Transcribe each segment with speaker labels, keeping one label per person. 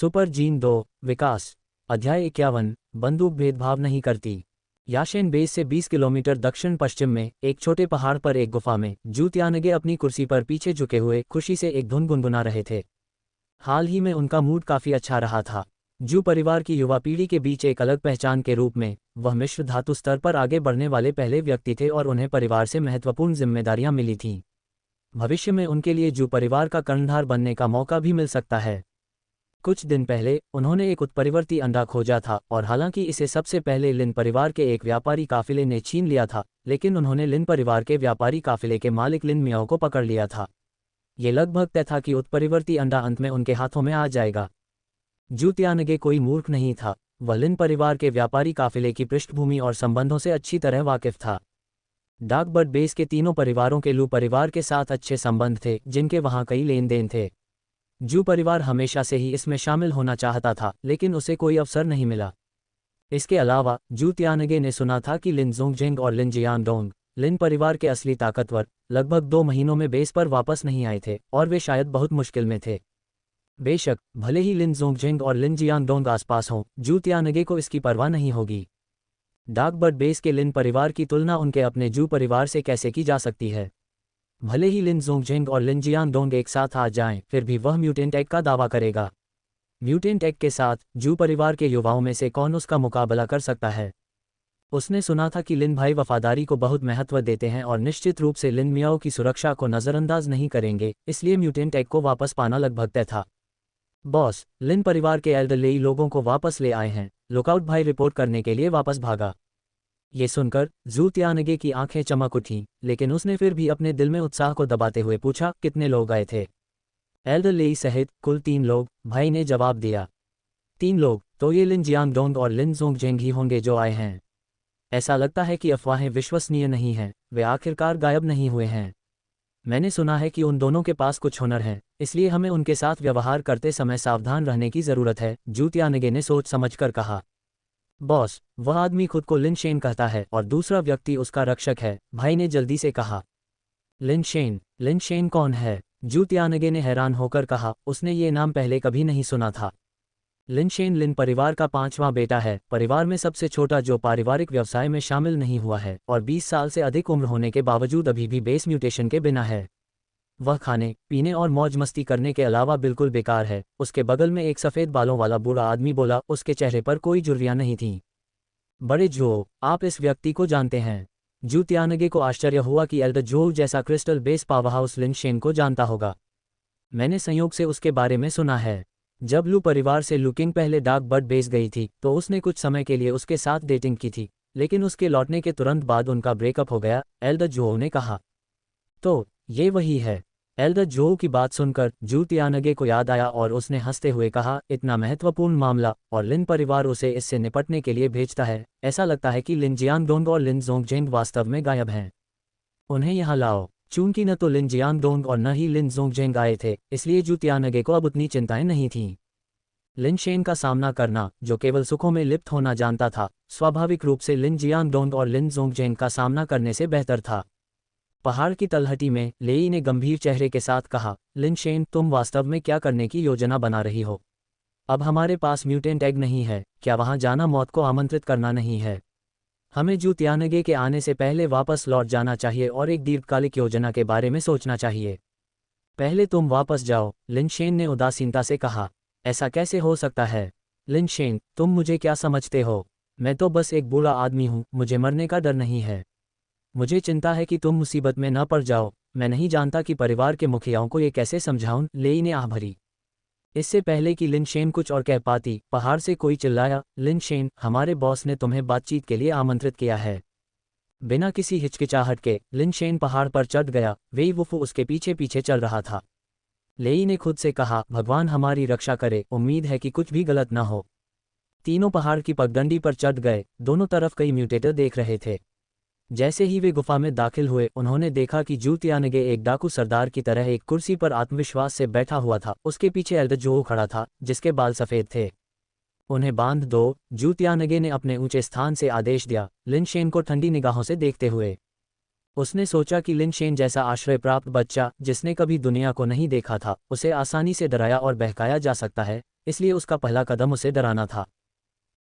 Speaker 1: Super gene 2 विकास। अध्याय 51 बंदूक भेदभाव नहीं करती। याशेन बेस से 20 किलोमीटर दक्षिण पश्चिम में एक छोटे पहाड़ पर एक गुफा में जू त्यानगे अपनी कुर्सी पर पीछे झुके हुए खुशी से एक धुन गुनगुना रहे थे। हाल ही में उनका मूड काफी अच्छा रहा था। जू परिवार की युवा पीढ़ी के बीच एक अलग पहचान के रूप में वह मिश्र धातु स्तर पर आगे बढ़ने वाले पहले व्यक्ति थे और उन्हें परिवार से महत्वपूर्ण जिम्मेदारियां मिली थीं। भविष्य में उनके लिए जू परिवार का कर्णधार बनने का मौका भी मिल सकता है। कुछ दिन पहले उन्होंने एक उत्परिवर्ती अंडा खोजा था और हालांकि इसे सबसे पहले लिन परिवार के एक व्यापारी काफिले ने छीन लिया था, लेकिन उन्होंने लिन परिवार के व्यापारी काफिले के मालिक लिन मियाओ को पकड़ लिया था। ये लगभग तय था कि उत्परिवर्ती अंडा अंत में उनके हाथों में आ जाएगा। जू त्यानगे कोई मूर्ख नहीं था, वह लिन परिवार के व्यापारी काफिले की पृष्ठभूमि और संबंधों से अच्छी तरह वाकिफ था। डार्कबर्ड बेस के तीनों परिवारों के लू परिवार के साथ अच्छे संबंध थे, जिनके वहां कई लेन देन थे। जू परिवार हमेशा से ही इसमें शामिल होना चाहता था, लेकिन उसे कोई अवसर नहीं मिला। इसके अलावा जू त्यानगे ने सुना था कि लिन जोंगजेंग और लिन जियांगडोंग, लिन परिवार के असली ताकतवर, लगभग 2 महीनों में बेस पर वापस नहीं आए थे और वे शायद बहुत मुश्किल में थे। बेशक भले ही लिन जोंगजेंग और लिन जियांगडोंग आसपास हों, जू त्यानगे को इसकी परवाह नहीं होगी। डार्कबर्ड बेस के लिन परिवार की तुलना उनके अपने जू परिवार से कैसे की जा सकती है। भले ही लिन जोंगजेंग और लिन जियांगडोंग एक साथ आ जाएं, फिर भी वह म्यूटेंट एग का दावा करेगा। म्यूटेंट एग के साथ जू परिवार के युवाओं में से कौन उसका मुकाबला कर सकता है। उसने सुना था कि लिन भाई वफादारी को बहुत महत्व देते हैं और निश्चित रूप से लिन मियाओ की सुरक्षा को नज़रअंदाज नहीं करेंगे, इसलिए म्यूटेंट एग को वापस पाना लगभग तय था। बॉस, लिन परिवार के एल्डरलेई लोगों को वापस ले आए हैं, लुकआउट भाई रिपोर्ट करने के लिए वापस भागा। ये सुनकर जू त्यानगे की आंखें चमक उठीं, लेकिन उसने फिर भी अपने दिल में उत्साह को दबाते हुए पूछा, कितने लोग आए थे। एल्डरलेई सहित कुल 3 लोग, भाई ने जवाब दिया। 3 लोग, तो ये लिन जियांगडोंग और लिन जोंगजेंग ही होंगे जो आए हैं। ऐसा लगता है कि अफवाहें विश्वसनीय नहीं हैं, वे आखिरकार गायब नहीं हुए हैं। मैंने सुना है कि उन दोनों के पास कुछ हुनर है, इसलिए हमें उनके साथ व्यवहार करते समय सावधान रहने की जरूरत है, जू त्यानगे ने सोच समझकर कहा। बॉस, वह आदमी खुद को लिन शेन कहता है और दूसरा व्यक्ति उसका रक्षक है, भाई ने जल्दी से कहा। लिन शेन कौन है? जू त्यानगे ने हैरान होकर कहा, उसने ये नाम पहले कभी नहीं सुना था। लिन शेन लिन परिवार का 5वां बेटा है, परिवार में सबसे छोटा जो पारिवारिक व्यवसाय में शामिल नहीं हुआ है और 20 साल से अधिक उम्र होने के बावजूद अभी भी बेस म्यूटेशन के बिना है। वह खाने पीने और मौज मस्ती करने के अलावा बिल्कुल बेकार है। उसके बगल में एक सफ़ेद बालों वाला बूढ़ा आदमी बोला, उसके चेहरे पर कोई झुर्रियां नहीं थीं। बड़े जो, आप इस व्यक्ति को जानते हैं? जू त्यानगे को आश्चर्य हुआ कि एल्डर जो जैसा crystal base powerhouse Lin Shen को जानता होगा। मैंने संयोग से उसके बारे में सुना है। जब लू परिवार से लुकिंग पहले डार्कबर्ड बेस गई थी तो उसने कुछ समय के लिए उसके साथ डेटिंग की थी, लेकिन उसके लौटने के तुरंत बाद उनका ब्रेकअप हो गया, एल्डर जो ने कहा। तो ये वही है। एल्डर जो की बात सुनकर जू त्यानगे को याद आया और उसने हंसते हुए कहा, इतना महत्वपूर्ण मामला और लिन परिवार उसे इससे निपटने के लिए भेजता है। ऐसा लगता है कि लिन जियांगडोंग और लिन जोंगजेंग वास्तव में गायब हैं। उन्हें यहाँ लाओ। चूंकि न तो लिन जियांगडोंग और न ही लिन जोंगजेंग आए थे, इसलिए जू त्यानगे को अब उतनी चिंताएं नहीं थीं। लिन शेन का सामना करना, जो केवल सुखों में लिप्त होना जानता था, स्वाभाविक रूप से लिन जियांगडोंग और लिन जोंगजेंग का सामना करने से बेहतर था। पहाड़ की तलहटी में लेई ने गंभीर चेहरे के साथ कहा, लिन शेन, तुम वास्तव में क्या करने की योजना बना रही हो? अब हमारे पास म्यूटेंट एग नहीं है, क्या वहां जाना मौत को आमंत्रित करना नहीं है? हमें जू त्यानगे के आने से पहले वापस लौट जाना चाहिए और एक दीर्घकालिक योजना के बारे में सोचना चाहिए। पहले तुम वापस जाओ, लिन शेन ने उदासीनता से कहा। ऐसा कैसे हो सकता है? लिन शेन, तुम मुझे क्या समझते हो? मैं तो बस एक बूढ़ा आदमी हूँ, मुझे मरने का डर नहीं है। मुझे चिंता है कि तुम मुसीबत में न पड़ जाओ। मैं नहीं जानता कि परिवार के मुखियाओं को ये कैसे समझाऊं, लेई ने आह भरी। इससे पहले कि लिन शेन कुछ और कह पाती, पहाड़ से कोई चिल्लाया, लिन शेन, हमारे बॉस ने तुम्हें बातचीत के लिए आमंत्रित किया है। बिना किसी हिचकिचाहट के लिन शेन पहाड़ पर चढ़ गया, वेई वुफू उसके पीछे पीछे चल रहा था। लेई ने खुद से कहा, भगवान हमारी रक्षा करे, उम्मीद है कि कुछ भी गलत न हो। तीनों पहाड़ की पगडंडी पर चढ़ गए, दोनों तरफ कई म्यूटेटर देख रहे थे। जैसे ही वे गुफा में दाखिल हुए, उन्होंने देखा कि जू त्यानगे एक डाकू सरदार की तरह एक कुर्सी पर आत्मविश्वास से बैठा हुआ था। उसके पीछे एल्डर जो खड़ा था, जिसके बाल सफ़ेद थे। उन्हें बांध दो, जू त्यानगे ने अपने ऊंचे स्थान से आदेश दिया, लिन शेन को ठंडी निगाहों से देखते हुए। उसने सोचा कि लिन शेन जैसा आश्रय प्राप्त बच्चा, जिसने कभी दुनिया को नहीं देखा था, उसे आसानी से डराया और बहकाया जा सकता है, इसलिए उसका पहला कदम उसे डराना था।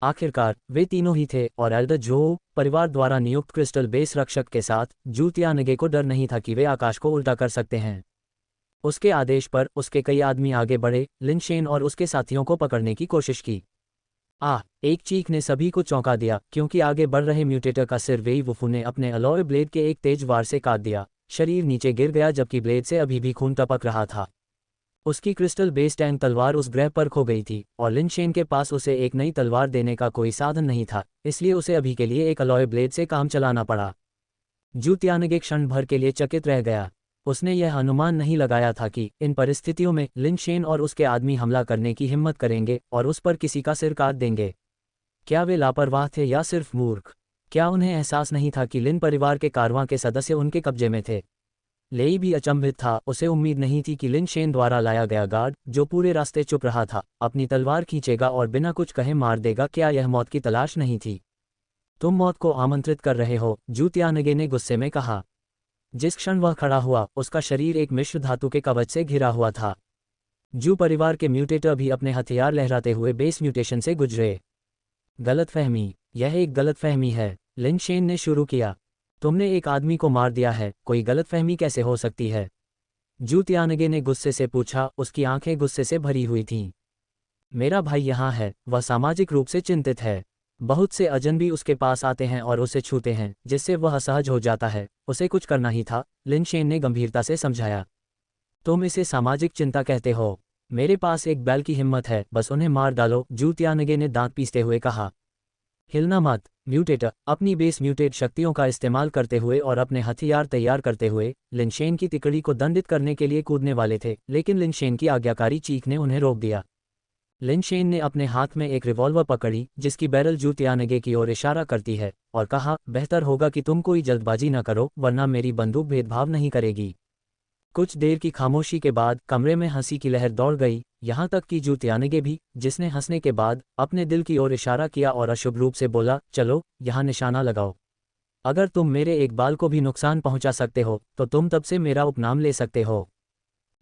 Speaker 1: आखिरकार वे तीनों ही थे और एल्डर जो परिवार द्वारा नियुक्त क्रिस्टल बेस रक्षक के साथ जू तियानगे को डर नहीं था कि वे आकाश को उल्टा कर सकते हैं। उसके आदेश पर उसके कई आदमी आगे बढ़े, लिन शेन और उसके साथियों को पकड़ने की कोशिश की। एक चीख ने सभी को चौंका दिया, क्योंकि आगे बढ़ रहे म्यूटेटर का सिर वेई वुफू ने अपने अलॉय ब्लेड के एक तेज वार से काट दिया। शरीर नीचे गिर गया जबकि ब्लेड से अभी भी खून टपक रहा था। उसकी क्रिस्टल बेस टैंक तलवार उस ग्रह पर खो गई थी और लिन शेन के पास उसे एक नई तलवार देने का कोई साधन नहीं था, इसलिए उसे अभी के लिए एक अलॉय ब्लेड से काम चलाना पड़ा। जू तियानगे क्षण भर के लिए चकित रह गया। उसने यह अनुमान नहीं लगाया था कि इन परिस्थितियों में लिन शेन और उसके आदमी हमला करने की हिम्मत करेंगे और उस पर किसी का सिर काट देंगे। क्या वे लापरवाह थे या सिर्फ मूर्ख? क्या उन्हें एहसास नहीं था कि लिन परिवार के कारवां के सदस्य उनके कब्जे में थे? लेई भी अचंभित था। उसे उम्मीद नहीं थी कि लिन शेन द्वारा लाया गया गार्ड, जो पूरे रास्ते चुप रहा था, अपनी तलवार खींचेगा और बिना कुछ कहे मार देगा। क्या यह मौत की तलाश नहीं थी? तुम मौत को आमंत्रित कर रहे हो, जू तियानगे ने गुस्से में कहा। जिस क्षण वह खड़ा हुआ, उसका शरीर एक मिश्र धातु के कवच से घिरा हुआ था। जू परिवार के म्यूटेटर भी अपने हथियार लहराते हुए बेस म्यूटेशन से गुजरे। गलतफहमी, यह एक गलतफहमी है, लिन शेन ने शुरू किया। तुमने एक आदमी को मार दिया है, कोई गलतफहमी कैसे हो सकती है? जू तियानगे ने गुस्से से पूछा, उसकी आंखें गुस्से से भरी हुई थीं। मेरा भाई यहाँ है, वह सामाजिक रूप से चिंतित है। बहुत से अजनबी उसके पास आते हैं और उसे छूते हैं, जिससे वह असहज हो जाता है। उसे कुछ करना ही था, लिन शेन ने गंभीरता से समझाया। तुम इसे सामाजिक चिंता कहते हो? मेरे पास एक बैल की हिम्मत है, बस उन्हें मार डालो, जू तियानगे ने दांत पीसते हुए कहा। हिलना मत, म्यूटेटर। अपनी बेस म्यूटेट शक्तियों का इस्तेमाल करते हुए और अपने हथियार तैयार करते हुए लिन शेन की तिकड़ी को दंडित करने के लिए कूदने वाले थे, लेकिन लिन शेन की आज्ञाकारी चीख ने उन्हें रोक दिया। लिन शेन ने अपने हाथ में एक रिवॉल्वर पकड़ी, जिसकी बैरल जू तियानगे की ओर इशारा करती है, और कहा, बेहतर होगा कि तुम कोई जल्दबाजी न करो, वरना मेरी बंदूक भेदभाव नहीं करेगी। कुछ देर की खामोशी के बाद कमरे में हंसी की लहर दौड़ गई, यहाँ तक कि जू तियानगे भी, जिसने हंसने के बाद अपने दिल की ओर इशारा किया और अशुभ रूप से बोला, चलो यहाँ निशाना लगाओ। अगर तुम मेरे एक बाल को भी नुकसान पहुंचा सकते हो तो तुम तब से मेरा उपनाम ले सकते हो।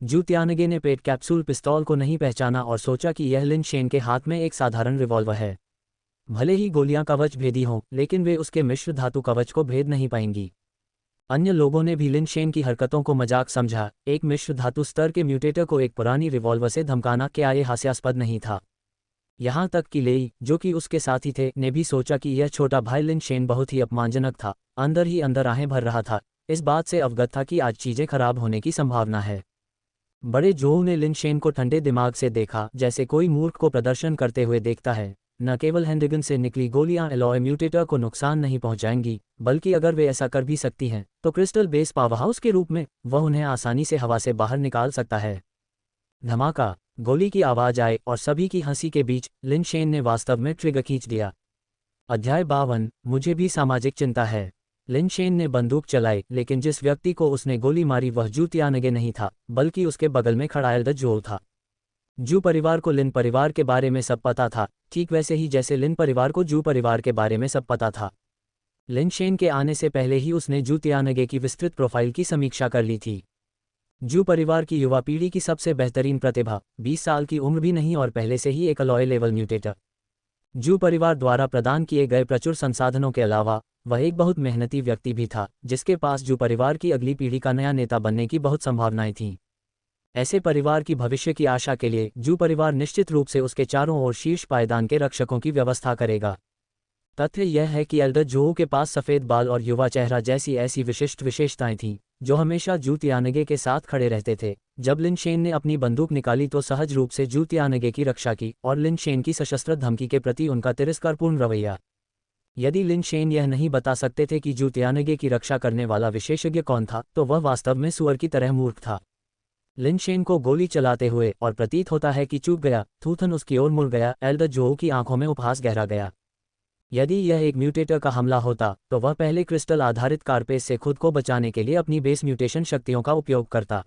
Speaker 1: जू तियानगे ने पेट कैप्सूल पिस्तौल को नहीं पहचाना और सोचा कि यह लिन शेन के हाथ में एक साधारण रिवॉल्वर है। भले ही गोलियां कवच भेदी हों, लेकिन वे उसके मिश्र धातु कवच को भेद नहीं पाएंगी। अन्य लोगों ने भी लिन शेन की हरकतों को मजाक समझा। एक मिश्र धातु स्तर के म्यूटेटर को एक पुरानी रिवॉल्वर से धमकाना क्या ये हास्यास्पद नहीं था? यहाँ तक कि लेई, जो कि उसके साथी थे, ने भी सोचा कि यह छोटा भाई लिन शेन बहुत ही अपमानजनक था। अंदर ही अंदर आहें भर रहा था, इस बात से अवगत था कि आज चीजें खराब होने की संभावना है। बड़े जोऊ ने लिन शेन को ठंडे दिमाग से देखा, जैसे कोई मूर्ख को प्रदर्शन करते हुए देखता है। न केवल हैंडगन से निकली गोलियां एलॉय म्यूटेटर को नुकसान नहीं पहुंचाएंगी, बल्कि अगर वे ऐसा कर भी सकती हैं तो क्रिस्टल बेस पावरहाउस के रूप में वह उन्हें आसानी से हवा से बाहर निकाल सकता है। धमाका, गोली की आवाज आए और सभी की हंसी के बीच लिन शेन ने वास्तव में ट्रिगर खींच दिया। अध्याय 52, मुझे भी सामाजिक चिंता है। लिन शेन ने बंदूक चलाई, लेकिन जिस व्यक्ति को उसने गोली मारी वह जू तियानगे नहीं था, बल्कि उसके बगल में खड़ा एल्डर जोल था। जू परिवार को लिन परिवार के बारे में सब पता था, ठीक वैसे ही जैसे लिन परिवार को जू परिवार के बारे में सब पता था। लिन शेन के आने से पहले ही उसने जू तियानगे की विस्तृत प्रोफाइल की समीक्षा कर ली थी। जू परिवार की युवा पीढ़ी की सबसे बेहतरीन प्रतिभा, 20 साल की उम्र भी नहीं और पहले से ही एक अलॉय लेवल म्यूटेटर। जू परिवार द्वारा प्रदान किए गए प्रचुर संसाधनों के अलावा वह एक बहुत मेहनती व्यक्ति भी था, जिसके पास जू परिवार की अगली पीढ़ी का नया नेता बनने की बहुत संभावनाएं थीं। ऐसे परिवार की भविष्य की आशा के लिए जू परिवार निश्चित रूप से उसके चारों ओर शीर्ष पायदान के रक्षकों की व्यवस्था करेगा। तथ्य यह है कि एल्डर जोऊ के पास सफ़ेद बाल और युवा चेहरा जैसी ऐसी विशिष्ट विशेषताएं थीं, जो हमेशा जू तियानगे के साथ खड़े रहते थे। जब लिन शेन ने अपनी बंदूक निकाली तो सहज रूप से जू तियानगे की रक्षा की, और लिन शेन की सशस्त्र धमकी के प्रति उनका तिरस्कारपूर्ण रवैया। यदि लिन शेन यह नहीं बता सकते थे कि जू तियानगे की रक्षा करने वाला विशेषज्ञ कौन था, तो वह वास्तव में सुअर की तरह मूर्ख था। लिन शेन को गोली चलाते हुए और प्रतीत होता है कि चूक गया, थूथन उसकी ओर मुड़ गया। एल्डर जोऊ की आंखों में उपहास गहरा गया। यदि यह एक म्यूटेटर का हमला होता तो वह पहले क्रिस्टल आधारित कारपेस से खुद को बचाने के लिए अपनी बेस म्यूटेशन शक्तियों का उपयोग करता,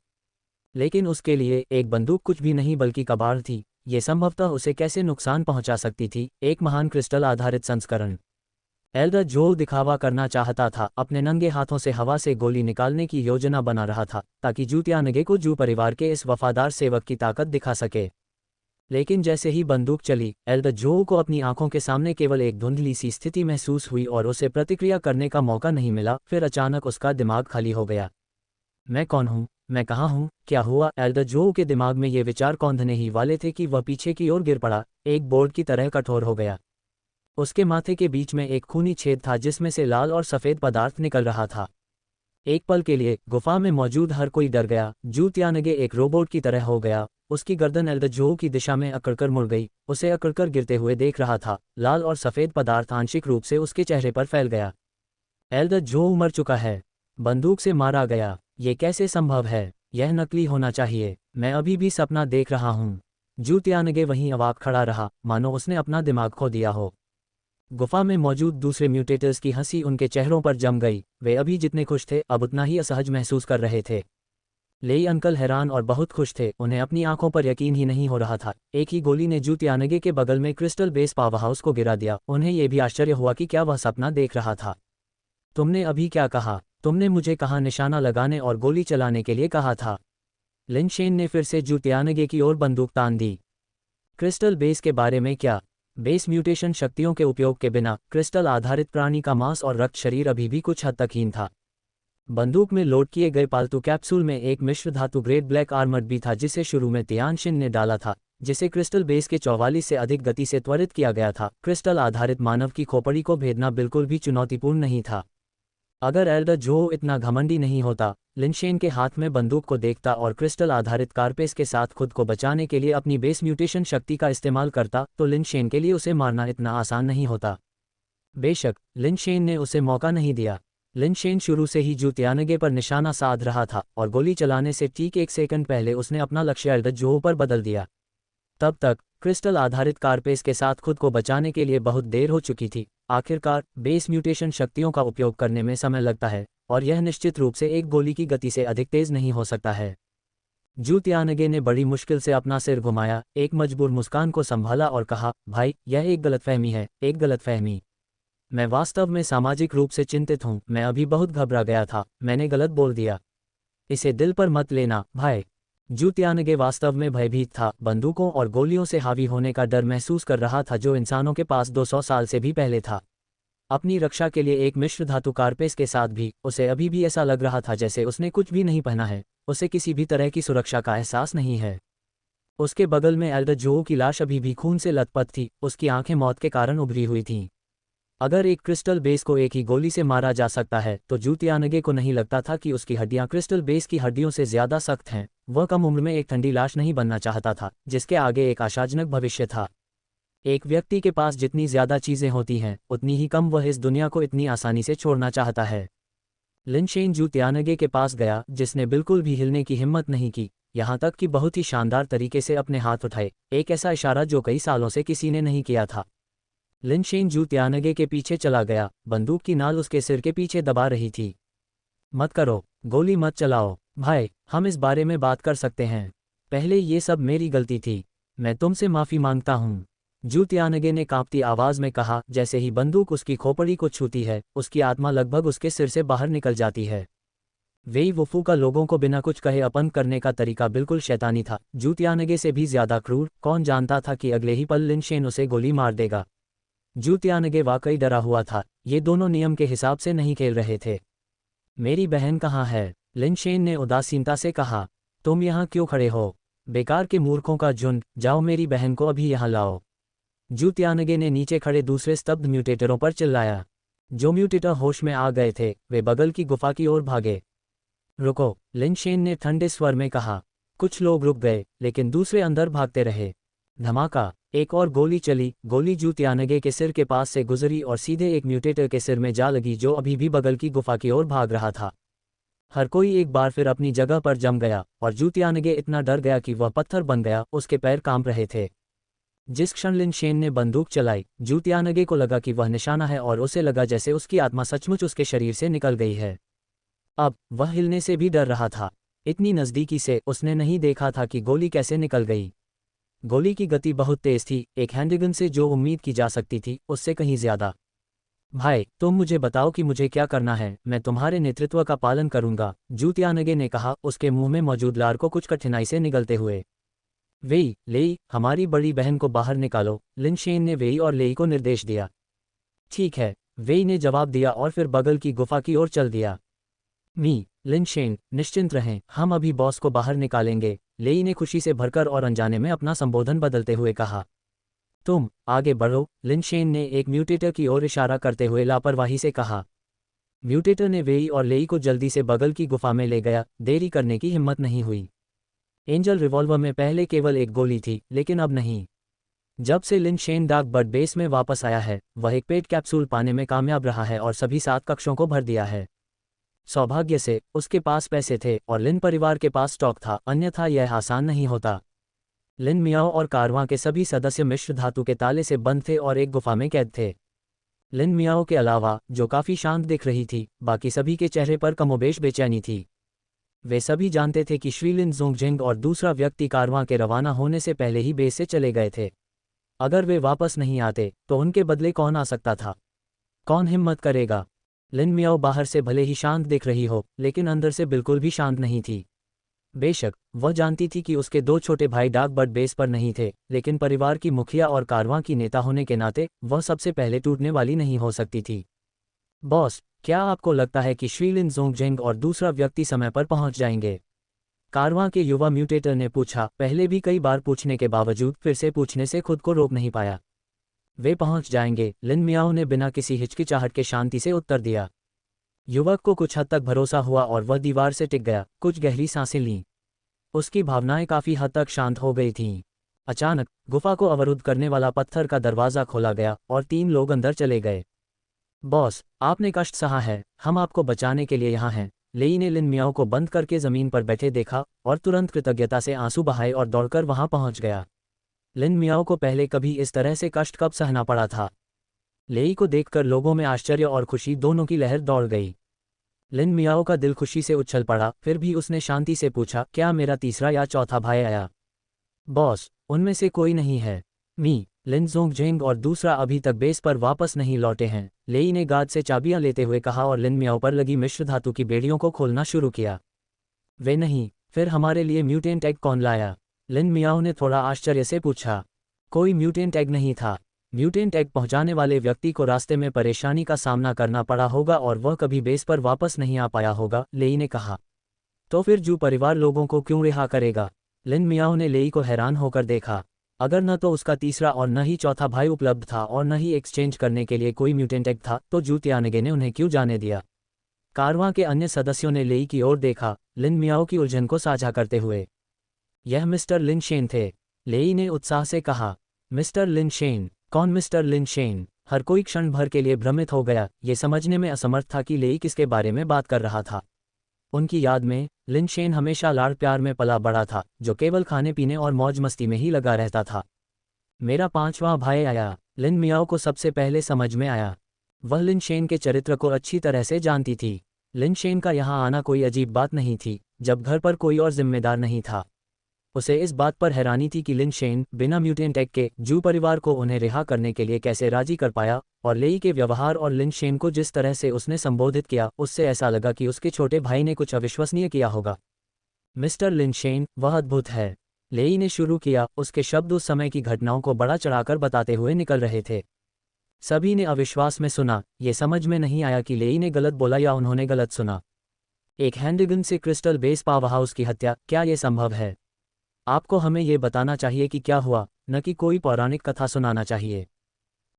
Speaker 1: लेकिन उसके लिए एक बंदूक कुछ भी नहीं बल्कि कबाड़ थी। ये संभवतः उसे कैसे नुकसान पहुंचा सकती थी? एक महान क्रिस्टल आधारित संस्करण। एल्डर जोऊ दिखावा करना चाहता था, अपने नंगे हाथों से हवा से गोली निकालने की योजना बना रहा था, ताकि जू तियानगे को जू परिवार के इस वफादार सेवक की ताकत दिखा सके। लेकिन जैसे ही बंदूक चली, एल्डर जो को अपनी आंखों के सामने केवल एक धुंधली सी स्थिति महसूस हुई और उसे प्रतिक्रिया करने का मौका नहीं मिला। फिर अचानक उसका दिमाग खाली हो गया। मैं कौन हूँ? मैं कहाँ हूँ? क्या हुआ? एल्डर जो के दिमाग में ये विचार कौंधने ही वाले थे कि वह पीछे की ओर गिर पड़ा, एक बोर्ड की तरह कठोर हो गया। उसके माथे के बीच में एक खूनी छेद था जिसमें से लाल और सफ़ेद पदार्थ निकल रहा था। एक पल के लिए गुफा में मौजूद हर कोई डर गया। जूतियानगे एक रोबोट की तरह हो गया। उसकी गर्दन एल्डर जो की दिशा में अकड़कर मुड़ गई, उसे अकड़कर गिरते हुए देख रहा था। लाल और सफ़ेद पदार्थ आंशिक रूप से उसके चेहरे पर फैल गया। एल्डर जो मर चुका है, बंदूक से मारा गया। ये कैसे संभव है? यह नकली होना चाहिए। मैं अभी भी सपना देख रहा हूँ। जूतियानगे वहीं अवाक खड़ा रहा, मानो उसने अपना दिमाग खो दिया हो। गुफा में मौजूद दूसरे म्यूटेटर्स की हंसी उनके चेहरों पर जम गई। वे अभी जितने खुश थे, अब उतना ही असहज महसूस कर रहे थे। लेई अंकल हैरान और बहुत खुश थे। उन्हें अपनी आंखों पर यकीन ही नहीं हो रहा था। एक ही गोली ने जूतियानगे के बगल में क्रिस्टल बेस पावर हाउस को गिरा दिया। उन्हें यह भी आश्चर्य हुआ कि क्या वह सपना देख रहा था। तुमने अभी क्या कहा? तुमने मुझे कहाँ निशाना लगाने और गोली चलाने के लिए कहा था? लिन शेन ने फिर से जूतियानगे की ओर बंदूक तान दी। क्रिस्टल बेस के बारे में क्या? बेस म्यूटेशन शक्तियों के उपयोग के बिना क्रिस्टल आधारित प्राणी का मांस और रक्त शरीर अभी भी कुछ हद तक हीन था। बंदूक में लोड किए गए पालतू कैप्सूल में एक मिश्र धातु ग्रेड ब्लैक आर्मर भी था जिसे शुरू में तियानशिन ने डाला था, जिसे क्रिस्टल बेस के 44 से अधिक गति से त्वरित किया गया था। क्रिस्टल आधारित मानव की खोपड़ी को भेदना बिल्कुल भी चुनौतीपूर्ण नहीं था। अगर एल्डर जो इतना घमंडी नहीं होता, लिनशेन के हाथ में बंदूक को देखता और क्रिस्टल आधारित कारपेस के साथ खुद को बचाने के लिए अपनी बेस म्यूटेशन शक्ति का इस्तेमाल करता, तो लिनशेन के लिए उसे मारना इतना आसान नहीं होता। बेशक लिनशेन ने उसे मौका नहीं दिया। लिनशेन शुरू से ही जूतियानगे पर निशाना साध रहा था और गोली चलाने से ठीक एक सेकंड पहले उसने अपना लक्ष्य एल्डर जो पर बदल दिया। तब तक क्रिस्टल आधारित कारपेस के साथ खुद को बचाने के लिए बहुत देर हो चुकी थी। आखिरकार बेस म्यूटेशन शक्तियों का उपयोग करने में समय लगता है, और यह निश्चित रूप से एक गोली की गति से अधिक तेज नहीं हो सकता है। जूतियानगे ने बड़ी मुश्किल से अपना सिर घुमाया, एक मजबूर मुस्कान को संभाला और कहा, भाई, यह एक गलतफहमी है, एक गलतफहमी। मैं वास्तव में सामाजिक रूप से चिंतित हूँ। मैं अभी बहुत घबरा गया था। मैंने गलत बोल दिया। इसे दिल पर मत लेना, भाई। जूतियानगे वास्तव में भयभीत था। बंदूकों और गोलियों से हावी होने का डर महसूस कर रहा था जो इंसानों के पास 200 साल से भी पहले था। अपनी रक्षा के लिए एक मिश्र धातु कारपेस के साथ भी उसे अभी भी ऐसा लग रहा था जैसे उसने कुछ भी नहीं पहना है। उसे किसी भी तरह की सुरक्षा का एहसास नहीं है। उसके बगल में एल्डर जो की लाश अभी भी खून से लथपथ थी। उसकी आंखें मौत के कारण उभरी हुई थीं। अगर एक क्रिस्टल बेस को एक ही गोली से मारा जा सकता है, तो जूतियानगे को नहीं लगता था कि उसकी हड्डियां क्रिस्टल बेस की हड्डियों से ज्यादा सख्त हैं। वह कम उम्र में एक ठंडी लाश नहीं बनना चाहता था जिसके आगे एक आशाजनक भविष्य था। एक व्यक्ति के पास जितनी ज्यादा चीजें होती हैं, उतनी ही कम वह इस दुनिया को इतनी आसानी से छोड़ना चाहता है। लिनशेन जूतियानगे के पास गया, जिसने बिल्कुल भी हिलने की हिम्मत नहीं की, यहाँ तक कि बहुत ही शानदार तरीके से अपने हाथ उठाए, एक ऐसा इशारा जो कई सालों से किसी ने नहीं किया था। लिनशेन जूतियानगे के पीछे चला गया। बंदूक की नाल उसके सिर के पीछे दबा रही थी। मत करो, गोली मत चलाओ, भाई, हम इस बारे में बात कर सकते हैं। पहले ये सब मेरी गलती थी। मैं तुमसे माफ़ी मांगता हूँ, जूतियानगे ने कांपती आवाज़ में कहा। जैसे ही बंदूक उसकी खोपड़ी को छूती है, उसकी आत्मा लगभग उसके सिर से बाहर निकल जाती है। वेई वुफू का लोगों को बिना कुछ कहे अपंग करने का तरीका बिल्कुल शैतानी था, जूतियानगे से भी ज्यादा क्रूर। कौन जानता था कि अगले ही पल लिनशेन उसे गोली मार देगा। जूतियानगे वाकई डरा हुआ था। ये दोनों नियम के हिसाब से नहीं खेल रहे थे। मेरी बहन कहाँ है? लिनशेन ने उदासीनता से कहा। तुम यहाँ क्यों खड़े हो? बेकार के मूर्खों का झुंड, जाओ मेरी बहन को अभी यहाँ लाओ। जूतियानगे ने नीचे खड़े दूसरे स्तब्ध म्यूटेटरों पर चिल्लाया। जो म्यूटेटर होश में आ गए थे, वे बगल की गुफा की ओर भागे। रुको, लिनशेन ने ठंडे स्वर में कहा। कुछ लोग रुक गए, लेकिन दूसरे अंदर भागते रहे। धमाका, एक और गोली चली। गोली जूतियानगे के सिर के पास से गुजरी और सीधे एक म्यूटेटर के सिर में जा लगी जो अभी भी बगल की गुफा की ओर भाग रहा था। हर कोई एक बार फिर अपनी जगह पर जम गया और जूतियानगे इतना डर गया कि वह पत्थर बन गया। उसके पैर कांप रहे थे। जिस क्षण लिनशेन ने बंदूक चलाई, जूतियानगे को लगा कि वह निशाना है और उसे लगा जैसे उसकी आत्मा सचमुच उसके शरीर से निकल गई है। अब वह हिलने से भी डर रहा था। इतनी नज़दीकी से उसने नहीं देखा था कि गोली कैसे निकल गई। गोली की गति बहुत तेज थी, एक हैंडगन से जो उम्मीद की जा सकती थी उससे कहीं ज्यादा। भाई, तुम मुझे बताओ कि मुझे क्या करना है, मैं तुम्हारे नेतृत्व का पालन करूंगा, जूतियानगे ने कहा, उसके मुंह में मौजूद लार को कुछ कठिनाई से निगलते हुए। वेई, लेई, हमारी बड़ी बहन को बाहर निकालो, लिन शेन ने वेई और लेई को निर्देश दिया। ठीक है, वेई ने जवाब दिया और फिर बगल की गुफा की ओर चल दिया। लिन शेन, निश्चिंत रहें, हम अभी बॉस को बाहर निकालेंगे, लेई ने खुशी से भरकर और अनजाने में अपना संबोधन बदलते हुए कहा। तुम आगे बढ़ो, लिन शेन ने एक म्यूटेटर की ओर इशारा करते हुए लापरवाही से कहा। म्यूटेटर ने वेई और लेई को जल्दी से बगल की गुफा में ले गया, देरी करने की हिम्मत नहीं हुई। एंजल रिवॉल्वर में पहले केवल एक गोली थी, लेकिन अब नहीं। जब से Lin Shen dark bird base में वापस आया है, वह एक पेट कैप्सूल पाने में कामयाब रहा है और सभी 7 कक्षों को भर दिया है। सौभाग्य से उसके पास पैसे थे और लिन परिवार के पास स्टॉक था, अन्यथा यह आसान नहीं होता। लिन मियाओ और कारवां के सभी सदस्य मिश्र धातु के ताले से बंद थे और एक गुफा में कैद थे। लिन मियाओ के अलावा, जो काफी शांत दिख रही थी, बाकी सभी के चेहरे पर कमोबेश बेचैनी थी। वे सभी जानते थे कि श्रीलिन जोंगजिंग और दूसरा व्यक्ति कारवां के रवाना होने से पहले ही बेस से चले गए थे। अगर वे वापस नहीं आते तो उनके बदले कौन आ सकता था? कौन हिम्मत करेगा? लिन मियाओ बाहर से भले ही शांत दिख रही हो, लेकिन अंदर से बिल्कुल भी शांत नहीं थी। बेशक वह जानती थी कि उसके 2 छोटे भाई डार्क बर्ड बेस पर नहीं थे, लेकिन परिवार की मुखिया और कारवां की नेता होने के नाते वह सबसे पहले टूटने वाली नहीं हो सकती थी। बॉस, क्या आपको लगता है कि श्रीलिन जोंगजिंग और दूसरा व्यक्ति समय पर पहुंच जाएंगे? कारवां के युवा म्यूटेटर ने पूछा, पहले भी कई बार पूछने के बावजूद फिर से पूछने से खुद को रोक नहीं पाया। वे पहुंच जाएंगे, लिन मियाओ ने बिना किसी हिचकिचाहट के शांति से उत्तर दिया। युवक को कुछ हद तक भरोसा हुआ और वह दीवार से टिक गया, कुछ गहरी सांसें लीं। उसकी भावनाएं काफी हद तक शांत हो गई थीं। अचानक गुफा को अवरुद्ध करने वाला पत्थर का दरवाजा खोला गया और 3 लोग अंदर चले गए। बॉस, आपने कष्ट सहा है, हम आपको बचाने के लिए यहाँ हैं। लेई ने लिन मियाओ को बंद करके जमीन पर बैठे देखा और तुरंत कृतज्ञता से आंसू बहाए और दौड़कर वहां पहुंच गया। लिन मियाओ को पहले कभी इस तरह से कष्ट कब सहना पड़ा था? लेई को देखकर लोगों में आश्चर्य और खुशी दोनों की लहर दौड़ गई। लिन मियाओ का दिल खुशी से उछल पड़ा, फिर भी उसने शांति से पूछा, क्या मेरा तीसरा या चौथा भाई आया? बॉस, उनमें से कोई नहीं है। लिन जोंगजिंग और दूसरा अभी तक बेस पर वापस नहीं लौटे हैं, लेई ने गार्ड से चाबियां लेते हुए कहा और लिन मियाओ पर लगी मिश्र धातु की बेड़ियों को खोलना शुरू किया। वे नहीं, फिर हमारे लिए म्यूटेंट एग कौन लाया? लिन मियाओ ने थोड़ा आश्चर्य से पूछा। कोई म्यूटेंट एग नहीं था। म्यूटेंट एग पहुंचाने वाले व्यक्ति को रास्ते में परेशानी का सामना करना पड़ा होगा और वह कभी बेस पर वापस नहीं आ पाया होगा, लेई ने कहा। तो फिर जू परिवार लोगों को क्यों रिहा करेगा? लिन मियाओ ने लेई को हैरान होकर देखा। अगर न तो उसका तीसरा और न ही चौथा भाई उपलब्ध था और न ही एक्सचेंज करने के लिए कोई म्यूटेंट एग था, तो जू त्यानगे ने उन्हें क्यों जाने दिया? कारवां के अन्य सदस्यों ने लेई की ओर देखा, लिन मियाओ की उलझन को साझा करते हुए। यह मिस्टर लिन शेन थे, लेई ने उत्साह से कहा। Mister Lin Shen? कौन मिस्टर लिन शेन? हर कोई क्षण भर के लिए भ्रमित हो गया, ये समझने में असमर्थ था कि लेई किसके बारे में बात कर रहा था। उनकी याद में लिन शेन हमेशा लाड़ प्यार में पला बड़ा था, जो केवल खाने पीने और मौज मस्ती में ही लगा रहता था। मेरा 5वां भाई आया, लिन मियाओ को सबसे पहले समझ में आया। वह लिन शेन के चरित्र को अच्छी तरह से जानती थी। लिन शेन का यहाँ आना कोई अजीब बात नहीं थी, जब घर पर कोई और जिम्मेदार नहीं था। उसे इस बात पर हैरानी थी कि लिन शेन बिना म्यूटेंट एग के जू परिवार को उन्हें रिहा करने के लिए कैसे राजी कर पाया, और लेई के व्यवहार और लिन शेन को जिस तरह से उसने संबोधित किया, उससे ऐसा लगा कि उसके छोटे भाई ने कुछ अविश्वसनीय किया होगा। मिस्टर लिन शेन, वह अद्भुत है, लेई ने शुरू किया। उसके शब्द उस समय की घटनाओं को बड़ा चढ़ाकर बताते हुए निकल रहे थे। सभी ने अविश्वास में सुना, ये समझ में नहीं आया कि लेई ने गलत बोला या उन्होंने गलत सुना। एक हैंडगन से क्रिस्टल बेस पावर हाउस की हत्या, क्या यह संभव है? आपको हमें यह बताना चाहिए कि क्या हुआ, न कि कोई पौराणिक कथा सुनाना चाहिए।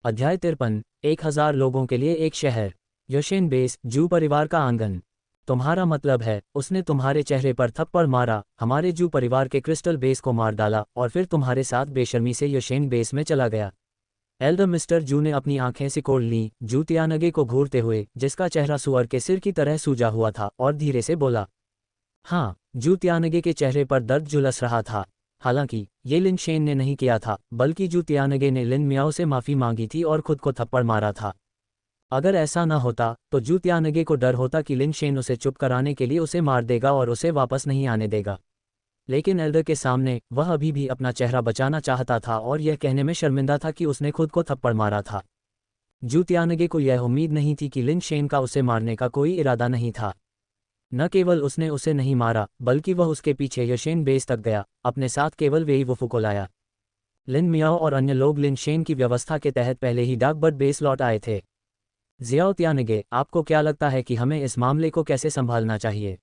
Speaker 1: अध्याय 53, 1000 लोगों के लिए एक शहर। यशेन बेस, जू परिवार का आंगन। तुम्हारा मतलब है, उसने तुम्हारे चेहरे पर थप्पड़ मारा, हमारे जू परिवार के क्रिस्टल बेस को मार डाला और फिर तुम्हारे साथ बेशर्मी से यशेन बेस में चला गया। एल्डर मिस्टर जू ने अपनी आंखें सिकोड़ लीं, जू त्यानगे को घूरते हुए, जिसका चेहरा सुअर के सिर की तरह सूजा हुआ था, और धीरे से बोला। हाँ, जू त्यानगे के चेहरे पर दर्द झुलस रहा था। हालांकि ये लिन शेन ने नहीं किया था, बल्कि जू त्यानगे ने लिन मियाओ से माफी मांगी थी और खुद को थप्पड़ मारा था। अगर ऐसा न होता तो जू त्यानगे को डर होता कि लिन शेन उसे चुप कराने के लिए उसे मार देगा और उसे वापस नहीं आने देगा। लेकिन एल्डर के सामने वह अभी भी अपना चेहरा बचाना चाहता था और यह कहने में शर्मिंदा था कि उसने खुद को थप्पड़ मारा था। जू त्यानगे को यह उम्मीद नहीं थी कि लिन शेन का उसे मारने का कोई इरादा नहीं था। न केवल उसने उसे नहीं मारा बल्कि वह उसके पीछे यशेन बेस तक गया, अपने साथ केवल वेई वुफू को लाया। लिन मियाओ और अन्य लोग लिन शेन की व्यवस्था के तहत पहले ही डाकबर्ड बेस लौट आए थे। ज़ियाओ त्यानगे, आपको क्या लगता है कि हमें इस मामले को कैसे संभालना चाहिए?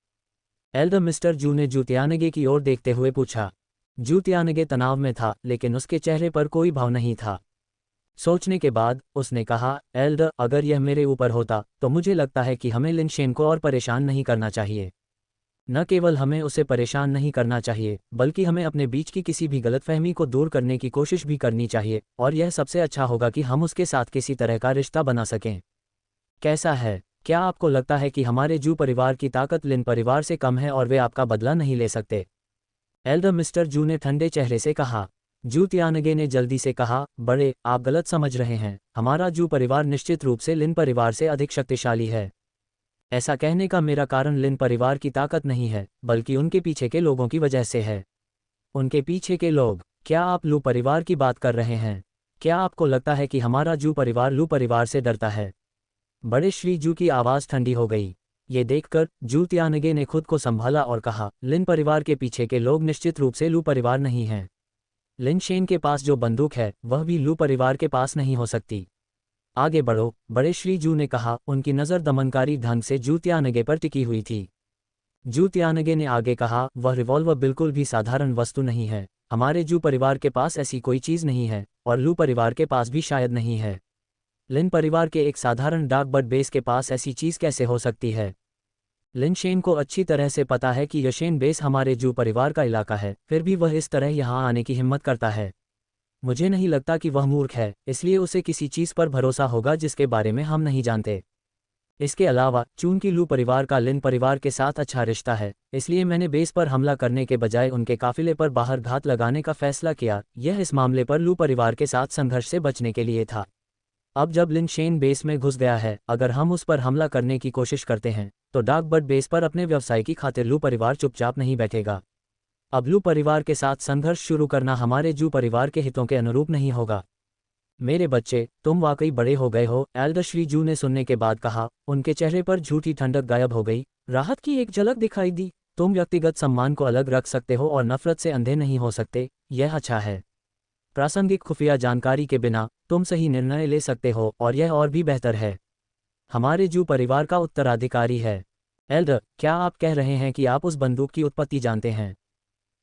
Speaker 1: एल्डर मिस्टर जू ने जू त्यानगे की ओर देखते हुए पूछा। जू त्यानगे तनाव में था, लेकिन उसके चेहरे पर कोई भाव नहीं था। सोचने के बाद उसने कहा, एल्डर, अगर यह मेरे ऊपर होता तो मुझे लगता है कि हमें लिन शेन को और परेशान नहीं करना चाहिए। न केवल हमें उसे परेशान नहीं करना चाहिए बल्कि हमें अपने बीच की किसी भी गलतफहमी को दूर करने की कोशिश भी करनी चाहिए, और यह सबसे अच्छा होगा कि हम उसके साथ किसी तरह का रिश्ता बना सकें। कैसा है? क्या आपको लगता है कि हमारे जू परिवार की ताकत लिन परिवार से कम है और वे आपका बदला नहीं ले सकते? एल्डर मिस्टर जू ने ठंडे चेहरे से कहा। जू त्यानगे ने जल्दी से कहा, बड़े, आप गलत समझ रहे हैं, हमारा जू परिवार निश्चित रूप से लिन परिवार से अधिक शक्तिशाली है। ऐसा कहने का मेरा कारण लिन परिवार की ताकत नहीं है, बल्कि उनके पीछे के लोगों की वजह से है। उनके पीछे के लोग? क्या आप लू परिवार की बात कर रहे हैं? क्या आपको लगता है कि हमारा जू परिवार लू परिवार से डरता है? बड़े श्री जू की आवाज़ ठंडी हो गई। ये देखकर जू त्यानगे ने खुद को संभाला और कहा, लिन परिवार के पीछे के लोग निश्चित रूप से लू परिवार नहीं हैं। लिन शेन के पास जो बंदूक है वह भी लू परिवार के पास नहीं हो सकती। आगे बढ़ो, बड़े श्री जू ने कहा, उनकी नज़र दमनकारी ढंग से जू त्यानगे पर टिकी हुई थी। जू त्यानगे ने आगे कहा, वह रिवॉल्वर बिल्कुल भी साधारण वस्तु नहीं है। हमारे जू परिवार के पास ऐसी कोई चीज़ नहीं है, और लू परिवार के पास भी शायद नहीं है। लिन परिवार के एक साधारण डाकबर्ड बेस के पास ऐसी चीज़ कैसे हो सकती है? लिन शेन को अच्छी तरह से पता है कि यशेन बेस हमारे जू परिवार का इलाका है, फिर भी वह इस तरह यहाँ आने की हिम्मत करता है। मुझे नहीं लगता कि वह मूर्ख है, इसलिए उसे किसी चीज़ पर भरोसा होगा जिसके बारे में हम नहीं जानते। इसके अलावा चूंकि लू परिवार का लिन परिवार के साथ अच्छा रिश्ता है, इसलिए मैंने बेस पर हमला करने के बजाय उनके काफिले पर बाहर घात लगाने का फैसला किया। यह इस मामले पर लू परिवार के साथ संघर्ष से बचने के लिए था। अब जब लिन शेन बेस में घुस गया है, अगर हम उस पर हमला करने की कोशिश करते हैं तो डाकबर्ड बेस पर अपने व्यवसाय की खातिर लू परिवार चुपचाप नहीं बैठेगा। अब लू परिवार के साथ संघर्ष शुरू करना हमारे जू परिवार के हितों के अनुरूप नहीं होगा। मेरे बच्चे, तुम वाकई बड़े हो गए हो, एल्डर श्री जू ने सुनने के बाद कहा। उनके चेहरे पर झूठी ठंडक गायब हो गई, राहत की एक झलक दिखाई दी। तुम व्यक्तिगत सम्मान को अलग रख सकते हो और नफरत से अंधे नहीं हो सकते, यह अच्छा है। प्रासंगिक खुफिया जानकारी के बिना तुम सही निर्णय ले सकते हो, और यह और भी बेहतर है। हमारे जू परिवार का उत्तराधिकारी है। एल्डर, क्या आप कह रहे हैं कि आप उस बंदूक की उत्पत्ति जानते हैं?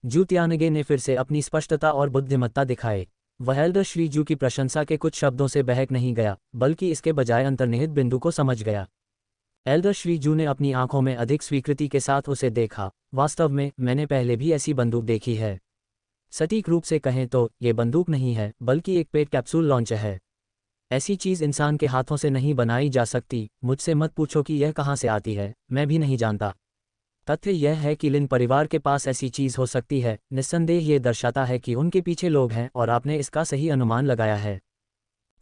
Speaker 1: जू त्यानगे ने फिर से अपनी स्पष्टता और बुद्धिमत्ता दिखाए। वह एल्डर श्री जू की प्रशंसा के कुछ शब्दों से बहक नहीं गया, बल्कि इसके बजाय अंतर्निहित बिंदु को समझ गया। एल्डर श्री जू ने अपनी आंखों में अधिक स्वीकृति के साथ उसे देखा। वास्तव में मैंने पहले भी ऐसी बंदूक देखी है। सटीक रूप से कहें तो ये बंदूक नहीं है, बल्कि एक पेट कैप्सूल लॉन्चर है। ऐसी चीज़ इंसान के हाथों से नहीं बनाई जा सकती। मुझसे मत पूछो कि यह कहाँ से आती है, मैं भी नहीं जानता। तथ्य यह है कि लिन परिवार के पास ऐसी चीज़ हो सकती है, निस्संदेह ये दर्शाता है कि उनके पीछे लोग हैं और आपने इसका सही अनुमान लगाया है।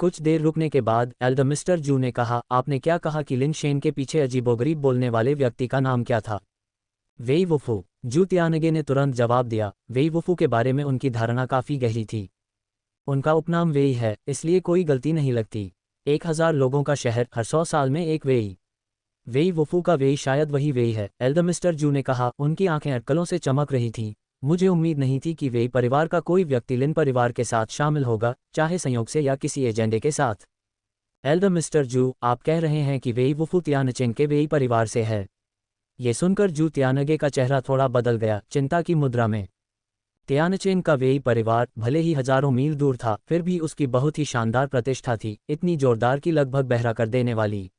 Speaker 1: कुछ देर रुकने के बाद एल्डर मिस्टर जू ने कहा, आपने क्या कहा कि लिन शेन के पीछे अजीबोगरीब बोलने वाले व्यक्ति का नाम क्या था? वेई वुफू। जू त्यानगे ने तुरंत जवाब दिया। वेई वुफू के बारे में उनकी धारणा काफ़ी गहरी थी। उनका उपनाम वेई है, इसलिए कोई गलती नहीं लगती। 1000 लोगों का शहर, हर 100 साल में एक वेई। वेई वुफू का वेई शायद वही वेई है, एल्डर मिस्टर जू ने कहा। उनकी आंखें अटकलों से चमक रही थीं। मुझे उम्मीद नहीं थी कि वेई परिवार का कोई व्यक्ति लिन परिवार के साथ शामिल होगा, चाहे संयोग से या किसी एजेंडे के साथ। एल्डर मिस्टर जू, आप कह रहे हैं कि वेई वुफू त्यानचेन के वेई परिवार से है? ये सुनकर जू त्यानगे का चेहरा थोड़ा बदल गया, चिंता की मुद्रा में। त्यानचेन का वेई परिवार भले ही हजारों मील दूर था, फिर भी उसकी बहुत ही शानदार प्रतिष्ठा थी, इतनी जोरदार कि लगभग बहरा कर देने वाली।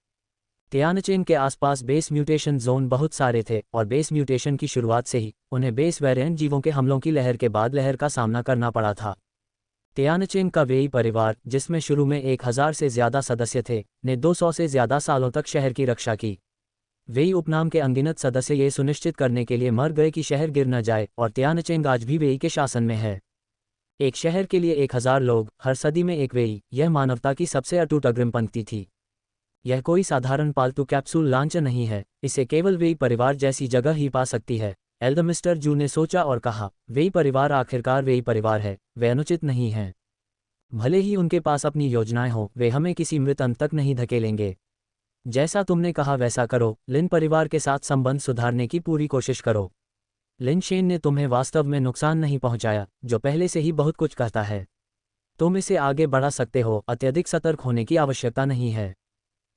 Speaker 1: त्यानचेन के आसपास बेस म्यूटेशन जोन बहुत सारे थे, और बेस म्यूटेशन की शुरुआत से ही उन्हें बेस वेरिएंट जीवों के हमलों की लहर के बाद लहर का सामना करना पड़ा था। त्यानचेन का वेई परिवार, जिसमें शुरू में 1000 से ज़्यादा सदस्य थे, ने 200 से ज़्यादा सालों तक शहर की रक्षा की। वेई उपनाम के अनगिनत सदस्य ये सुनिश्चित करने के लिए मर गए कि शहर गिर न जाए, और त्यानचेन आज भी वेई के शासन में है। एक शहर के लिए 1000 लोग, हर सदी में एक वेई, यह मानवता की सबसे अटूट अग्रिम पंक्ति थी। यह कोई साधारण पालतू कैप्सूल लॉन्चर नहीं है, इसे केवल वेई परिवार जैसी जगह ही पा सकती है। एल्डर मिस्टर जू ने सोचा और कहा, वेई परिवार आखिरकार वेई परिवार है, वे अनुचित नहीं हैं। भले ही उनके पास अपनी योजनाएं हों, वे हमें किसी मृत अंत तक नहीं धकेलेंगे। जैसा तुमने कहा वैसा करो, लिन परिवार के साथ संबंध सुधारने की पूरी कोशिश करो। लिन शेन ने तुम्हें वास्तव में नुकसान नहीं पहुंचाया, जो पहले से ही बहुत कुछ कहता है। तुम इसे आगे बढ़ा सकते हो, अत्यधिक सतर्क होने की आवश्यकता नहीं है।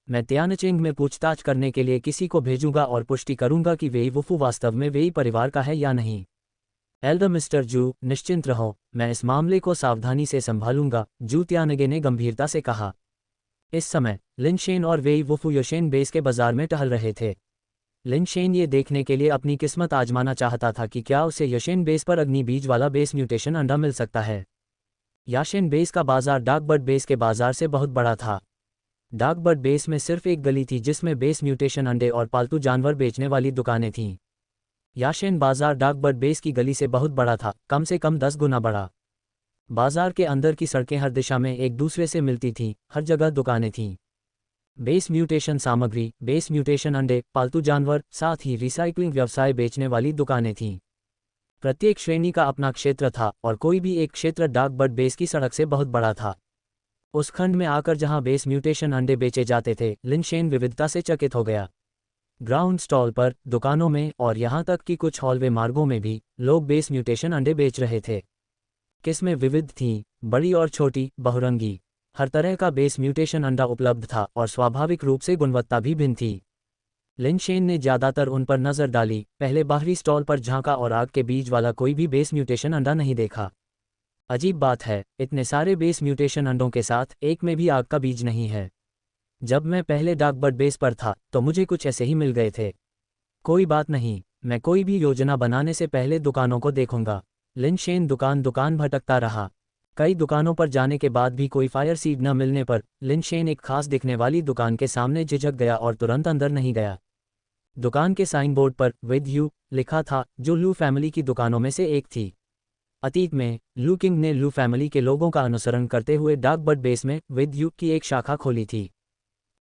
Speaker 1: मैं तियानचिंग में पूछताछ करने के लिए किसी को भेजूंगा और पुष्टि करूंगा कि वेई वुफू वास्तव में वेई परिवार का है या नहीं। एल्डर मिस्टर जू, निश्चिंत रहो, मैं इस मामले को सावधानी से संभालूंगा, जू तियानगे ने गंभीरता से कहा। इस समय लिन शेन और वेई वुफू योशेन बेस के बाजार में टहल रहे थे। लिन शेन ये देखने के लिए अपनी किस्मत आजमाना चाहता था कि क्या उसे योशेन बेस पर अग्नि बीज वाला बेस म्यूटेशन अंडा मिल सकता है। याशेन बेस का बाजार डार्कबर्ड बेस के बाजार से बहुत बड़ा था। डार्कबर्ड बेस में सिर्फ एक गली थी जिसमें बेस म्यूटेशन अंडे और पालतू जानवर बेचने वाली दुकानें थीं। याशेन बाजार डार्कबर्ड बेस की गली से बहुत बड़ा था, कम से कम 10 गुना बड़ा। बाजार के अंदर की सड़कें हर दिशा में एक दूसरे से मिलती थीं, हर जगह दुकानें थीं। बेस म्यूटेशन सामग्री, बेस म्यूटेशन अंडे, पालतू जानवर, साथ ही रिसाइक्लिंग व्यवसाय बेचने वाली दुकानें थीं। प्रत्येक श्रेणी का अपना क्षेत्र था और कोई भी एक क्षेत्र डार्कबर्ड बेस की सड़क से बहुत बड़ा था। उस खंड में आकर जहां बेस म्यूटेशन अंडे बेचे जाते थे, लिन शेन विविधता से चकित हो गया। ग्राउंड स्टॉल पर, दुकानों में और यहां तक कि कुछ हॉलवे मार्गों में भी लोग बेस म्यूटेशन अंडे बेच रहे थे। किस्में विविध थीं, बड़ी और छोटी, बहुरंगी। हर तरह का बेस म्यूटेशन अंडा उपलब्ध था और स्वाभाविक रूप से गुणवत्ता भी भिन्न थी। लिन शेन ने ज़्यादातर उन पर नज़र डाली, पहले बाहरी स्टॉल पर झांका और आग के बीज वाला कोई भी बेस म्यूटेशन अंडा नहीं देखा। अजीब बात है, इतने सारे बेस म्यूटेशन अंडों के साथ एक में भी आग का बीज नहीं है। जब मैं पहले डार्कबर्ड बेस पर था तो मुझे कुछ ऐसे ही मिल गए थे। कोई बात नहीं, मैं कोई भी योजना बनाने से पहले दुकानों को देखूंगा। लिन शेन दुकान दुकान भटकता रहा। कई दुकानों पर जाने के बाद भी कोई फायर सीड न मिलने पर लिन शेन एक खास दिखने वाली दुकान के सामने झिझक गया और तुरंत अंदर नहीं गया। दुकान के साइन बोर्ड पर विद यू लिखा था, जो लू फैमिली की दुकानों में से एक थी। अतीत में लू किंग ने लू फैमिली के लोगों का अनुसरण करते हुए डार्कबर्ड बेस में विद यू की एक शाखा खोली थी।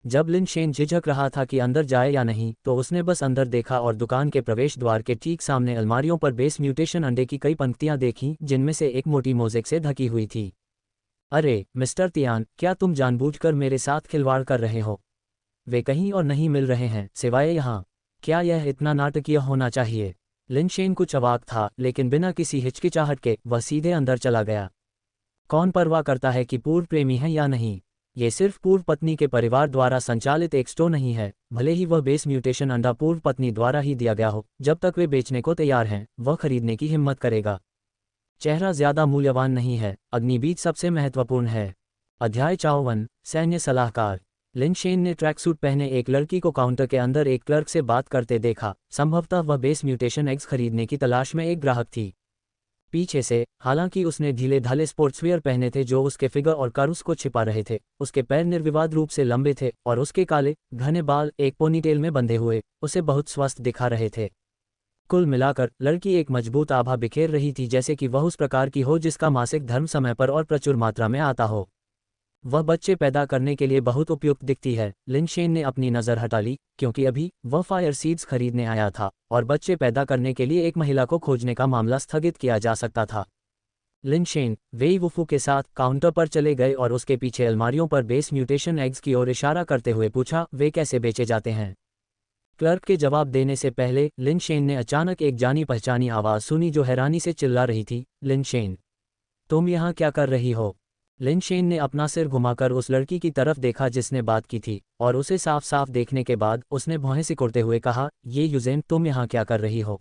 Speaker 1: जब लिन शेन झिझक रहा था कि अंदर जाए या नहीं, तो उसने बस अंदर देखा और दुकान के प्रवेश द्वार के ठीक सामने अलमारियों पर बेस म्यूटेशन अंडे की कई पंक्तियां देखीं, जिनमें से एक मोटी मोज़ेक से ढकी हुई थी। अरे मिस्टर तियान, क्या तुम जानबूझकर मेरे साथ खिलवाड़ कर रहे हो? वे कहीं और नहीं मिल रहे हैं सिवाय यहाँ। क्या यह इतना नाटकीय होना चाहिए? लिन शेन कुछ अवाक था, लेकिन बिना किसी हिचकिचाहट के वह सीधे अंदर चला गया। कौन परवाह करता है कि पूर्व प्रेमी है या नहीं? ये सिर्फ पूर्व पत्नी के परिवार द्वारा संचालित एक स्टोर नहीं है, भले ही वह बेस म्यूटेशन अंडा पूर्व पत्नी द्वारा ही दिया गया हो। जब तक वे बेचने को तैयार हैं, वह खरीदने की हिम्मत करेगा। चेहरा ज्यादा मूल्यवान नहीं है, अग्निबीज सबसे महत्वपूर्ण है। अध्याय 54, सैन्य सलाहकार। लिन शेन ने ट्रैक सूट पहने एक लड़की को काउंटर के अंदर एक क्लर्क से बात करते देखा। संभवतः वह बेस म्यूटेशन एग्स खरीदने की तलाश में एक ग्राहक थी। पीछे से, हालांकि उसने ढीले ढाले स्पोर्ट्सवियर पहने थे जो उसके फिगर और कर्व्स को छिपा रहे थे, उसके पैर निर्विवाद रूप से लंबे थे और उसके काले घने बाल एक पोनीटेल में बंधे हुए उसे बहुत स्वस्थ दिखा रहे थे। कुल मिलाकर लड़की एक मजबूत आभा बिखेर रही थी, जैसे कि वह उस प्रकार की हो जिसका मासिक धर्म समय पर और प्रचुर मात्रा में आता हो। वह बच्चे पैदा करने के लिए बहुत उपयुक्त दिखती है। लिन शेन ने अपनी नज़र हटा ली, क्योंकि अभी वह फायर सीड्स खरीदने आया था और बच्चे पैदा करने के लिए एक महिला को खोजने का मामला स्थगित किया जा सकता था। लिन शेन वेई वुफू के साथ काउंटर पर चले गए और उसके पीछे अलमारियों पर बेस म्यूटेशन एग्स की ओर इशारा करते हुए पूछा, वे कैसे बेचे जाते हैं? क्लर्क के जवाब देने से पहले लिन शेन ने अचानक एक जानी पहचानी आवाज़ सुनी जो हैरानी से चिल्ला रही थी, लिन शेन, तुम यहाँ क्या कर रही हो? लिन शेन ने अपना सिर घुमाकर उस लड़की की तरफ देखा जिसने बात की थी, और उसे साफ साफ देखने के बाद उसने भौहें सिकुड़ते हुए कहा, ये यूजेन, तुम यहाँ क्या कर रही हो?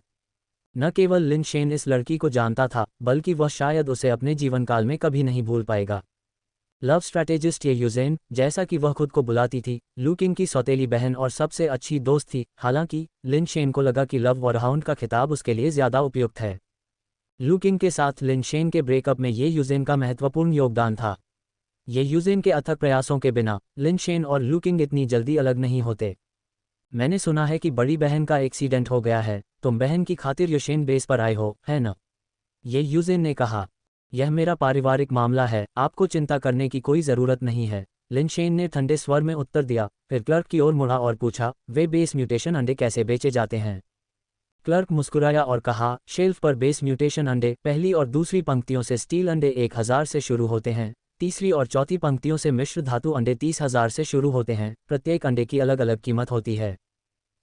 Speaker 1: न केवल लिन शेन इस लड़की को जानता था, बल्कि वह शायद उसे अपने जीवनकाल में कभी नहीं भूल पाएगा। लव स्ट्रैटेजिस्ट ये यूजेन, जैसा कि वह खुद को बुलाती थी, लू किंग की सौतेली बहन और सबसे अच्छी दोस्त थी। हालांकि लिन शेन को लगा कि लव वॉरहाउंड का खिताब उसके लिए ज़्यादा उपयुक्त है। लू किंग के साथ लिन शेन के ब्रेकअप में ये यूजेन का महत्वपूर्ण योगदान था। ये यूजेन के अथक प्रयासों के बिना लिन शेन और लू किंग इतनी जल्दी अलग नहीं होते। मैंने सुना है कि बड़ी बहन का एक्सीडेंट हो गया है, तुम बहन की खातिर योशेन बेस पर आए हो, है न? ये यूजेन ने कहा, यह मेरा पारिवारिक मामला है, आपको चिंता करने की कोई ज़रूरत नहीं है, लिन शेन ने ठंडे स्वर में उत्तर दिया। फिर क्लर्क की ओर मुड़ा और पूछा, वे बेस म्यूटेशन अंडे कैसे बेचे जाते हैं? क्लर्क मुस्कुराया और कहा, शेल्फ पर बेस म्यूटेशन अंडे पहली और दूसरी पंक्तियों से स्टील अंडे 1000 से शुरू होते हैं, तीसरी और चौथी पंक्तियों से मिश्र धातु अंडे 30,000 से शुरू होते हैं। प्रत्येक अंडे की अलग अलग कीमत होती है।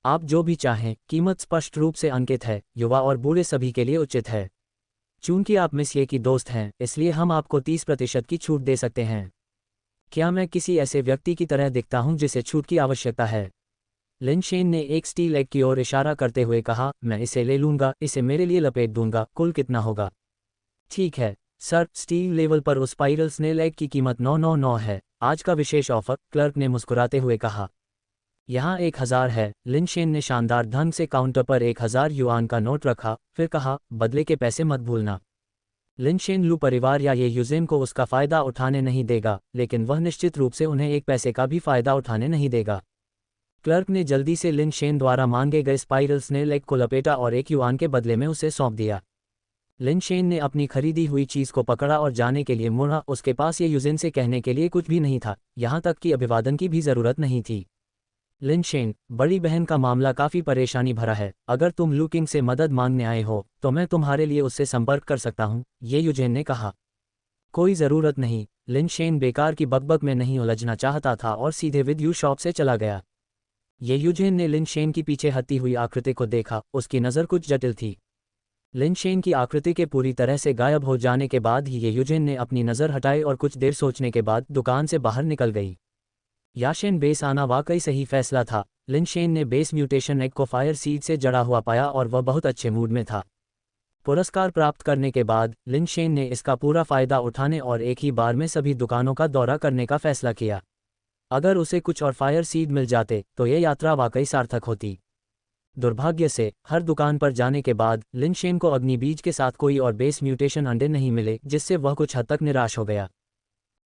Speaker 1: आप जो भी चाहें, कीमत स्पष्ट रूप से अंकित है, युवा और बूढ़े सभी के लिए उचित है। चूंकि आप मिस ये की दोस्त हैं, इसलिए हम आपको 30% की छूट दे सकते हैं। क्या मैं किसी ऐसे व्यक्ति की तरह दिखता हूं जिसे छूट की आवश्यकता है? लिन शेन ने एक स्टील एग की ओर इशारा करते हुए कहा, मैं इसे ले लूंगा, इसे मेरे लिए लपेट दूंगा। कुल कितना होगा? ठीक है सर, स्टील लेवल पर उस स्पाइरल स्नेल एग की कीमत 999 है। आज का विशेष ऑफर, क्लर्क ने मुस्कुराते हुए कहा। यहाँ 1000 है। लिन शेन ने शानदार ढंग से काउंटर पर 1000 युआन का नोट रखा, फिर कहा, बदले के पैसे मत भूलना। लिन शेन लू परिवार या ये यूजेन को उसका फ़ायदा उठाने नहीं देगा, लेकिन वह निश्चित रूप से उन्हें एक पैसे का भी फ़ायदा उठाने नहीं देगा। क्लर्क ने जल्दी से लिन शेन द्वारा मांगे गए स्पाइरल स्नेल एग को लपेटा और 1 युआन के बदले में उसे सौंप दिया। लिन शेन ने अपनी खरीदी हुई चीज़ को पकड़ा और जाने के लिए मुड़ा। उसके पास ये यूजेन से कहने के लिए कुछ भी नहीं था, यहाँ तक कि अभिवादन की भी ज़रूरत नहीं थी। लिन शेन, बड़ी बहन का मामला काफ़ी परेशानी भरा है। अगर तुम लू किंग से मदद मांगने आए हो तो मैं तुम्हारे लिए उससे संपर्क कर सकता हूँ, ये यूजेन ने कहा। कोई ज़रूरत नहीं। लिन शेन बेकार की बकबक में नहीं उलझना चाहता था और सीधे विद यू शॉप से चला गया। ये यूजेन ने लिन शेन की पीछे हटी हुई आकृति को देखा। उसकी नज़र कुछ जटिल थी। लिन शेन की आकृति के पूरी तरह से गायब हो जाने के बाद ही ये यूजेन ने अपनी नज़र हटाई और कुछ देर सोचने के बाद दुकान से बाहर निकल गई। याशेन बेस आना वाकई सही फैसला था। लिन शेन ने बेस म्यूटेशन एग को फायर सीड से जड़ा हुआ पाया और वह बहुत अच्छे मूड में था। पुरस्कार प्राप्त करने के बाद लिन शेन ने इसका पूरा फ़ायदा उठाने और एक ही बार में सभी दुकानों का दौरा करने का फैसला किया। अगर उसे कुछ और फायर सीड मिल जाते तो यह यात्रा वाकई सार्थक होती। दुर्भाग्य से हर दुकान पर जाने के बाद लिन शेन को अग्नि बीज के साथ कोई और बेस म्यूटेशन अंडे नहीं मिले, जिससे वह कुछ हद तक निराश हो गया।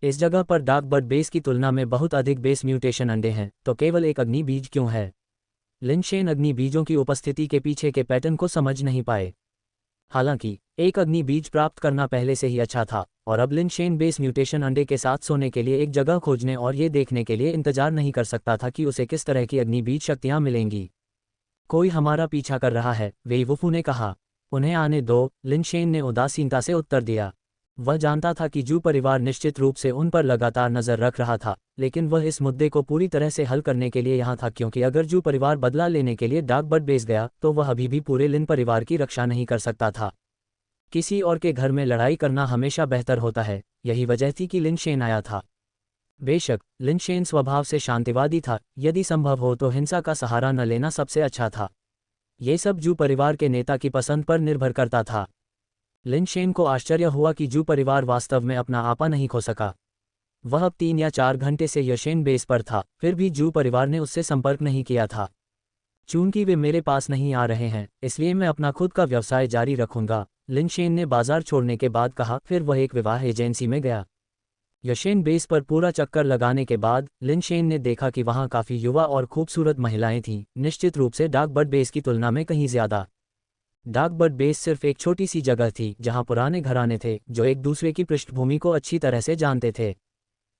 Speaker 1: इस जगह पर डार्क बर्ड बेस की तुलना में बहुत अधिक बेस म्यूटेशन अंडे हैं, तो केवल एक अग्नि बीज क्यों है? लिन शेन अग्नि बीजों की उपस्थिति के पीछे के पैटर्न को समझ नहीं पाए। हालांकि एक अग्नि बीज प्राप्त करना पहले से ही अच्छा था, और अब लिन शेन बेस म्यूटेशन अंडे के साथ सोने के लिए एक जगह खोजने और ये देखने के लिए इंतजार नहीं कर सकता था कि उसे किस तरह की अग्नि बीज शक्तियां मिलेंगी। कोई हमारा पीछा कर रहा है, वेई वुफू ने कहा। उन्हें आने दो, लिन शेन ने उदासीनता से उत्तर दिया। वह जानता था कि जू परिवार निश्चित रूप से उन पर लगातार नज़र रख रहा था, लेकिन वह इस मुद्दे को पूरी तरह से हल करने के लिए यहाँ था, क्योंकि अगर जू परिवार बदला लेने के लिए डार्क बर्ड बेस गया तो वह अभी भी पूरे लिन परिवार की रक्षा नहीं कर सकता था। किसी और के घर में लड़ाई करना हमेशा बेहतर होता है। यही वजह थी कि लिन शेन आया था। बेशक लिन शेन स्वभाव से शांतिवादी था, यदि संभव हो तो हिंसा का सहारा न लेना सबसे अच्छा था। ये सब जू परिवार के नेता की पसंद पर निर्भर करता था। लिन शेन को आश्चर्य हुआ कि जू परिवार वास्तव में अपना आपा नहीं खो सका। वह अब 3 या 4 घंटे से यशेन बेस पर था, फिर भी जू परिवार ने उससे संपर्क नहीं किया था। चूंकि वे मेरे पास नहीं आ रहे हैं, इसलिए मैं अपना खुद का व्यवसाय जारी रखूंगा, लिन शेन ने बाजार छोड़ने के बाद कहा। फिर वह एक विवाह एजेंसी में गया। यशेन बेस पर पूरा चक्कर लगाने के बाद लिन शेन ने देखा कि वहाँ काफ़ी युवा और खूबसूरत महिलाएं थीं, निश्चित रूप से डार्क बर्ड बेस की तुलना में कहीं ज़्यादा। डार्क बर्ड बेस सिर्फ एक छोटी सी जगह थी जहां पुराने घराने थे जो एक दूसरे की पृष्ठभूमि को अच्छी तरह से जानते थे।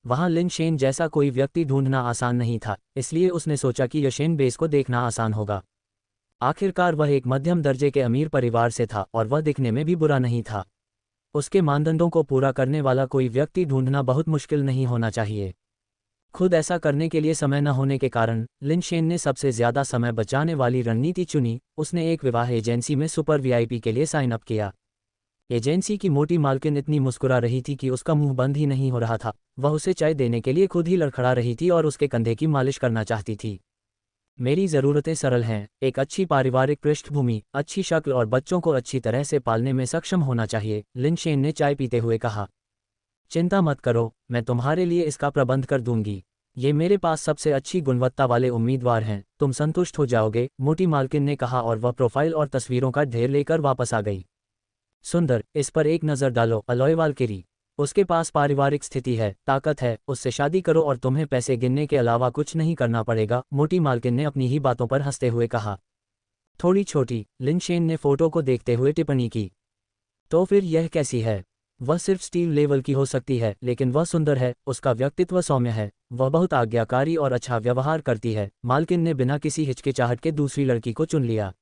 Speaker 1: वहां लिन शेन जैसा कोई व्यक्ति ढूंढना आसान नहीं था, इसलिए उसने सोचा कि यशेन बेस को देखना आसान होगा। आखिरकार वह एक मध्यम दर्जे के अमीर परिवार से था और वह दिखने में भी बुरा नहीं था। उसके मानदंडों को पूरा करने वाला कोई व्यक्ति ढूंढना बहुत मुश्किल नहीं होना चाहिए। खुद ऐसा करने के लिए समय न होने के कारण लिन शेन ने सबसे ज़्यादा समय बचाने वाली रणनीति चुनी। उसने एक विवाह एजेंसी में सुपर वीआईपी के लिए साइन अप किया। एजेंसी की मोटी मालकिन इतनी मुस्कुरा रही थी कि उसका मुंह बंद ही नहीं हो रहा था। वह उसे चाय देने के लिए खुद ही लड़खड़ा रही थी और उसके कंधे की मालिश करना चाहती थी। मेरी ज़रूरतें सरल हैं, एक अच्छी पारिवारिक पृष्ठभूमि, अच्छी शक्ल और बच्चों को अच्छी तरह से पालने में सक्षम होना चाहिए, लिन शेन ने चाय पीते हुए कहा। चिंता मत करो, मैं तुम्हारे लिए इसका प्रबंध कर दूंगी। ये मेरे पास सबसे अच्छी गुणवत्ता वाले उम्मीदवार हैं, तुम संतुष्ट हो जाओगे, मोटी मालकिन ने कहा और वह प्रोफाइल और तस्वीरों का ढेर लेकर वापस आ गई। सुंदर, इस पर एक नज़र डालो, अलोय वाल्किरी। उसके पास पारिवारिक स्थिति है, ताकत है, उससे शादी करो और तुम्हें पैसे गिनने के अलावा कुछ नहीं करना पड़ेगा, मोटी मालकिन ने अपनी ही बातों पर हंसते हुए कहा। थोड़ी छोटी, लिन शेन ने फोटो को देखते हुए टिप्पणी की। तो फिर यह कैसी है? वह सिर्फ स्टील लेवल की हो सकती है, लेकिन वह सुंदर है, उसका व्यक्तित्व सौम्य है, वह बहुत आज्ञाकारी और अच्छा व्यवहार करती है। मालकिन ने बिना किसी हिचकिचाहट के दूसरी लड़की को चुन लिया।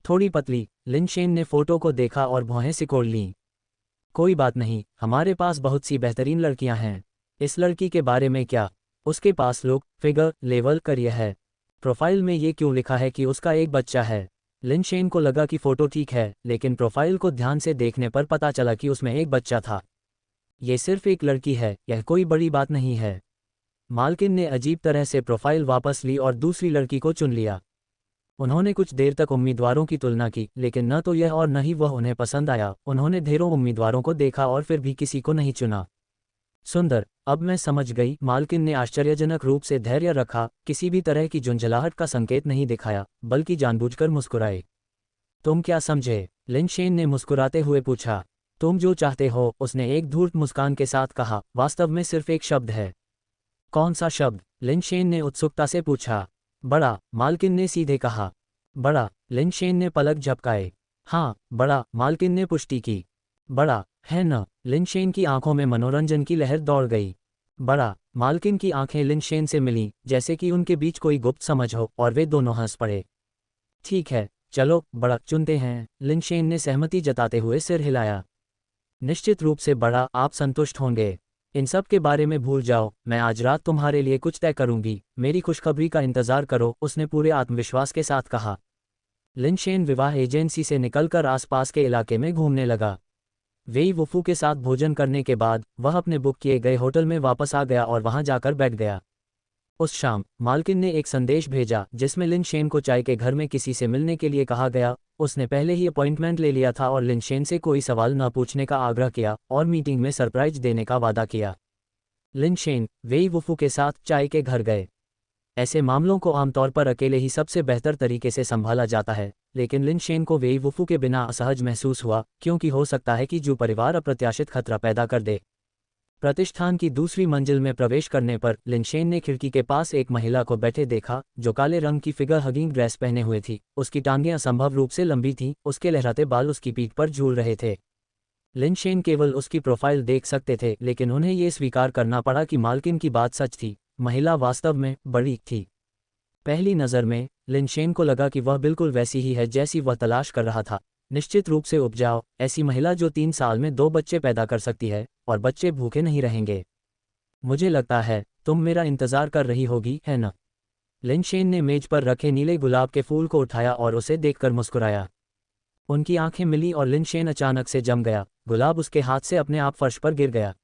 Speaker 1: थोड़ी पतली, लिन शेन ने फोटो को देखा और भौहें सिकोड़ लीं। कोई बात नहीं, हमारे पास बहुत सी बेहतरीन लड़कियां हैं। इस लड़की के बारे में क्या? उसके पास लुक, फिगर, लेवल, करियर है। प्रोफाइल में ये क्यों लिखा है कि उसका एक बच्चा है? लिन शेन को लगा कि फोटो ठीक है, लेकिन प्रोफाइल को ध्यान से देखने पर पता चला कि उसमें एक बच्चा था। ये सिर्फ एक लड़की है, यह कोई बड़ी बात नहीं है। मालकिन ने अजीब तरह से प्रोफाइल वापस ली और दूसरी लड़की को चुन लिया। उन्होंने कुछ देर तक उम्मीदवारों की तुलना की, लेकिन न तो यह और न ही वह उन्हें पसंद आया। उन्होंने ढेरों उम्मीदवारों को देखा और फिर भी किसी को नहीं चुना। सुंदर, अब मैं समझ गई। मालकिन ने आश्चर्यजनक रूप से धैर्य रखा, किसी भी तरह की झुंझलाहट का संकेत नहीं दिखाया, बल्कि जानबूझकर मुस्कुराए। तुम क्या समझे? लिन शेन ने मुस्कुराते हुए पूछा। तुम जो चाहते हो, उसने एक धूर्त मुस्कान के साथ कहा। वास्तव में सिर्फ एक शब्द है। कौन सा शब्द? लिन शेन ने उत्सुकता से पूछा। बड़ा, मालकिन ने सीधे कहा। बड़ा? लिन शेन ने पलक झपकाए। हाँ, बड़ा, मालकिन ने पुष्टि की। बड़ा, है न? लिन शेन की आंखों में मनोरंजन की लहर दौड़ गई। बड़ा? मालकिन की आंखें लिन शेन से मिलीं, जैसे कि उनके बीच कोई गुप्त समझ हो, और वे दोनों हंस पड़े। ठीक है, चलो, बड़ा चुनते हैं। लिन शेन ने सहमति जताते हुए सिर हिलाया। निश्चित रूप से बड़ा, आप संतुष्ट होंगे। इन सब के बारे में भूल जाओ, मैं आज रात तुम्हारे लिए कुछ तय करूंगी। मेरी खुशखबरी का इंतजार करो, उसने पूरे आत्मविश्वास के साथ कहा। लिन शेन विवाह एजेंसी से निकलकर आसपास के इलाके में घूमने लगा। वेई वुफू के साथ भोजन करने के बाद वह अपने बुक किए गए होटल में वापस आ गया और वहां जाकर बैठ गया। उस शाम मालकिन ने एक संदेश भेजा जिसमें लिन शेन को चाय के घर में किसी से मिलने के लिए कहा गया। उसने पहले ही अपॉइंटमेंट ले लिया था और लिन शेन से कोई सवाल न पूछने का आग्रह किया और मीटिंग में सरप्राइज देने का वादा किया। लिन शेन वेई वुफू के साथ चाय के घर गए। ऐसे मामलों को आमतौर पर अकेले ही सबसे बेहतर तरीके से संभाला जाता है, लेकिन लिन शेन को वेई वुफू के बिना असहज महसूस हुआ, क्योंकि हो सकता है कि जो परिवार अप्रत्याशित खतरा पैदा कर दे। प्रतिष्ठान की दूसरी मंजिल में प्रवेश करने पर लिन शेन ने खिड़की के पास एक महिला को बैठे देखा, जो काले रंग की फिगर हगिंग ड्रेस पहने हुए थी। उसकी टांगें असंभव रूप से लंबी थीं, उसके लहराते बाल उसकी पीठ पर झूल रहे थे। लिन शेन केवल उसकी प्रोफाइल देख सकते थे, लेकिन उन्हें ये स्वीकार करना पड़ा कि मालकिन की बात सच थी। महिला वास्तव में बड़ी थी। पहली नज़र में लिन शेन को लगा कि वह बिल्कुल वैसी ही है जैसी वह तलाश कर रहा था। निश्चित रूप से उपजाऊ, ऐसी महिला जो 3 साल में 2 बच्चे पैदा कर सकती है, और बच्चे भूखे नहीं रहेंगे। मुझे लगता है तुम मेरा इंतजार कर रही होगी, है न? लिन शेन ने मेज पर रखे नीले गुलाब के फूल को उठाया और उसे देखकर मुस्कुराया। उनकी आंखें मिली और लिन शेन अचानक से जम गया। गुलाब उसके हाथ से अपने आप फर्श पर गिर गया।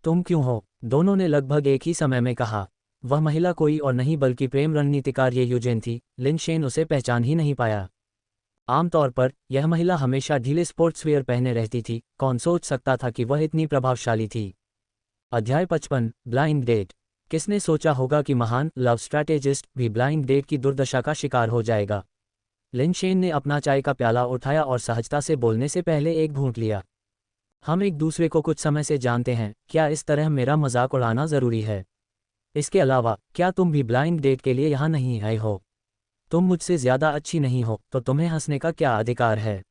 Speaker 1: तुम क्यों हो? दोनों ने लगभग एक ही समय में कहा। वह महिला कोई और नहीं बल्कि प्रेम रणनीतिकार ये यूजेन थी। लिन शेन उसे पहचान ही नहीं पाया। आमतौर पर यह महिला हमेशा ढीले स्पोर्ट्सवियर पहने रहती थी। कौन सोच सकता था कि वह इतनी प्रभावशाली थी। अध्याय 55 ब्लाइंड डेट। किसने सोचा होगा कि महान लव स्ट्रैटेजिस्ट भी ब्लाइंड डेट की दुर्दशा का शिकार हो जाएगा। लिन शेन ने अपना चाय का प्याला उठाया और सहजता से बोलने से पहले एक घूंट लिया। हम एक दूसरे को कुछ समय से जानते हैं, क्या इस तरह मेरा मजाक उड़ाना जरूरी है? इसके अलावा क्या तुम भी ब्लाइंड डेट के लिए यहाँ नहीं आए हो? तुम मुझसे ज़्यादा अच्छी नहीं हो, तो तुम्हें हंसने का क्या अधिकार है?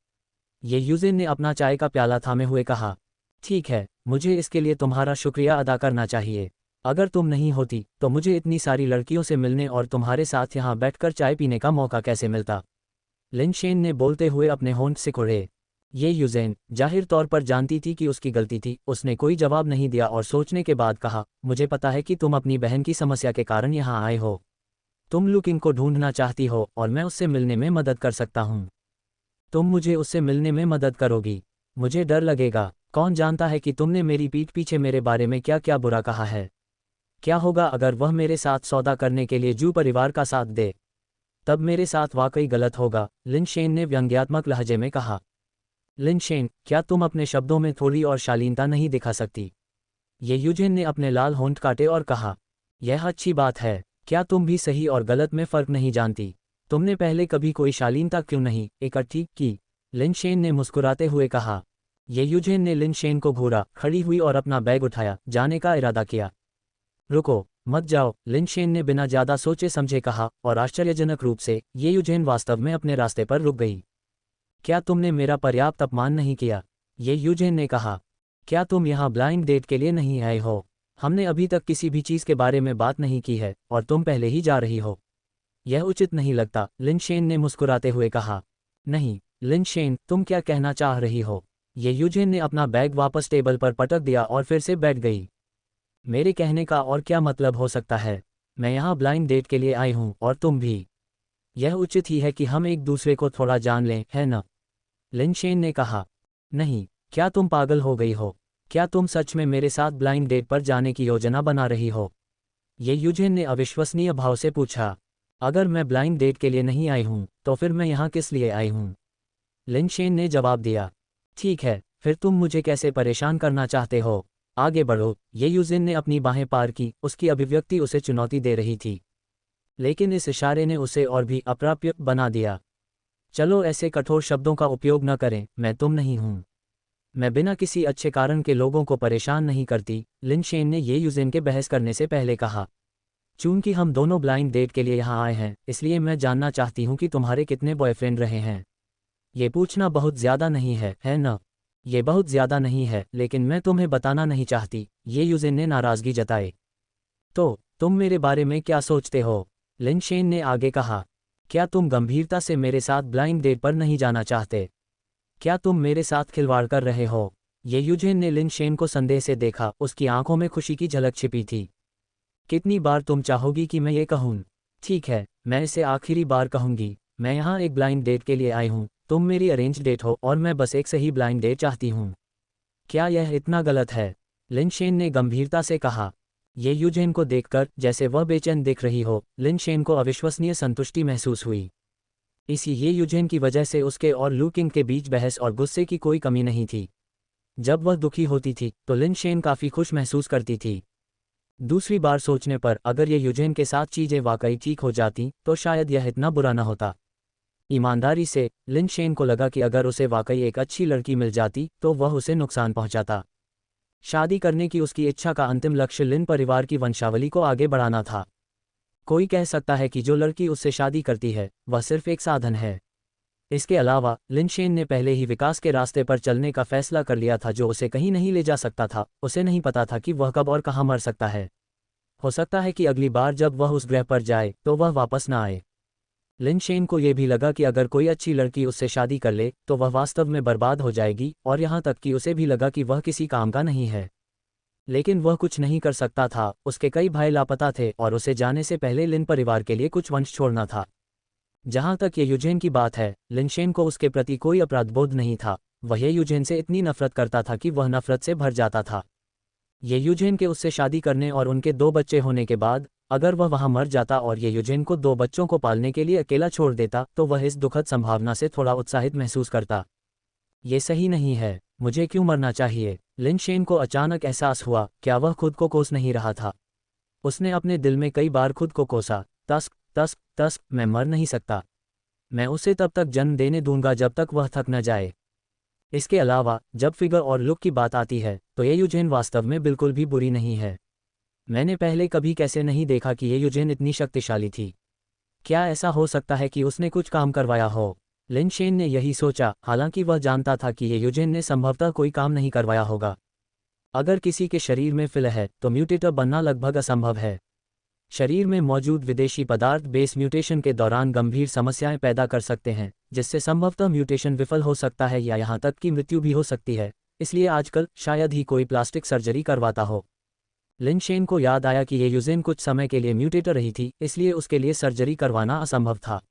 Speaker 1: ये यूजिन ने अपना चाय का प्याला थामे हुए कहा। ठीक है, मुझे इसके लिए तुम्हारा शुक्रिया अदा करना चाहिए। अगर तुम नहीं होती तो मुझे इतनी सारी लड़कियों से मिलने और तुम्हारे साथ यहाँ बैठकर चाय पीने का मौका कैसे मिलता? लिन शेन ने बोलते हुए अपने होंठ सिकुड़े। ये यूजेन जाहिर तौर पर जानती थी कि उसकी गलती थी। उसने कोई जवाब नहीं दिया और सोचने के बाद कहा, मुझे पता है कि तुम अपनी बहन की समस्या के कारण यहाँ आए हो। तुम लुकिंग को ढूंढना चाहती हो और मैं उससे मिलने में मदद कर सकता हूँ। तुम मुझे उससे मिलने में मदद करोगी? मुझे डर लगेगा। कौन जानता है कि तुमने मेरी पीठ पीछे मेरे बारे में क्या क्या बुरा कहा है। क्या होगा अगर वह मेरे साथ सौदा करने के लिए जू परिवार का साथ दे? तब मेरे साथ वाकई गलत होगा, लिन शेन ने व्यंग्यात्मक लहजे में कहा। लिन शेन, क्या तुम अपने शब्दों में थोड़ी और शालीनता नहीं दिखा सकती? ये यूजिन ने अपने लाल होंठ काटे और कहा। यह अच्छी बात है। क्या तुम भी सही और गलत में फ़र्क नहीं जानती? तुमने पहले कभी कोई शालीनता क्यों नहीं इकट्ठी की? लिन शेन ने मुस्कुराते हुए कहा। ये यूजिन ने लिन शेन को घूरा, खड़ी हुई और अपना बैग उठाया, जाने का इरादा किया। रुको, मत जाओ, लिन शेन ने बिना ज़्यादा सोचे समझे कहा, और आश्चर्यजनक रूप से ये यूजिन वास्तव में अपने रास्ते पर रुक गई। क्या तुमने मेरा पर्याप्त अपमान नहीं किया? ये यूजिन ने कहा। क्या तुम यहाँ ब्लाइंड डेट के लिए नहीं आए हो? हमने अभी तक किसी भी चीज़ के बारे में बात नहीं की है, और तुम पहले ही जा रही हो। यह उचित नहीं लगता, लिन शेन ने मुस्कुराते हुए कहा। नहीं, लिन शेन, तुम क्या कहना चाह रही हो? ये यूजिन ने अपना बैग वापस टेबल पर पटक दिया और फिर से बैठ गई। मेरे कहने का और क्या मतलब हो सकता है? मैं यहाँ ब्लाइंड डेट के लिए आई हूँ और तुम भी। यह उचित ही है कि हम एक दूसरे को थोड़ा जान लें, है न? लिन शेन ने कहा। नहीं, क्या तुम पागल हो गई हो? क्या तुम सच में मेरे साथ ब्लाइंड डेट पर जाने की योजना बना रही हो? ये यूजिन ने अविश्वसनीय भाव से पूछा। अगर मैं ब्लाइंड डेट के लिए नहीं आई हूँ तो फिर मैं यहाँ किस लिए आई हूँ? लिन शेन ने जवाब दिया। ठीक है, फिर तुम मुझे कैसे परेशान करना चाहते हो? आगे बढ़ो। ये यूजिन ने अपनी बाहें पार की, उसकी अभिव्यक्ति उसे चुनौती दे रही थी। लेकिन इस इशारे ने उसे और भी अप्राप्य बना दिया। चलो ऐसे कठोर शब्दों का उपयोग न करें, मैं तुम नहीं हूँ। मैं बिना किसी अच्छे कारण के लोगों को परेशान नहीं करती, लिन शेन ने ये यूजिन के बहस करने से पहले कहा। चूंकि हम दोनों ब्लाइंड डेट के लिए यहाँ आए हैं, इसलिए मैं जानना चाहती हूँ कि तुम्हारे कितने बॉयफ्रेंड रहे हैं। ये पूछना बहुत ज़्यादा नहीं है न? ये बहुत ज़्यादा नहीं है, लेकिन मैं तुम्हें बताना नहीं चाहती, ये यूजिन ने नाराज़गी जताई। तो तुम मेरे बारे में क्या सोचते हो? लिन शेन ने आगे कहा। क्या तुम गंभीरता से मेरे साथ ब्लाइंड डेट पर नहीं जाना चाहते? क्या तुम मेरे साथ खिलवाड़ कर रहे हो? ये यूजिन ने लिन शेन को संदेह से देखा, उसकी आंखों में खुशी की झलक छिपी थी। कितनी बार तुम चाहोगी कि मैं ये कहूँ? ठीक है, मैं इसे आखिरी बार कहूँगी। मैं यहाँ एक ब्लाइंड डेट के लिए आई हूँ, तुम मेरी अरेंज डेट हो और मैं बस एक सही ब्लाइंड डेट चाहती हूँ। क्या यह इतना गलत है? लिन शेन ने गंभीरता से कहा। ये यूजिन को देखकर जैसे वह बेचैन दिख रही हो, लिन शेन को अविश्वसनीय संतुष्टि महसूस हुई। इसी ये यूजिन की वजह से उसके और लू किंग के बीच बहस और गुस्से की कोई कमी नहीं थी। जब वह दुखी होती थी तो लिन शेन काफ़ी खुश महसूस करती थी। दूसरी बार सोचने पर अगर ये यूजिन के साथ चीज़ें वाकई ठीक हो जाती तो शायद यह इतना बुरा न होता। ईमानदारी से लिन शेन को लगा कि अगर उसे वाकई एक अच्छी लड़की मिल जाती तो वह उसे नुकसान पहुंचाता। शादी करने की उसकी इच्छा का अंतिम लक्ष्य लिन परिवार की वंशावली को आगे बढ़ाना था। कोई कह सकता है कि जो लड़की उससे शादी करती है वह सिर्फ एक साधन है। इसके अलावा लिन शेन ने पहले ही विकास के रास्ते पर चलने का फैसला कर लिया था जो उसे कहीं नहीं ले जा सकता था। उसे नहीं पता था कि वह कब और कहाँ मर सकता है। हो सकता है कि अगली बार जब वह उस ग्रह पर जाए तो वह वापस न आए। लिन शेन को यह भी लगा कि अगर कोई अच्छी लड़की उससे शादी कर ले तो वह वास्तव में बर्बाद हो जाएगी, और यहाँ तक कि उसे भी लगा कि वह किसी काम का नहीं है। लेकिन वह कुछ नहीं कर सकता था, उसके कई भाई लापता थे और उसे जाने से पहले लिन परिवार के लिए कुछ वंश छोड़ना था। जहाँ तक ये यूजेन की बात है, लिन शेन को उसके प्रति कोई अपराधबोध नहीं था। वह ये यूजेन से इतनी नफरत करता था कि वह नफरत से भर जाता था। ये यूजेन के उससे शादी करने और उनके 2 बच्चे होने के बाद अगर वह वहां मर जाता और ये यूजेन को 2 बच्चों को पालने के लिए अकेला छोड़ देता तो वह इस दुखद संभावना से थोड़ा उत्साहित महसूस करता। ये सही नहीं है, मुझे क्यों मरना चाहिए? लिन शेन को अचानक एहसास हुआ, क्या वह खुद को कोस नहीं रहा था? उसने अपने दिल में कई बार खुद को कोसा, तस्क तस्क तस्क, मैं मर नहीं सकता। मैं उसे तब तक जन्म देने दूंगा जब तक वह थक न जाए। इसके अलावा जब फिगर और लुक की बात आती है तो ये यूजेन वास्तव में बिल्कुल भी बुरी नहीं है। मैंने पहले कभी कैसे नहीं देखा कि ये यूजेन इतनी शक्तिशाली थी। क्या ऐसा हो सकता है कि उसने कुछ काम करवाया हो? लिन शेन ने यही सोचा, हालांकि वह जानता था कि ये यूजेन ने संभवतः कोई काम नहीं करवाया होगा। अगर किसी के शरीर में फिल है तो म्यूटेटर बनना लगभग असंभव है। शरीर में मौजूद विदेशी पदार्थ बेस म्यूटेशन के दौरान गंभीर समस्याएं पैदा कर सकते हैं, जिससे संभवतः म्यूटेशन विफल हो सकता है या यहां तक कि मृत्यु भी हो सकती है। इसलिए आजकल शायद ही कोई प्लास्टिक सर्जरी करवाता हो। लिन शेन को याद आया कि ये यूजेन कुछ समय के लिए म्यूटेटर रही थी, इसलिए उसके लिए सर्जरी करवाना असंभव था।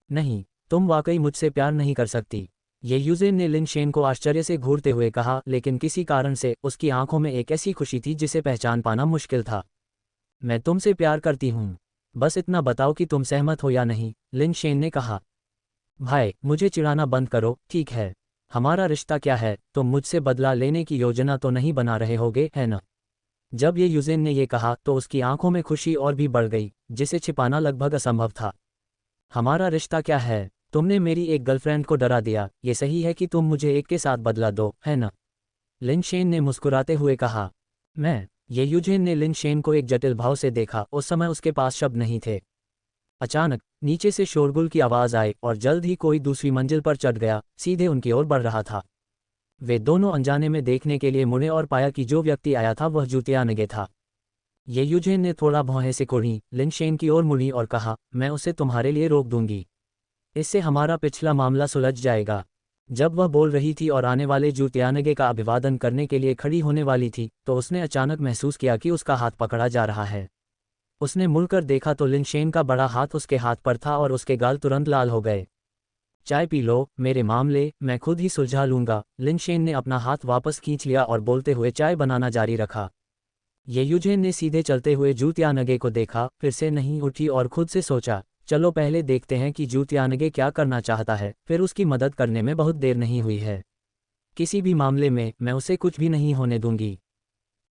Speaker 1: नहीं, तुम वाकई मुझसे प्यार नहीं कर सकती, ये यूजेन ने लिन शेन को आश्चर्य से घूरते हुए कहा, लेकिन किसी कारण से उसकी आंखों में एक ऐसी खुशी थी जिसे पहचान पाना मुश्किल था। मैं तुमसे प्यार करती हूँ, बस इतना बताओ कि तुम सहमत हो या नहीं, लिन शेन ने कहा। भाई, मुझे चिढ़ाना बंद करो, ठीक है? हमारा रिश्ता क्या है? तुम मुझसे बदला लेने की योजना तो नहीं बना रहे होगे, है न? जब ये यूजेन ने ये कहा तो उसकी आंखों में खुशी और भी बढ़ गई, जिसे छिपाना लगभग असंभव था। हमारा रिश्ता क्या है? तुमने मेरी एक गर्लफ्रेंड को डरा दिया, ये सही है कि तुम मुझे एक के साथ बदला दो, है न? लिन शेन ने मुस्कुराते हुए कहा। मैं ये यूजेन ने लिन शेन को एक जटिल भाव से देखा, उस समय उसके पास शब्द नहीं थे। अचानक नीचे से शोरगुल की आवाज़ आई और जल्द ही कोई दूसरी मंजिल पर चढ़ गया, सीधे उनकी ओर बढ़ रहा था। वे दोनों अनजाने में देखने के लिए मुड़े और पाया कि जो व्यक्ति आया था वह जूतियानगे था। ये यूजेन ने थोड़ा भौहें से कुढ़ी, लिन शेन की ओर मुड़ी और कहा, मैं उसे तुम्हारे लिए रोक दूंगी। इससे हमारा पिछला मामला सुलझ जाएगा। जब वह बोल रही थी और आने वाले जू तियानगे का अभिवादन करने के लिए खड़ी होने वाली थी, तो उसने अचानक महसूस किया कि उसका हाथ पकड़ा जा रहा है। उसने मुड़कर देखा तो लिन शेन का बड़ा हाथ उसके हाथ पर था और उसके गाल तुरंत लाल हो गए। चाय पी लो, मेरे मामले मैं खुद ही सुलझा लूंगा। लिन शेन ने अपना हाथ वापस खींच लिया और बोलते हुए चाय बनाना जारी रखा। ये यूजेन ने सीधे चलते हुए जू तियानगे को देखा, फिर से नहीं उठी और खुद से सोचा, चलो पहले देखते हैं कि जू तियानगे क्या करना चाहता है, फिर उसकी मदद करने में बहुत देर नहीं हुई है। किसी भी मामले में मैं उसे कुछ भी नहीं होने दूंगी।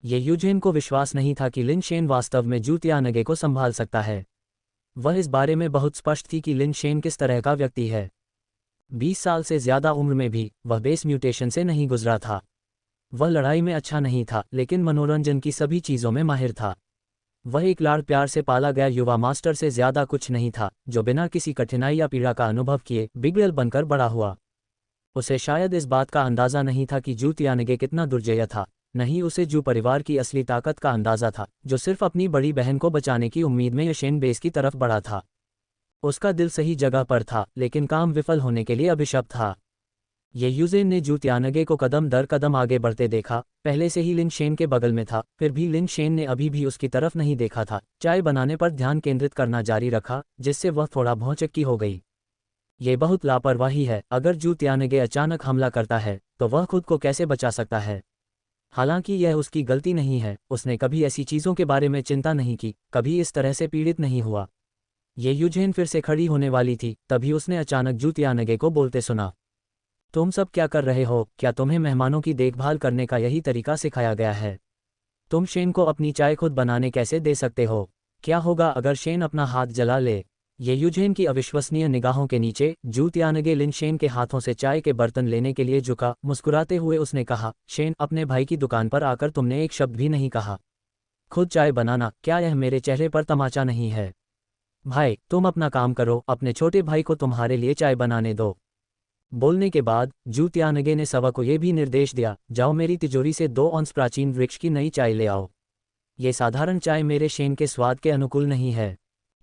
Speaker 1: ये यूजेन को विश्वास नहीं था कि लिन शेन वास्तव में जू तियानगे को संभाल सकता है। वह इस बारे में बहुत स्पष्ट थी कि लिन शेन किस तरह का व्यक्ति है। 20 साल से ज्यादा उम्र में भी वह बेस म्यूटेशन से नहीं गुजरा था। वह लड़ाई में अच्छा नहीं था, लेकिन मनोरंजन की सभी चीज़ों में माहिर था। वह एक लाड़ प्यार से पाला गया युवा मास्टर से ज्यादा कुछ नहीं था, जो बिना किसी कठिनाई या पीड़ा का अनुभव किए बिगड़ेल बनकर बड़ा हुआ। उसे शायद इस बात का अंदाज़ा नहीं था कि जू तियानगे कितना दुर्जय था, नहीं उसे जू परिवार की असली ताकत का अंदाज़ा था, जो सिर्फ अपनी बड़ी बहन को बचाने की उम्मीद में यशेन बेस की तरफ बढ़ा था। उसका दिल सही जगह पर था, लेकिन काम विफल होने के लिए अभिशप्त था। ये यूजेन ने जू तियानगे को कदम दर कदम आगे बढ़ते देखा। पहले से ही लिन शेन के बगल में था, फिर भी लिन शेन ने अभी भी उसकी तरफ नहीं देखा था। चाय बनाने पर ध्यान केंद्रित करना जारी रखा, जिससे वह थोड़ा भौचक्की हो गई। ये बहुत लापरवाही है। अगर जू तियानगे अचानक हमला करता है तो वह खुद को कैसे बचा सकता है? हालांकि यह उसकी गलती नहीं है, उसने कभी ऐसी चीज़ों के बारे में चिंता नहीं की, कभी इस तरह से पीड़ित नहीं हुआ। ये यूजेन फिर से खड़ी होने वाली थी, तभी उसने अचानक जू तियानगे को बोलते सुना, तुम सब क्या कर रहे हो? क्या तुम्हें मेहमानों की देखभाल करने का यही तरीका सिखाया गया है? तुम शेन को अपनी चाय खुद बनाने कैसे दे सकते हो? क्या होगा अगर शेन अपना हाथ जला ले? ये यूजेन की अविश्वसनीय निगाहों के नीचे जू तियानगे लिन शेन के हाथों से चाय के बर्तन लेने के लिए झुका। मुस्कुराते हुए उसने कहा, शेन, अपने भाई की दुकान पर आकर तुमने एक शब्द भी नहीं कहा। खुद चाय बनाना, क्या यह मेरे चेहरे पर तमाचा नहीं है? भाई, तुम अपना काम करो, अपने छोटे भाई को तुम्हारे लिए चाय बनाने दो। बोलने के बाद जू तियानगे ने सवा को यह भी निर्देश दिया, जाओ मेरी तिजोरी से 2 औंस प्राचीन वृक्ष की नई चाय ले आओ। ये साधारण चाय मेरे शेन के स्वाद के अनुकूल नहीं है।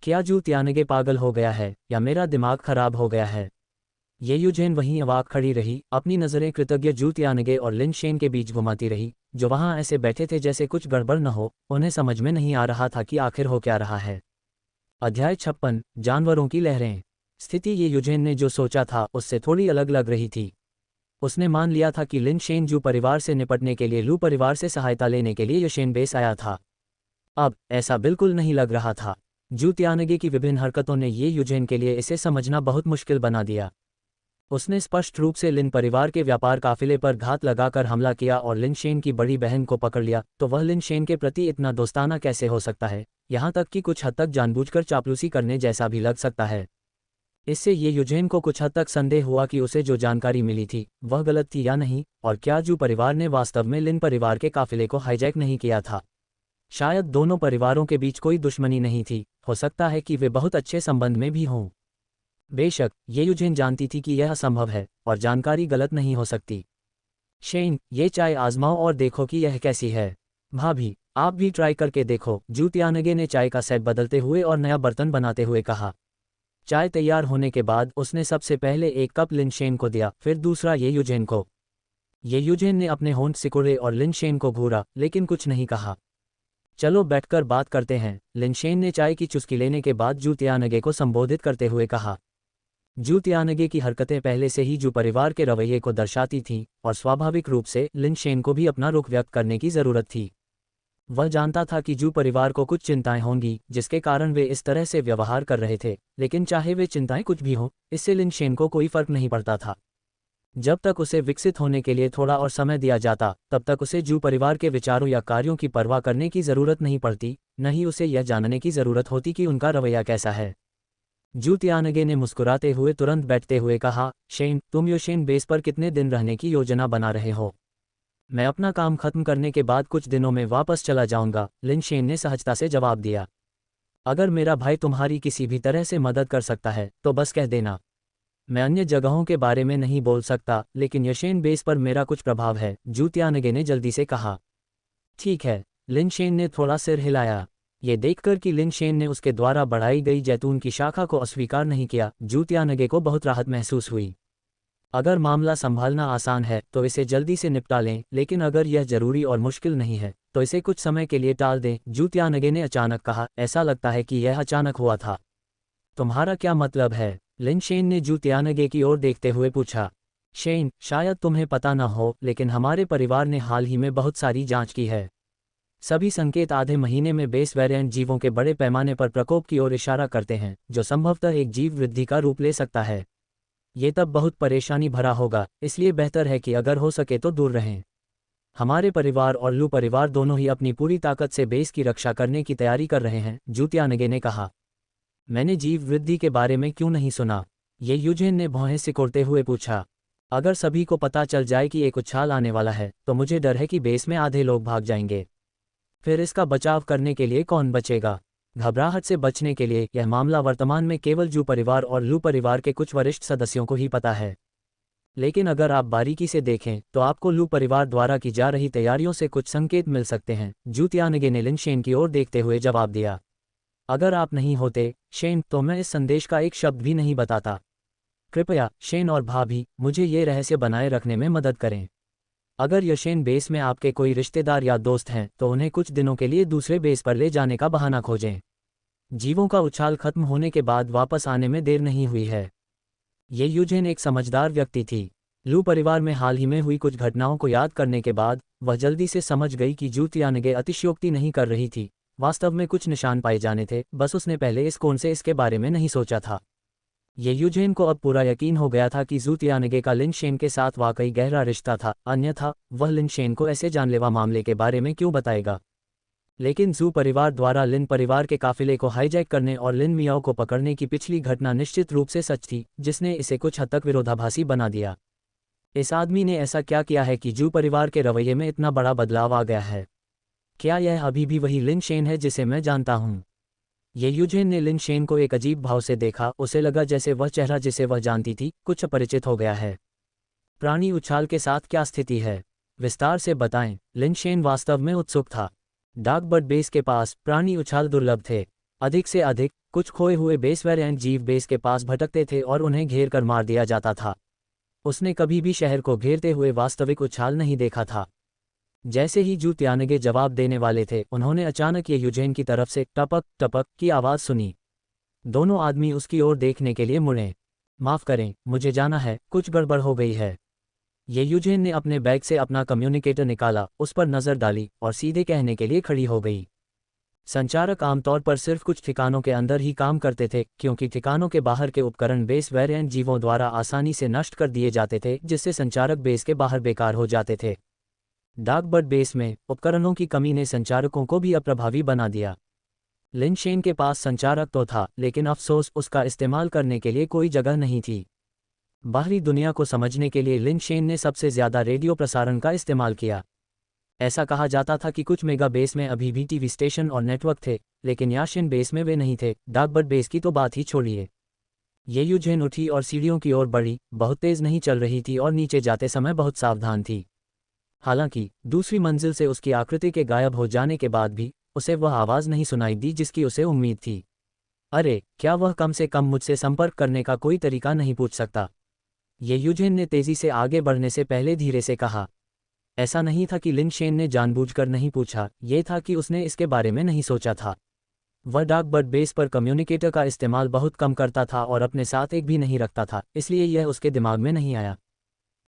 Speaker 1: क्या जू तियानगे पागल हो गया है या मेरा दिमाग खराब हो गया है? ये यूजेन वहीं अवाक खड़ी रही, अपनी नज़रें कृतज्ञ जू तियानगे और लिन शेन के बीच घुमाती रही, जो वहां ऐसे बैठे थे जैसे कुछ गड़बड़ न हो। उन्हें समझ में नहीं आ रहा था कि आखिर हो क्या रहा है। अध्याय 56, जानवरों की लहरें। स्थिति ये यूजेन ने जो सोचा था उससे थोड़ी अलग लग रही थी। उसने मान लिया था कि लिन शेन जू परिवार से निपटने के लिए लू परिवार से सहायता लेने के लिए यशेन बेस आया था। अब ऐसा बिल्कुल नहीं लग रहा था। जू तियानगे की विभिन्न हरकतों ने ये यूजेन के लिए इसे समझना बहुत मुश्किल बना दिया। उसने स्पष्ट रूप से लिन परिवार के व्यापार काफिले पर घात लगाकर हमला किया और लिन शेन की बड़ी बहन को पकड़ लिया, तो वह लिन शेन के प्रति इतना दोस्ताना कैसे हो सकता है? यहाँ तक कि कुछ हद तक जानबूझकर चापलूसी करने जैसा भी लग सकता है। इससे ये यूजेन को कुछ हद तक संदेह हुआ कि उसे जो जानकारी मिली थी वह गलत थी या नहीं, और क्या जू परिवार ने वास्तव में लिन परिवार के काफिले को हाईजैक नहीं किया था। शायद दोनों परिवारों के बीच कोई दुश्मनी नहीं थी, हो सकता है कि वे बहुत अच्छे संबंध में भी हों। बेशक ये यूजेन जानती थी कि यह असंभव है और जानकारी गलत नहीं हो सकती। शेन, ये चाय आजमाओ और देखो कि यह कैसी है। भाभी, आप भी ट्राई करके देखो, जू तियानगे ने चाय का सेट बदलते हुए और नया बर्तन बनाते हुए कहा। चाय तैयार होने के बाद उसने सबसे पहले एक कप लिन शेन को दिया, फिर दूसरा ये यूजेन को। ये यूजेन ने अपने होंठ सिकुड़े और लिन शेन को घूरा, लेकिन कुछ नहीं कहा। चलो बैठकर बात करते हैं, लिन शेन ने चाय की चुस्की लेने के बाद जू तियानगे को संबोधित करते हुए कहा। जू तियानगे की हरकतें पहले से ही जू परिवार के रवैये को दर्शाती थीं, और स्वाभाविक रूप से लिन शेन को भी अपना रुख व्यक्त करने की जरूरत थी। वह जानता था कि जू परिवार को कुछ चिंताएं होंगी जिसके कारण वे इस तरह से व्यवहार कर रहे थे, लेकिन चाहे वे चिंताएं कुछ भी हों, इससे लिन शेन को कोई फर्क नहीं पड़ता था। जब तक उसे विकसित होने के लिए थोड़ा और समय दिया जाता, तब तक उसे जू परिवार के विचारों या कार्यों की परवाह करने की जरूरत नहीं पड़ती, न ही उसे यह जानने की जरूरत होती कि उनका रवैया कैसा है। जू तियानगे ने मुस्कुराते हुए तुरंत बैठते हुए कहा, शेन, तुम यशेन बेस पर कितने दिन रहने की योजना बना रहे हो? मैं अपना काम खत्म करने के बाद कुछ दिनों में वापस चला जाऊंगा, लिन शेन ने सहजता से जवाब दिया। अगर मेरा भाई तुम्हारी किसी भी तरह से मदद कर सकता है तो बस कह देना। मैं अन्य जगहों के बारे में नहीं बोल सकता, लेकिन यशेन बेस पर मेरा कुछ प्रभाव है, जू तियानगे ने जल्दी से कहा। ठीक है, लिन शेन ने थोड़ा सिर हिलाया। ये देखकर कि लिन शेन ने उसके द्वारा बढ़ाई गई जैतून की शाखा को अस्वीकार नहीं किया, जू तियानगे को बहुत राहत महसूस हुई। अगर मामला संभालना आसान है तो इसे जल्दी से निपटा लें, लेकिन अगर यह जरूरी और मुश्किल नहीं है तो इसे कुछ समय के लिए टाल दें, जू त्यानगे ने अचानक कहा। ऐसा लगता है कि यह अचानक हुआ था। तुम्हारा क्या मतलब है? लिन शेन ने जू त्यानगे की ओर देखते हुए पूछा। शेन, शायद तुम्हें पता न हो, लेकिन हमारे परिवार ने हाल ही में बहुत सारी जांच की है। सभी संकेत आधे महीने में बेस वेरिएंट जीवों के बड़े पैमाने पर प्रकोप की ओर इशारा करते हैं, जो संभवतः एक जीव वृद्धि का रूप ले सकता है। ये तब बहुत परेशानी भरा होगा, इसलिए बेहतर है कि अगर हो सके तो दूर रहें। हमारे परिवार और लू परिवार दोनों ही अपनी पूरी ताकत से बेस की रक्षा करने की तैयारी कर रहे हैं, जू त्यानगे ने कहा। मैंने जीव वृद्धि के बारे में क्यों नहीं सुना? ये यूजेन ने भौहें सिकोड़ते हुए पूछा। अगर सभी को पता चल जाए कि एक उछाल आने वाला है तो मुझे डर है कि बेस में आधे लोग भाग जाएंगे। फिर इसका बचाव करने के लिए कौन बचेगा? घबराहट से बचने के लिए यह मामला वर्तमान में केवल जू परिवार और लू परिवार के कुछ वरिष्ठ सदस्यों को ही पता है। लेकिन अगर आप बारीकी से देखें तो आपको लू परिवार द्वारा की जा रही तैयारियों से कुछ संकेत मिल सकते हैं, जू त्यानगे ने लिन शेन की ओर देखते हुए जवाब दिया। अगर आप नहीं होते, शेन, तो मैं इस संदेश का एक शब्द भी नहीं बताता। कृपया, शेन और भाभी, मुझे ये रहस्य बनाए रखने में मदद करें। अगर यशेन बेस में आपके कोई रिश्तेदार या दोस्त हैं तो उन्हें कुछ दिनों के लिए दूसरे बेस पर ले जाने का बहाना खोजें। जीवों का उछाल खत्म होने के बाद वापस आने में देर नहीं हुई है। ये यूजेन एक समझदार व्यक्ति थी। लू परिवार में हाल ही में हुई कुछ घटनाओं को याद करने के बाद वह जल्दी से समझ गई कि जू त्यानगे अतिशयोक्ति नहीं कर रही थी। वास्तव में कुछ निशान पाए जाने थे, बस उसने पहले इस कोण से इसके बारे में नहीं सोचा था। ये यूजेन को अब पूरा यकीन हो गया था कि जू त्यानगे का लिन शेन के साथ वाकई गहरा रिश्ता था, अन्यथा वह लिन शेन को ऐसे जानलेवा मामले के बारे में क्यों बताएगा। लेकिन जू परिवार द्वारा लिन परिवार के काफिले को हाईजैक करने और लिन मियाओ को पकड़ने की पिछली घटना निश्चित रूप से सच थी, जिसने इसे कुछ हद तक विरोधाभासी बना दिया। इस आदमी ने ऐसा क्या किया है कि जू परिवार के रवैये में इतना बड़ा बदलाव आ गया है? क्या यह अभी भी वही लिन शेन है जिसे मैं जानता हूँ? ये यूजेन ने लिन शेन को एक अजीब भाव से देखा। उसे लगा जैसे वह चेहरा जिसे वह जानती थी कुछ अपरिचित हो गया है। प्राणी उछाल के साथ क्या स्थिति है? विस्तार से बताएं। लिन शेन वास्तव में उत्सुक था। डार्कबर्ड बेस के पास प्राणी उछाल दुर्लभ थे। अधिक से अधिक कुछ खोए हुए बेस वेरिएंट जीव बेस के पास भटकते थे और उन्हें घेर कर मार दिया जाता था। उसने कभी भी शहर को घेरते हुए वास्तविक उछाल नहीं देखा था। जैसे ही जू त्यानगे जवाब देने वाले थे, उन्होंने अचानक ये यूजेन की तरफ से टपक टपक की आवाज़ सुनी। दोनों आदमी उसकी ओर देखने के लिए मुड़े। माफ़ करें, मुझे जाना है, कुछ गड़बड़ हो गई है। ये यूजेन ने अपने बैग से अपना कम्युनिकेटर निकाला, उस पर नज़र डाली और सीधे कहने के लिए खड़ी हो गई। संचारक आमतौर पर सिर्फ कुछ ठिकानों के अंदर ही काम करते थे, क्योंकि ठिकानों के बाहर के उपकरण बेस वेरिएंट जीवों द्वारा आसानी से नष्ट कर दिए जाते थे, जिससे संचारक बेस के बाहर बेकार हो जाते थे। डार्कबर्ड बेस में उपकरणों की कमी ने संचारकों को भी अप्रभावी बना दिया। लिन शेन के पास संचारक तो था, लेकिन अफसोस उसका इस्तेमाल करने के लिए कोई जगह नहीं थी। बाहरी दुनिया को समझने के लिए लिन शेन ने सबसे ज़्यादा रेडियो प्रसारण का इस्तेमाल किया। ऐसा कहा जाता था कि कुछ मेगा बेस में अभी भी टीवी स्टेशन और नेटवर्क थे, लेकिन याशिन बेस में वे नहीं थे। डार्कबर्ड बेस की तो बात ही छोड़िए। ये यूजेन उठी और सीढ़ियों की ओर बढ़ी। बहुत तेज़ नहीं चल रही थी और नीचे जाते समय बहुत सावधान थी। हालांकि दूसरी मंजिल से उसकी आकृति के गायब हो जाने के बाद भी उसे वह आवाज़ नहीं सुनाई दी जिसकी उसे उम्मीद थी। अरे, क्या वह कम से कम मुझसे संपर्क करने का कोई तरीका नहीं पूछ सकता? ये यूजेन ने तेज़ी से आगे बढ़ने से पहले धीरे से कहा। ऐसा नहीं था कि लिन शेन ने जानबूझकर नहीं पूछा, ये था कि उसने इसके बारे में नहीं सोचा था। वह डार्कबर्ड बेस पर कम्युनिकेटर का इस्तेमाल बहुत कम करता था और अपने साथ एक भी नहीं रखता था, इसलिए यह उसके दिमाग में नहीं आया।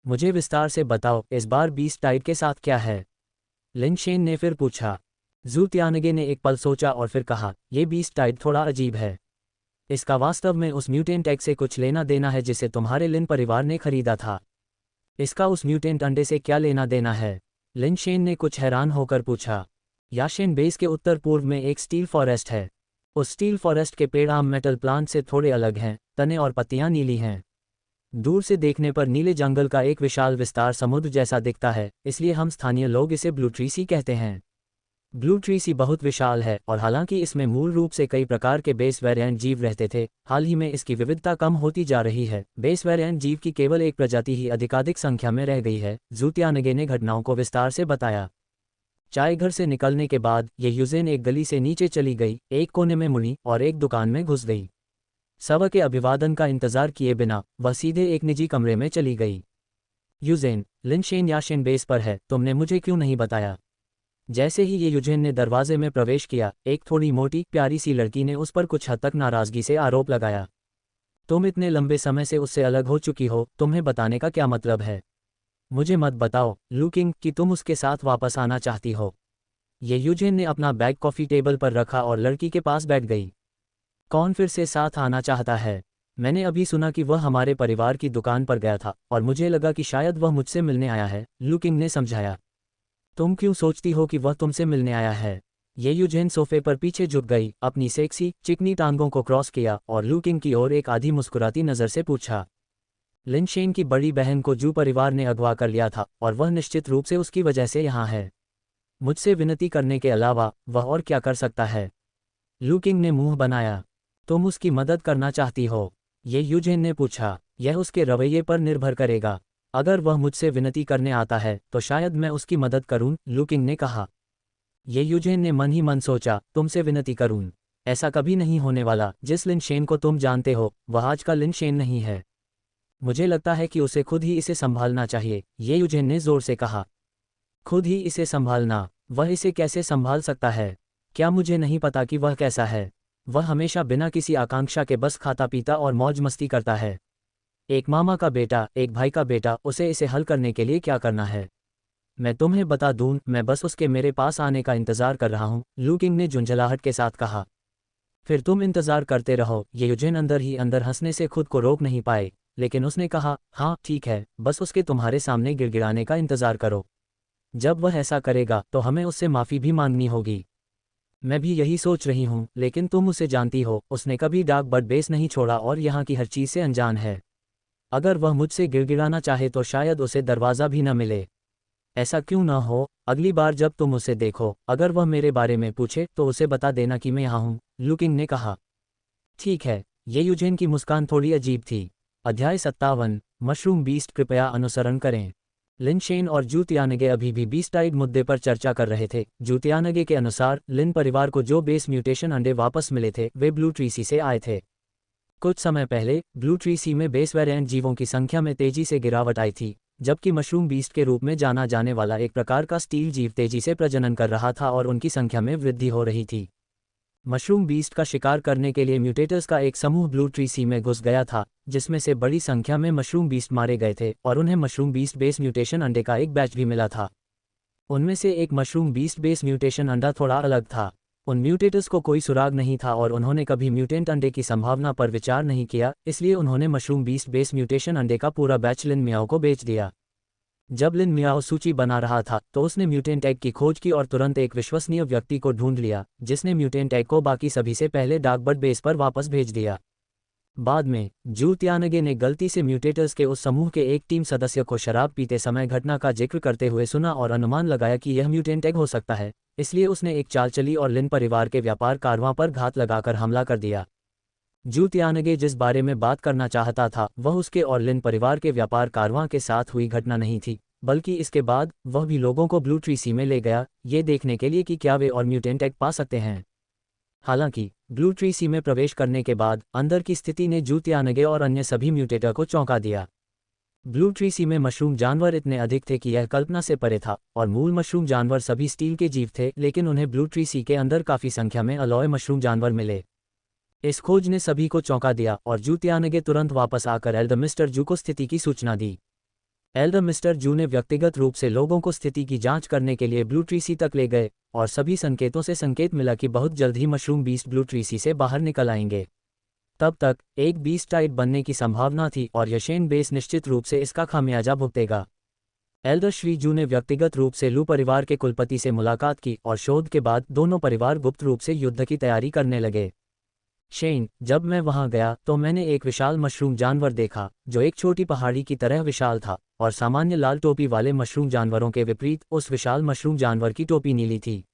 Speaker 1: मुझे विस्तार से बताओ, इस बार बीस्ट टाइड के साथ क्या है? लिन शेन ने फिर पूछा। जू त्यानगे ने एक पल सोचा और फिर कहा, यह बीस्ट टाइड थोड़ा अजीब है। इसका वास्तव में उस म्यूटेंट एग से कुछ लेना देना है जिसे तुम्हारे लिन परिवार ने खरीदा था। इसका उस म्यूटेंट अंडे से क्या लेना देना है? लिन शेन ने कुछ हैरान होकर पूछा। याशेन बेस के उत्तर पूर्व में एक स्टील फॉरेस्ट है। उस स्टील फॉरेस्ट के पेड़ आम मेटल प्लांट से थोड़े अलग हैं, तने और पत्तियां नीली हैं। दूर से देखने पर नीले जंगल का एक विशाल विस्तार समुद्र जैसा दिखता है, इसलिए हम स्थानीय लोग इसे ब्लू ट्री सी कहते हैं। ब्लू ट्री सी बहुत विशाल है और हालांकि इसमें मूल रूप से कई प्रकार के बेस वेरिएंट जीव रहते थे, हाल ही में इसकी विविधता कम होती जा रही है। बेस वेरिएंट जीव की केवल एक प्रजाति ही अधिकाधिक संख्या में रह गई है, जू त्यानगे ने घटनाओं को विस्तार से बताया। चाय घर से निकलने के बाद ये यूजेन एक गली से नीचे चली गई, एक कोने में मुड़ी और एक दुकान में घुस गई। सवा के अभिवादन का इंतजार किए बिना वह सीधे एक निजी कमरे में चली गई। यूजेन, लिन शेन याशेन बेस पर है, तुमने मुझे क्यों नहीं बताया? जैसे ही ये यूजेन ने दरवाजे में प्रवेश किया, एक थोड़ी मोटी प्यारी सी लड़की ने उस पर कुछ हद तक नाराजगी से आरोप लगाया। तुम इतने लंबे समय से उससे अलग हो चुकी हो, तुम्हें बताने का क्या मतलब है? मुझे मत बताओ लू किंग कि तुम उसके साथ वापस आना चाहती हो। ये यूजेन ने अपना बैग कॉफ़ी टेबल पर रखा और लड़की के पास बैठ गई। कौन फिर से साथ आना चाहता है? मैंने अभी सुना कि वह हमारे परिवार की दुकान पर गया था और मुझे लगा कि शायद वह मुझसे मिलने आया है, लू किंग ने समझाया। तुम क्यों सोचती हो कि वह तुमसे मिलने आया है? ये यूजेन सोफे पर पीछे झुक गई, अपनी सेक्सी चिकनी टांगों को क्रॉस किया और लू किंग की ओर एक आधी मुस्कुराती नज़र से पूछा। लिन शेन की बड़ी बहन को जू परिवार ने अगवा कर लिया था और वह निश्चित रूप से उसकी वजह से यहाँ है। मुझसे विनती करने के अलावा वह और क्या कर सकता है? लू किंग ने मुंह बनाया। तुम उसकी मदद करना चाहती हो? ये यूजेन ने पूछा। यह उसके रवैये पर निर्भर करेगा। अगर वह मुझसे विनती करने आता है तो शायद मैं उसकी मदद करूं, लू किंग ने कहा। ये यूजेन ने मन ही मन सोचा, तुमसे विनती करूं? ऐसा कभी नहीं होने वाला। जिस लिन शेन को तुम जानते हो वह आज का लिन शेन नहीं है। मुझे लगता है कि उसे खुद ही इसे संभालना चाहिए, ये यूजेन ने जोर से कहा। खुद ही इसे संभालना? वह इसे कैसे संभाल सकता है? क्या मुझे नहीं पता कि वह कैसा है? वह हमेशा बिना किसी आकांक्षा के बस खाता पीता और मौज मस्ती करता है। एक मामा का बेटा, एक भाई का बेटा, उसे इसे हल करने के लिए क्या करना है? मैं तुम्हें बता दूं, मैं बस उसके मेरे पास आने का इंतजार कर रहा हूं, लू किंग ने झुंझलाहट के साथ कहा। फिर तुम इंतजार करते रहो, ये यूजेन अंदर ही अंदर हंसने से खुद को रोक नहीं पाए, लेकिन उसने कहा, हाँ ठीक है, बस उसके तुम्हारे सामने गिड़गिड़ाने का इंतजार करो। जब वह ऐसा करेगा तो हमें उससे माफ़ी भी मांगनी होगी। मैं भी यही सोच रही हूँ, लेकिन तुम उसे जानती हो, उसने कभी डार्क बड बेस नहीं छोड़ा और यहाँ की हर चीज़ से अनजान है। अगर वह मुझसे गिड़गिड़ाना चाहे तो शायद उसे दरवाज़ा भी न मिले। ऐसा क्यों न हो, अगली बार जब तुम उसे देखो, अगर वह मेरे बारे में पूछे तो उसे बता देना कि मैं यहाँ हूँ, लू किंग ने कहा। ठीक है। ये यूजेन की मुस्कान थोड़ी अजीब थी। अध्याय 57, मशरूम बीस्ट। कृपया अनुसरण करें। लिन शेन और जू तियानगे अभी भी बीस्टाइड मुद्दे पर चर्चा कर रहे थे। जू तियानगे के अनुसार लिन परिवार को जो बेस म्यूटेशन अंडे वापस मिले थे वे ब्लू ट्री सी से आए थे। कुछ समय पहले ब्लू ट्री सी में बेस वेरिएंट जीवों की संख्या में तेजी से गिरावट आई थी, जबकि मशरूम बीस्ट के रूप में जाना जाने वाला एक प्रकार का स्टील जीव तेजी से प्रजनन कर रहा था और उनकी संख्या में वृद्धि हो रही थी। मशरूम बीस्ट का शिकार करने के लिए म्यूटेटर्स का एक समूह ब्लू ट्री सी में घुस गया था, जिसमें से बड़ी संख्या में मशरूम बीस्ट मारे गए थे और उन्हें मशरूम बीस्ट बेस म्यूटेशन अंडे का एक बैच भी मिला था। उनमें से एक मशरूम बीस्ट बेस म्यूटेशन अंडा थोड़ा अलग था। उन म्यूटेटर्स को कोई सुराग नहीं था और उन्होंने कभी म्यूटेंट अंडे की संभावना पर विचार नहीं किया, इसलिए उन्होंने मशरूम बीस्ट बेस म्यूटेशन अंडे का पूरा बैच लिन मियाओ को बेच दिया। जब लिन मियाओ सूची बना रहा था तो उसने म्यूटेंट एग की खोज की और तुरंत एक विश्वसनीय व्यक्ति को ढूंढ लिया, जिसने म्यूटेंट एग को बाकी सभी से पहले डार्क बड बेस पर वापस भेज दिया। बाद में जू तियानगे ने गलती से म्यूटेटर्स के उस समूह के एक टीम सदस्य को शराब पीते समय घटना का जिक्र करते हुए सुना और अनुमान लगाया कि यह म्यूटेंट एग हो सकता है, इसलिए उसने एक चाल चली और लिन परिवार के व्यापार कारवां पर घात लगाकर हमला कर दिया। जू तियानगे जिस बारे में बात करना चाहता था वह उसके और लिन परिवार के व्यापार कारवां के साथ हुई घटना नहीं थी, बल्कि इसके बाद वह भी लोगों को ब्लू ट्री सी में ले गया, ये देखने के लिए कि क्या वे और म्यूटेंट एग पा सकते हैं। हालांकि ब्लू ट्री सी में प्रवेश करने के बाद अंदर की स्थिति ने जू तियानगे और अन्य सभी म्यूटेटर को चौंका दिया। ब्लू ट्री सी में मशरूम जानवर इतने अधिक थे कि यह कल्पना से परे था, और मूल मशरूम जानवर सभी स्टील के जीव थे, लेकिन उन्हें ब्लू ट्री सी के अंदर काफ़ी संख्या में अलॉय मशरूम जानवर मिले। इस खोज ने सभी को चौंका दिया और जू तियानगे तुरंत वापस आकर एल्डर मिस्टर जू को स्थिति की सूचना दी। एल्डर मिस्टर जू ने व्यक्तिगत रूप से लोगों को स्थिति की जांच करने के लिए ब्लू ट्री सी तक ले गए और सभी संकेतों से संकेत मिला कि बहुत जल्द ही मशरूम बीस्ट ब्लू ट्री सी से बाहर निकल आएंगे। तब तक एक बीस्टाइड बनने की संभावना थी और यशेन बेस निश्चित रूप से इसका खामियाजा भुगतेगा। एल्डर श्री जू ने व्यक्तिगत रूप से लू परिवार के कुलपति से मुलाकात की और शोध के बाद दोनों परिवार गुप्त रूप से युद्ध की तैयारी करने लगे। शेन, जब मैं वहां गया तो मैंने एक विशाल मशरूम जानवर देखा जो एक छोटी पहाड़ी की तरह विशाल था, और सामान्य लाल टोपी वाले मशरूम जानवरों के विपरीत उस विशाल मशरूम जानवर की टोपी नीली थी।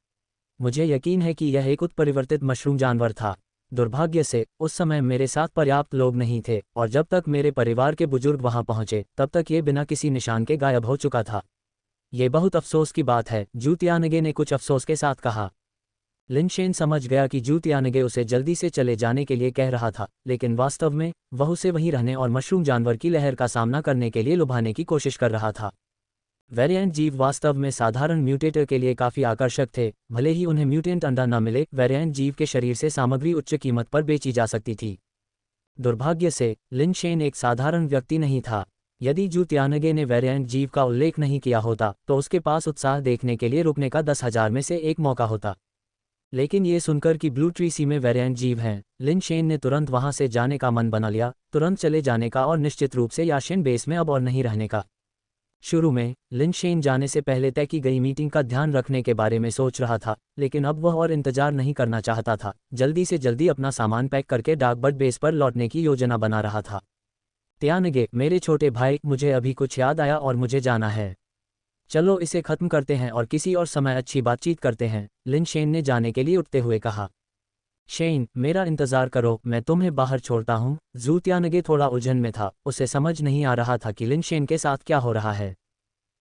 Speaker 1: मुझे यकीन है कि यह एक उत्परिवर्तित मशरूम जानवर था। दुर्भाग्य से उस समय मेरे साथ पर्याप्त लोग नहीं थे और जब तक मेरे परिवार के बुजुर्ग वहां पहुंचे तब तक ये बिना किसी निशान के गायब हो चुका था। ये बहुत अफसोस की बात है, जू तियानगे ने कुछ अफसोस के साथ कहा। लिनशेन समझ गया कि जू तियानगे उसे जल्दी से चले जाने के लिए कह रहा था, लेकिन वास्तव में वह उसे वहीं रहने और मशरूम जानवर की लहर का सामना करने के लिए लुभाने की कोशिश कर रहा था। वेरिएंट जीव वास्तव में साधारण म्यूटेटर के लिए काफ़ी आकर्षक थे, भले ही उन्हें म्यूटेंट अंडा न मिले। वेरिएंट जीव के शरीर से सामग्री उच्च कीमत पर बेची जा सकती थी। दुर्भाग्य से लिनशेन एक साधारण व्यक्ति नहीं था। यदि जू तियानगे ने वेरिएंट जीव का उल्लेख नहीं किया होता तो उसके पास उत्साह देखने के लिए रुकने का 10,000 में से एक मौका होता। लेकिन ये सुनकर कि ब्लू ट्री सी में वेरिएंट जीव हैं, लिनशेन ने तुरंत वहां से जाने का मन बना लिया, तुरंत चले जाने का और निश्चित रूप से याशेन बेस में अब और नहीं रहने का। शुरू में लिनशेन जाने से पहले तय की गई मीटिंग का ध्यान रखने के बारे में सोच रहा था, लेकिन अब वह और इंतजार नहीं करना चाहता था। जल्दी से जल्दी अपना सामान पैक करके डार्कबर्ड बेस पर लौटने की योजना बना रहा था। तियानगे, मेरे छोटे भाई, मुझे अभी कुछ याद आया और मुझे जाना है। चलो इसे खत्म करते हैं और किसी और समय अच्छी बातचीत करते हैं, लिनशेन ने जाने के लिए उठते हुए कहा। शेन, मेरा इंतजार करो, मैं तुम्हें बाहर छोड़ता हूँ। जू तियानगे थोड़ा उलझन में था, उसे समझ नहीं आ रहा था कि लिनशेन के साथ क्या हो रहा है।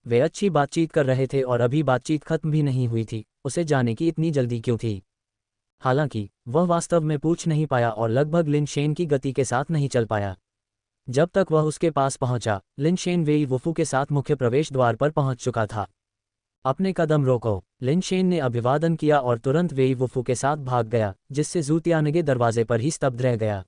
Speaker 1: वे अच्छी बातचीत कर रहे थे और अभी बातचीत खत्म भी नहीं हुई थी, उसे जाने की इतनी जल्दी क्यों थी? हालांकि वह वास्तव में पूछ नहीं पाया और लगभग लिनशेन की गति के साथ नहीं चल पाया। जब तक वह उसके पास पहुंचा, लिनशेन वेई वुफू के साथ मुख्य प्रवेश द्वार पर पहुंच चुका था। अपने कदम रोको, लिनशेन ने अभिवादन किया और तुरंत वेई वुफू के साथ भाग गया, जिससे जू तियानगे दरवाजे पर ही स्तब्ध रह गया।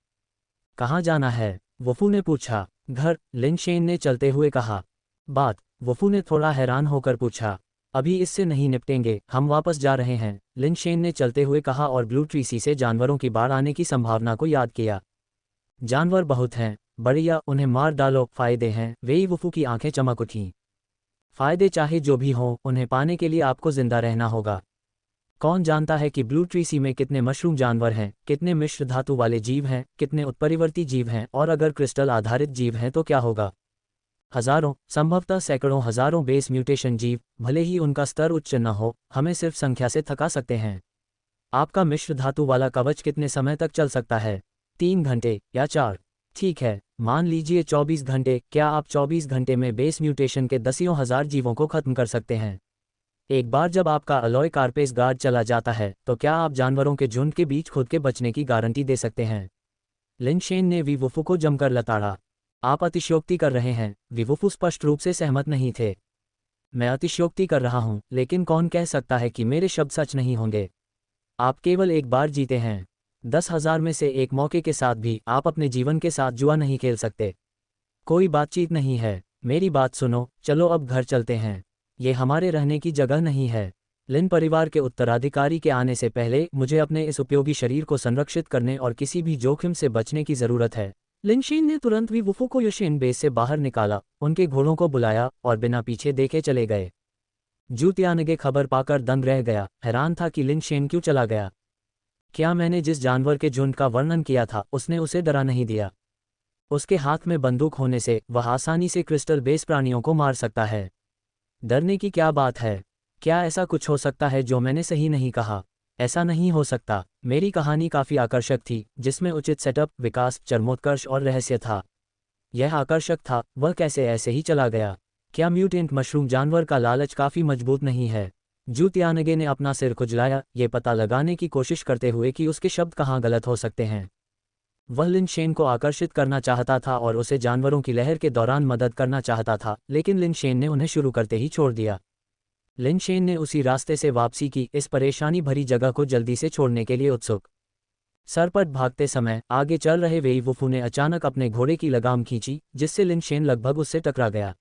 Speaker 1: कहाँ जाना है? वुफू ने पूछा। घर, लिनशेन ने चलते हुए कहा। बात? वुफू ने थोड़ा हैरान होकर पूछा। अभी इससे नहीं निपटेंगे, हम वापस जा रहे हैं, लिनशेन ने चलते हुए कहा और ब्लू ट्री सी से जानवरों की बाढ़ आने की संभावना को याद किया। जानवर बहुत हैं, बढ़िया, उन्हें मार डालो। फायदे हैं? वेई वुफू की आंखें चमक उठीं। फायदे चाहे जो भी हों, उन्हें पाने के लिए आपको जिंदा रहना होगा। कौन जानता है कि ब्लू ट्री सी में कितने मशरूम जानवर हैं, कितने मिश्र धातु वाले जीव हैं, कितने उत्परिवर्ती जीव हैं, और अगर क्रिस्टल आधारित जीव हैं तो क्या होगा? हजारों, संभवतः सैकड़ों हजारों बेस म्यूटेशन जीव, भले ही उनका स्तर उच्च न हो, हमें सिर्फ संख्या से थका सकते हैं। आपका मिश्र धातु वाला कवच कितने समय तक चल सकता है? 3 घंटे या 4? ठीक है, मान लीजिए 24 घंटे। क्या आप 24 घंटे में बेस म्यूटेशन के दसियों हजार जीवों को खत्म कर सकते हैं? एक बार जब आपका अलॉय कार्पेस गार्ड चला जाता है तो क्या आप जानवरों के झुंड के बीच खुद के बचने की गारंटी दे सकते हैं? लिनशेन ने वी वुफू को जमकर लताड़ा। आप अतिशयोक्ति कर रहे हैं। वी वुफू स्पष्ट रूप से सहमत नहीं थे। मैं अतिशयोक्ति कर रहा हूं, लेकिन कौन कह सकता है कि मेरे शब्द सच नहीं होंगे? आप केवल एक बार जीते हैं। 10,000 में से एक मौके के साथ भी आप अपने जीवन के साथ जुआ नहीं खेल सकते। कोई बातचीत नहीं है, मेरी बात सुनो, चलो अब घर चलते हैं। ये हमारे रहने की जगह नहीं है। लिन परिवार के उत्तराधिकारी के आने से पहले मुझे अपने इस उपयोगी शरीर को संरक्षित करने और किसी भी जोखिम से बचने की जरूरत है। लिनशेन ने तुरंत वी वुफू को याशेन बेस से बाहर निकाला, उनके घोड़ों को बुलाया और बिना पीछे देखे चले गए। जू तियानगे खबर पाकर दंग रह गया, हैरान था कि लिनशेन क्यों चला गया। क्या मैंने जिस जानवर के झुंड का वर्णन किया था उसने उसे डरा नहीं दिया? उसके हाथ में बंदूक होने से वह आसानी से क्रिस्टल बेस प्राणियों को मार सकता है। डरने की क्या बात है? क्या ऐसा कुछ हो सकता है जो मैंने सही नहीं कहा? ऐसा नहीं हो सकता। मेरी कहानी काफ़ी आकर्षक थी, जिसमें उचित सेटअप, विकास, चरमोत्कर्ष और रहस्य था। यह आकर्षक था, वह कैसे ऐसे ही चला गया? क्या म्यूटेंट मशरूम जानवर का लालच काफ़ी मजबूत नहीं है? जू तियानगे ने अपना सिर खुजलाया, ये पता लगाने की कोशिश करते हुए कि उसके शब्द कहाँ गलत हो सकते हैं। वह लिनशेन को आकर्षित करना चाहता था और उसे जानवरों की लहर के दौरान मदद करना चाहता था, लेकिन लिनशेन ने उन्हें शुरू करते ही छोड़ दिया। लिनशेन ने उसी रास्ते से वापसी की, इस परेशानी भरी जगह को जल्दी से छोड़ने के लिए उत्सुक। सरपट भागते समय आगे चल रहे वेई वुफू ने अचानक अपने घोड़े की लगाम खींची, जिससे लिनशेन लगभग उससे टकरा गया।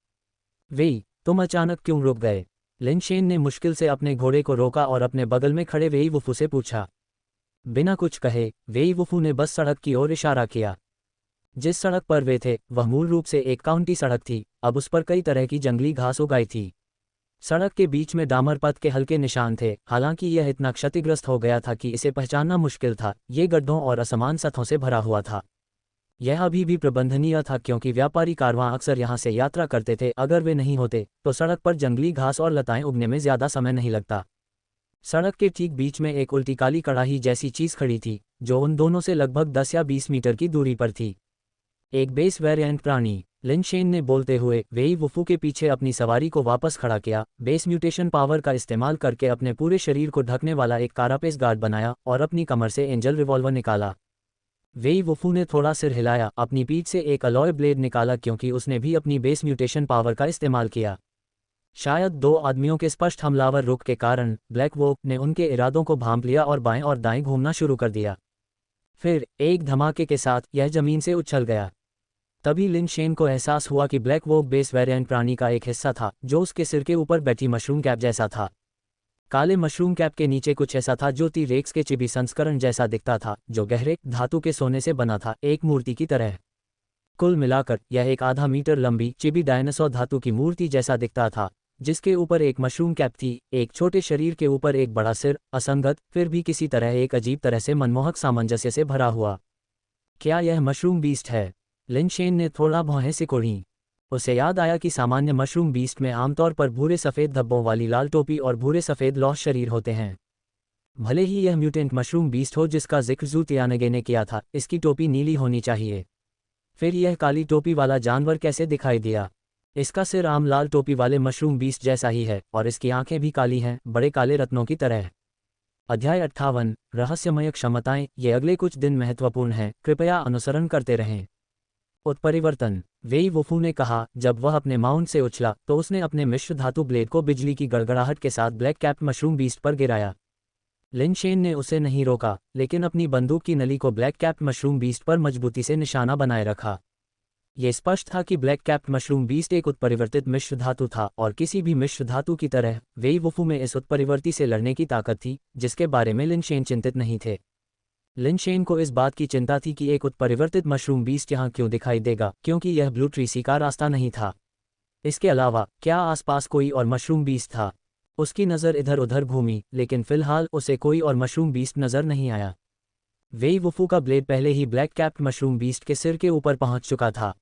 Speaker 1: वेई, तुम अचानक क्यों रुक गए? लिनशेन ने मुश्किल से अपने घोड़े को रोका और अपने बगल में खड़े वेई वुफू से पूछा। बिना कुछ कहे वेई वुफू ने बस सड़क की ओर इशारा किया। जिस सड़क पर वे थे वह मूल रूप से एक काउंटी सड़क थी, अब उस पर कई तरह की जंगली घास उगाई थी। सड़क के बीच में डामर पथ के हल्के निशान थे, हालांकि यह इतना क्षतिग्रस्त हो गया था कि इसे पहचानना मुश्किल था। ये गड्ढों और असमान सतहों से भरा हुआ था। यह अभी भी प्रबंधनीय था क्योंकि व्यापारी कारवां अक्सर यहाँ से यात्रा करते थे। अगर वे नहीं होते तो सड़क पर जंगली घास और लताएं उगने में ज़्यादा समय नहीं लगता। सड़क के ठीक बीच में एक उल्टी काली कड़ाही जैसी चीज़ खड़ी थी, जो उन दोनों से लगभग 10 या 20 मीटर की दूरी पर थी। एक बेस वेरिएंट प्राणी। लिन शेन ने बोलते हुए वेई वुफू के पीछे अपनी सवारी को वापस खड़ा किया, बेस म्यूटेशन पावर का इस्तेमाल करके अपने पूरे शरीर को ढकने वाला एक कारापेस गार्ड बनाया और अपनी कमर से एंजल रिवॉल्वर निकाला। वेई वुफू ने थोड़ा सिर हिलाया, अपनी पीठ से एक अलॉय ब्लेड निकाला क्योंकि उसने भी अपनी बेस म्यूटेशन पावर का इस्तेमाल किया। शायद दो आदमियों के स्पष्ट हमलावर रुख के कारण ब्लैक वोक ने उनके इरादों को भांप लिया और बाएं और दाएं घूमना शुरू कर दिया। फिर एक धमाके के साथ यह जमीन से उछल गया। तभी लिन शेन को एहसास हुआ कि ब्लैक वोक बेस वेरिएंट प्राणी का एक हिस्सा था जो उसके सिर के ऊपर बैठी मशरूम कैप जैसा था। काले मशरूम कैप के नीचे कुछ ऐसा था जो टी रेक्स के चिबी संस्करण जैसा दिखता था, जो गहरे धातु के सोने से बना था, एक मूर्ति की तरह। कुल मिलाकर यह एक आधा मीटर लंबी चिबी डायनासोर धातु की मूर्ति जैसा दिखता था, जिसके ऊपर एक मशरूम कैप थी, एक छोटे शरीर के ऊपर एक बड़ा सिर, असंगत फिर भी किसी तरह एक अजीब तरह से मनमोहक सामंजस्य से भरा हुआ। क्या यह मशरूम बीस्ट है? लिन शेन ने थोड़ा भौहें सिकोड़ी। उसे याद आया कि सामान्य मशरूम बीस्ट में आमतौर पर भूरे सफ़ेद धब्बों वाली लाल टोपी और भूरे सफ़ेद लौह शरीर होते हैं। भले ही यह म्यूटेंट मशरूम बीस्ट हो जिसका जिक्र ज़ू तियानगे ने किया था, इसकी टोपी नीली होनी चाहिए। फिर यह काली टोपी वाला जानवर कैसे दिखाई दिया? इसका सिर आम लाल टोपी वाले मशरूम बीस्ट जैसा ही है और इसकी आंखें भी काली हैं, बड़े काले रत्नों की तरह। अध्याय 58 रहस्यमय क्षमताएं। ये अगले कुछ दिन महत्वपूर्ण हैं, कृपया अनुसरण करते रहें। उत्परिवर्तन। वेई वुफू ने कहा। जब वह अपने माउंट से उछला तो उसने अपने मिश्र धातु ब्लेड को बिजली की गड़गड़ाहट के साथ ब्लैक कैप मशरूम बीस्ट पर गिराया। लिन शेन ने उसे नहीं रोका, लेकिन अपनी बंदूक की नली को ब्लैक कैप मशरूम बीस्ट पर मजबूती से निशाना बनाए रखा। ये स्पष्ट था कि ब्लैक कैप मशरूम बीस्ट एक उत्परिवर्तित मिश्र धातु था और किसी भी मिश्र धातु की तरह वेई वुफू में इस उत्परिवर्ती से लड़ने की ताकत थी, जिसके बारे में लिन शेन चिंतित नहीं थे। लिन शेन को इस बात की चिंता थी कि एक उत्परिवर्तित मशरूम बीस्ट यहाँ क्यों दिखाई देगा, क्योंकि यह ब्लू ट्रीसी का रास्ता नहीं था। इसके अलावा क्या आसपास कोई और मशरूम बीस्ट था? उसकी नज़र इधर उधर घूमी, लेकिन फिलहाल उसे कोई और मशरूम बीस्ट नज़र नहीं आया। वेई वुफू का ब्लेड पहले ही ब्लैक कैप्ड मशरूम बीस्ट के सिर के ऊपर पहुंच चुका था।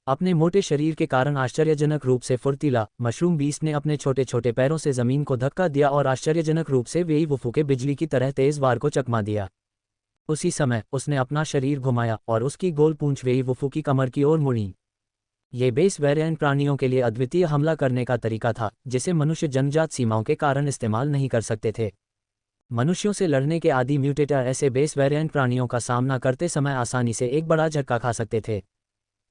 Speaker 1: अपने मोटे शरीर के कारण आश्चर्यजनक रूप से फुर्तीला, मशरूम बीस्ट ने अपने छोटे छोटे पैरों से जमीन को धक्का दिया और आश्चर्यजनक रूप से वेई वुफू के बिजली की तरह तेज वार को चकमा दिया। उसी समय उसने अपना शरीर घुमाया और उसकी गोल पूंछ वेई वुफू की कमर की ओर मुड़ी। ये बेस वेरिएंट प्राणियों के लिए अद्वितीय हमला करने का तरीका था, जिसे मनुष्य जन्मजात सीमाओं के कारण इस्तेमाल नहीं कर सकते थे। मनुष्यों से लड़ने के आदि म्यूटेटर ऐसे बेस वेरिएंट प्राणियों का सामना करते समय आसानी से एक बड़ा झटका खा सकते थे।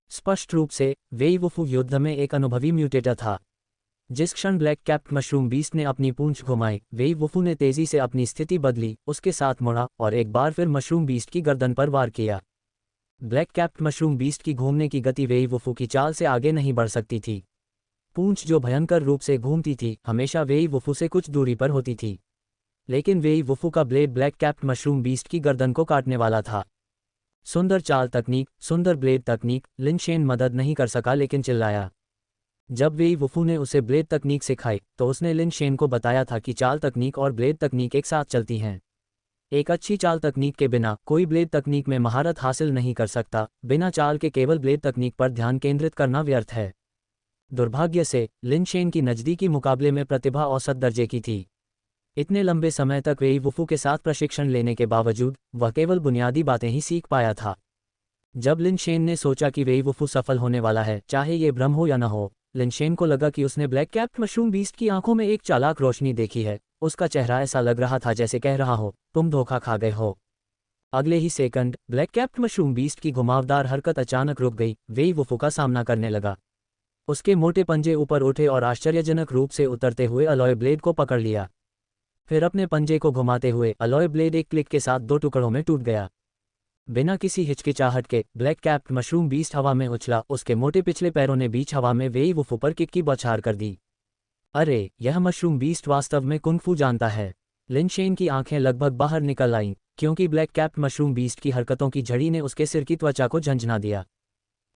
Speaker 1: स्पष्ट रूप से वेई वुफू युद्ध में एक अनुभवी म्यूटेटर था। जिस क्षण ब्लैक कैप्ड मशरूम बीस्ट ने अपनी पूंछ घुमाई, वेई वुफू ने तेजी से अपनी स्थिति बदली, उसके साथ मुड़ा और एक बार फिर मशरूम बीस्ट की गर्दन पर वार किया। ब्लैक कैप्ड मशरूम बीस्ट की घूमने की गति वेई वुफू की चाल से आगे नहीं बढ़ सकती थी। पूंछ जो भयंकर रूप से घूमती थी, हमेशा वेई वुफू से कुछ दूरी पर होती थी, लेकिन वेई वुफू का blade black capped mushroom beast की गर्दन को काटने वाला था। सुंदर चाल तकनीक, सुंदर ब्लेड तकनीक। लिन शेन मदद नहीं कर सका लेकिन चिल्लाया। जब वेई वुफू ने उसे ब्लेड तकनीक सिखाई तो उसने लिन शेन को बताया था कि चाल तकनीक और ब्लेड तकनीक एक साथ चलती हैं। एक अच्छी चाल तकनीक के बिना कोई ब्लेड तकनीक में महारत हासिल नहीं कर सकता। बिना चाल के केवल ब्लेड तकनीक पर ध्यान केंद्रित करना व्यर्थ है। दुर्भाग्य से लिन शेन की नज़दीकी मुकाबले में प्रतिभा औसत दर्जे की थी। इतने लंबे समय तक वेई वुफू के साथ प्रशिक्षण लेने के बावजूद वह केवल बुनियादी बातें ही सीख पाया था। जब लिन शेन ने सोचा कि वेई वुफू सफल होने वाला है, चाहे ये भ्रम हो या न हो, लिन शेन को लगा कि उसने ब्लैक कैप्ड मशरूम बीस्ट की आंखों में एक चालाक रोशनी देखी है। उसका चेहरा ऐसा लग रहा था जैसे कह रहा हो, तुम धोखा खा गए हो। अगले ही second black capped mushroom beast की घुमावदार हरकत अचानक रुक गई। वेई वुफू का सामना करने लगा। उसके मोटे पंजे ऊपर उठे और आश्चर्यजनक रूप से उतरते हुए अलॉय ब्लेड को पकड़ लिया। फिर अपने पंजे को घुमाते हुए अलॉय ब्लेड एक क्लिक के साथ दो टुकड़ों में टूट गया। बिना किसी हिचकिचाहट के ब्लैक कैप्ड मशरूम बीस्ट हवा में उछला। उसके मोटे पिछले पैरों ने बीच हवा में वेई वुफू पर किक की बौछार कर दी। अरे, यह मशरूम बीस्ट वास्तव में कुंग-फू जानता है। लिन शेन की आंखें लगभग बाहर निकल आईं, क्योंकि ब्लैक कैप्ड मशरूम बीस्ट की हरकतों की झड़ी ने उसके सिर की त्वचा को झंझना दिया।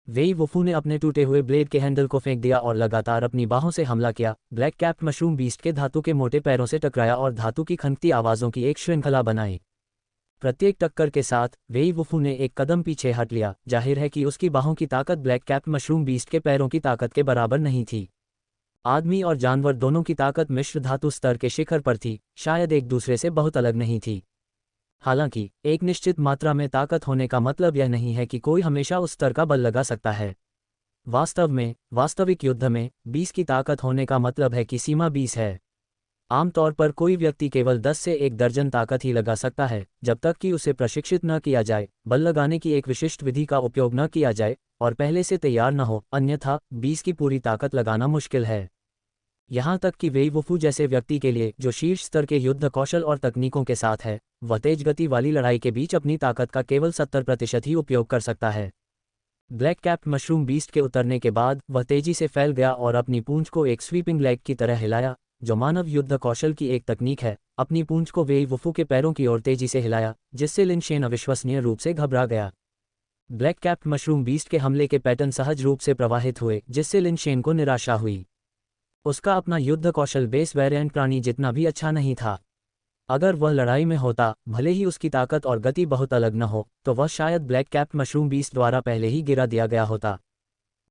Speaker 1: वेई वुफू ने अपने टूटे हुए ब्लेड के हैंडल को फेंक दिया और लगातार अपनी बाहों से हमला किया। ब्लैक कैप्ड मशरूम बीस्ट के धातु के मोटे पैरों से टकराया और धातु की खनकती आवाज़ों की एक श्रृंखला बनाई। प्रत्येक टक्कर के साथ वेई वुफू ने एक कदम पीछे हट लिया। जाहिर है कि उसकी बाहों की ताकत ब्लैक कैप्ड मशरूम बीस्ट के पैरों की ताकत के बराबर नहीं थी। आदमी और जानवर दोनों की ताकत मिश्र धातु स्तर के शिखर पर थी, शायद एक दूसरे से बहुत अलग नहीं थी। हालांकि एक निश्चित मात्रा में ताकत होने का मतलब यह नहीं है कि कोई हमेशा उस स्तर का बल लगा सकता है। वास्तव में वास्तविक युद्ध में 20 की ताकत होने का मतलब है कि सीमा 20 है। आमतौर पर कोई व्यक्ति केवल 10 से 1 दर्जन ताकत ही लगा सकता है जब तक कि उसे प्रशिक्षित न किया जाए, बल लगाने की एक विशिष्ट विधि का उपयोग न किया जाए और पहले से तैयार न हो, अन्यथा 20 की पूरी ताकत लगाना मुश्किल है। यहाँ तक कि वेई वुफू जैसे व्यक्ति के लिए जो शीर्ष स्तर के युद्ध कौशल और तकनीकों के साथ है, वह तेज गति वाली लड़ाई के बीच अपनी ताकत का केवल 70% ही उपयोग कर सकता है। ब्लैक कैप मशरूम बीस्ट के उतरने के बाद वह तेजी से फैल गया और अपनी पूंछ को एक स्वीपिंग लेग की तरह हिलाया, जो मानव युद्ध कौशल की एक तकनीक है। अपनी पूंछ को वेई वुफू के पैरों की ओर तेजी से हिलाया, जिससे लिन शेन अविश्वसनीय रूप से घबरा गया। ब्लैक कैप मशरूम बीस्ट के हमले के पैटर्न सहज रूप से प्रवाहित हुए, जिससे लिन शेन को निराशा हुई। उसका अपना युद्ध कौशल बेस वेरिएंट प्राणी जितना भी अच्छा नहीं था। अगर वह लड़ाई में होता, भले ही उसकी ताकत और गति बहुत अलग न हो, तो वह शायद ब्लैक कैप मशरूम बीस्ट द्वारा पहले ही गिरा दिया गया होता।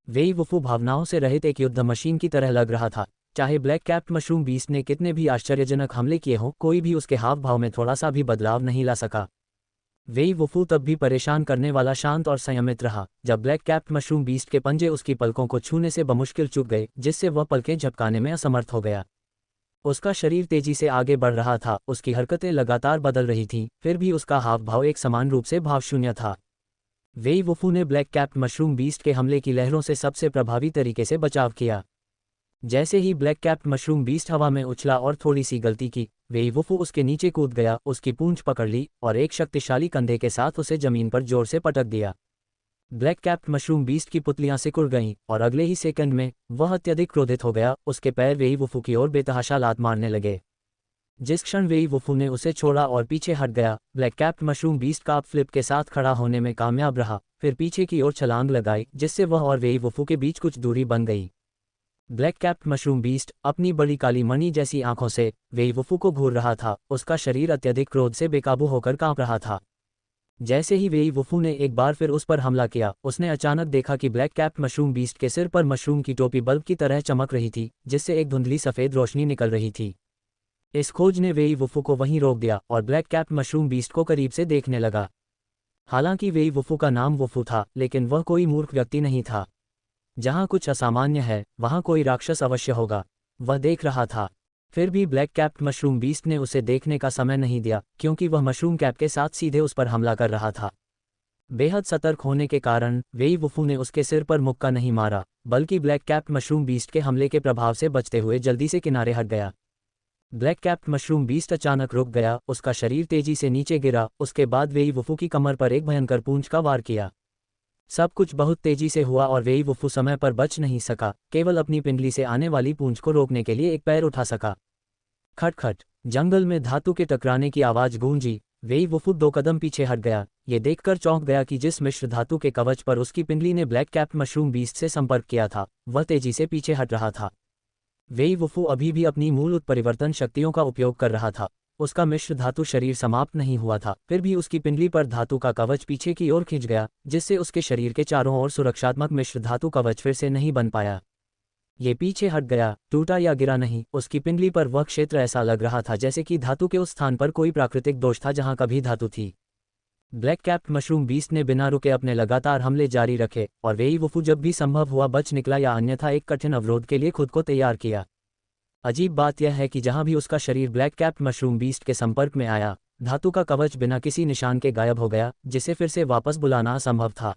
Speaker 1: वेई वुफू भावनाओं से रहित एक युद्ध मशीन की तरह लग रहा था। चाहे ब्लैक कैप मशरूम बीस्ट ने कितने भी आश्चर्यजनक हमले किए हों, कोई भी उसके हाव भाव में थोड़ा सा भी बदलाव नहीं ला सका। वेई वुफू तब भी परेशान करने वाला शांत और संयमित रहा, जब ब्लैक कैप मशरूम बीस्ट के पंजे उसकी पलकों को छूने से बमुश्किल चूक गए, जिससे वह पलकें झपकाने में असमर्थ हो गया। उसका शरीर तेजी से आगे बढ़ रहा था, उसकी हरकतें लगातार बदल रही थीं, फिर भी उसका हाव भाव एक समान रूप से भावशून्य था। वेई वुफू ने ब्लैक कैप मशरूम बीस्ट के हमले की लहरों से सबसे प्रभावी तरीके से बचाव किया। जैसे ही ब्लैक कैप मशरूम बीस्ट हवा में उछला और थोड़ी सी गलती की, वेई वुफू उसके नीचे कूद गया, उसकी पूंछ पकड़ ली और एक शक्तिशाली कंधे के साथ उसे जमीन पर जोर से पटक दिया। ब्लैक कैप मशरूम बीस्ट की पुतलियां सिकुड़ गईं और अगले ही सेकंड में वह अत्यधिक क्रोधित हो गया। उसके पैर वेई वुफू की ओर बेतहाशा लात मारने लगे। जिस क्षण वेई वुफू ने उसे छोड़ा और पीछे हट गया, ब्लैक कैप मशरूम बीस्ट का फ्लिप के साथ खड़ा होने में कामयाब रहा, फिर पीछे की ओर छलांग लगाई, जिससे वह और वेई वुफू के बीच कुछ दूरी बन गई। ब्लैक कैप मशरूम बीस्ट अपनी बड़ी काली मणि जैसी आंखों से वेई वुफू को घूर रहा था। उसका शरीर अत्यधिक क्रोध से बेकाबू होकर कांप रहा था। जैसे ही वेई वुफू ने एक बार फिर उस पर हमला किया, उसने अचानक देखा कि ब्लैक कैप मशरूम बीस्ट के सिर पर मशरूम की टोपी बल्ब की तरह चमक रही थी, जिससे एक धुंधली सफ़ेद रोशनी निकल रही थी। इस खोज ने वेई वुफू को वहीं रोक दिया और ब्लैक कैप मशरूम बीस्ट को करीब से देखने लगा। हालांकि वेई वुफू का नाम वुफू था, लेकिन वह कोई मूर्ख व्यक्ति नहीं था। जहाँ कुछ असामान्य है, वहाँ कोई राक्षस अवश्य होगा, वह देख रहा था। फिर भी ब्लैक कैप मशरूम बीस्ट ने उसे देखने का समय नहीं दिया, क्योंकि वह मशरूम कैप के साथ सीधे उस पर हमला कर रहा था। बेहद सतर्क होने के कारण वेई वुफू ने उसके सिर पर मुक्का नहीं मारा, बल्कि ब्लैक कैप मशरूम बीस्ट के हमले के प्रभाव से बचते हुए जल्दी से किनारे हट गया। ब्लैक कैप मशरूम बीस्ट अचानक रुक गया, उसका शरीर तेजी से नीचे गिरा। उसके बाद वेई वुफू की कमर पर एक भयंकर पूंछ का वार किया। सब कुछ बहुत तेजी से हुआ और वेई वुफू समय पर बच नहीं सका, केवल अपनी पिंडली से आने वाली पूंछ को रोकने के लिए एक पैर उठा सका। खटखट, जंगल में धातु के टकराने की आवाज गूंजी। वेई वुफू 2 कदम पीछे हट गया, ये देखकर चौंक गया कि जिस मिश्र धातु के कवच पर उसकी पिंडली ने ब्लैक कैप मशरूम बीस्ट से संपर्क किया था, वह तेजी से पीछे हट रहा था। वेई वुफू अभी भी अपनी मूल उत्परिवर्तन शक्तियों का उपयोग कर रहा था। उसका मिश्र धातु शरीर समाप्त नहीं हुआ था, फिर भी उसकी पिंडली पर धातु का कवच पीछे की ओर खिंच गया, जिससे उसके शरीर के चारों ओर सुरक्षात्मक मिश्र धातु कवच फिर से नहीं बन पाया। ये पीछे हट गया, टूटा या गिरा नहीं। उसकी पिंडली पर वह क्षेत्र ऐसा लग रहा था जैसे कि धातु के उस स्थान पर कोई प्राकृतिक दोष था जहां कभी धातु थी। ब्लैक कैप मशरूम बीस्ट ने बिना रुके अपने लगातार हमले जारी रखे और वेई वुफू जब भी संभव हुआ बच निकला या अन्यथा एक कठिन अवरोध के लिए खुद को तैयार किया। अजीब बात यह है कि जहां भी उसका शरीर ब्लैक कैप मशरूम बीस्ट के संपर्क में आया, धातु का कवच बिना किसी निशान के गायब हो गया, जिसे फिर से वापस बुलाना असंभव था।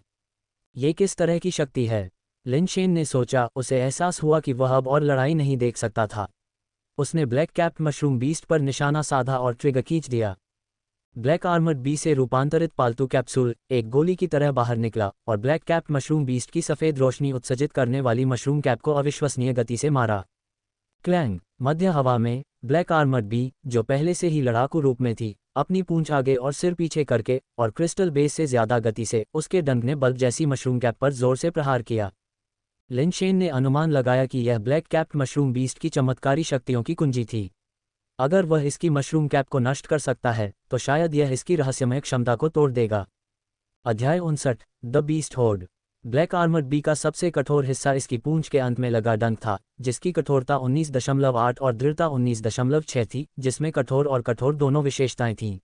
Speaker 1: ये किस तरह की शक्ति है? लिन शेन ने सोचा। उसे एहसास हुआ कि वह अब और लड़ाई नहीं देख सकता था। उसने ब्लैक कैप मशरूम बीस्ट पर निशाना साधा और ट्रिगर खींच दिया। ब्लैक आर्मर्ड बी से रूपांतरित पालतू कैप्सूल एक गोली की तरह बाहर निकला और ब्लैक कैप मशरूम बीस्ट की सफ़ेद रोशनी उत्सर्जित करने वाली मशरूम कैप को अविश्वसनीय गति से मारा। क्लैंग, मध्य हवा में ब्लैक आर्मर्ड बी, जो पहले से ही लड़ाकू रूप में थी, अपनी पूंछ आगे और सिर पीछे करके और क्रिस्टल बेस से ज्यादा गति से उसके डंक ने बल्ब जैसी मशरूम कैप पर जोर से प्रहार किया। लिन शेन ने अनुमान लगाया कि यह ब्लैक कैप मशरूम बीस्ट की चमत्कारी शक्तियों की कुंजी थी। अगर वह इसकी मशरूम कैप को नष्ट कर सकता है, तो शायद यह इसकी रहस्यमय क्षमता को तोड़ देगा। अध्याय 59, the beast horde. Black armoured bee का सबसे कठोर हिस्सा इसकी पूंछ के अंत में लगा डंक था, जिसकी कठोरता 19.8 और दृढ़ता 19.6 थी, जिसमें कठोर और कठोर दोनों विशेषताएं थीं।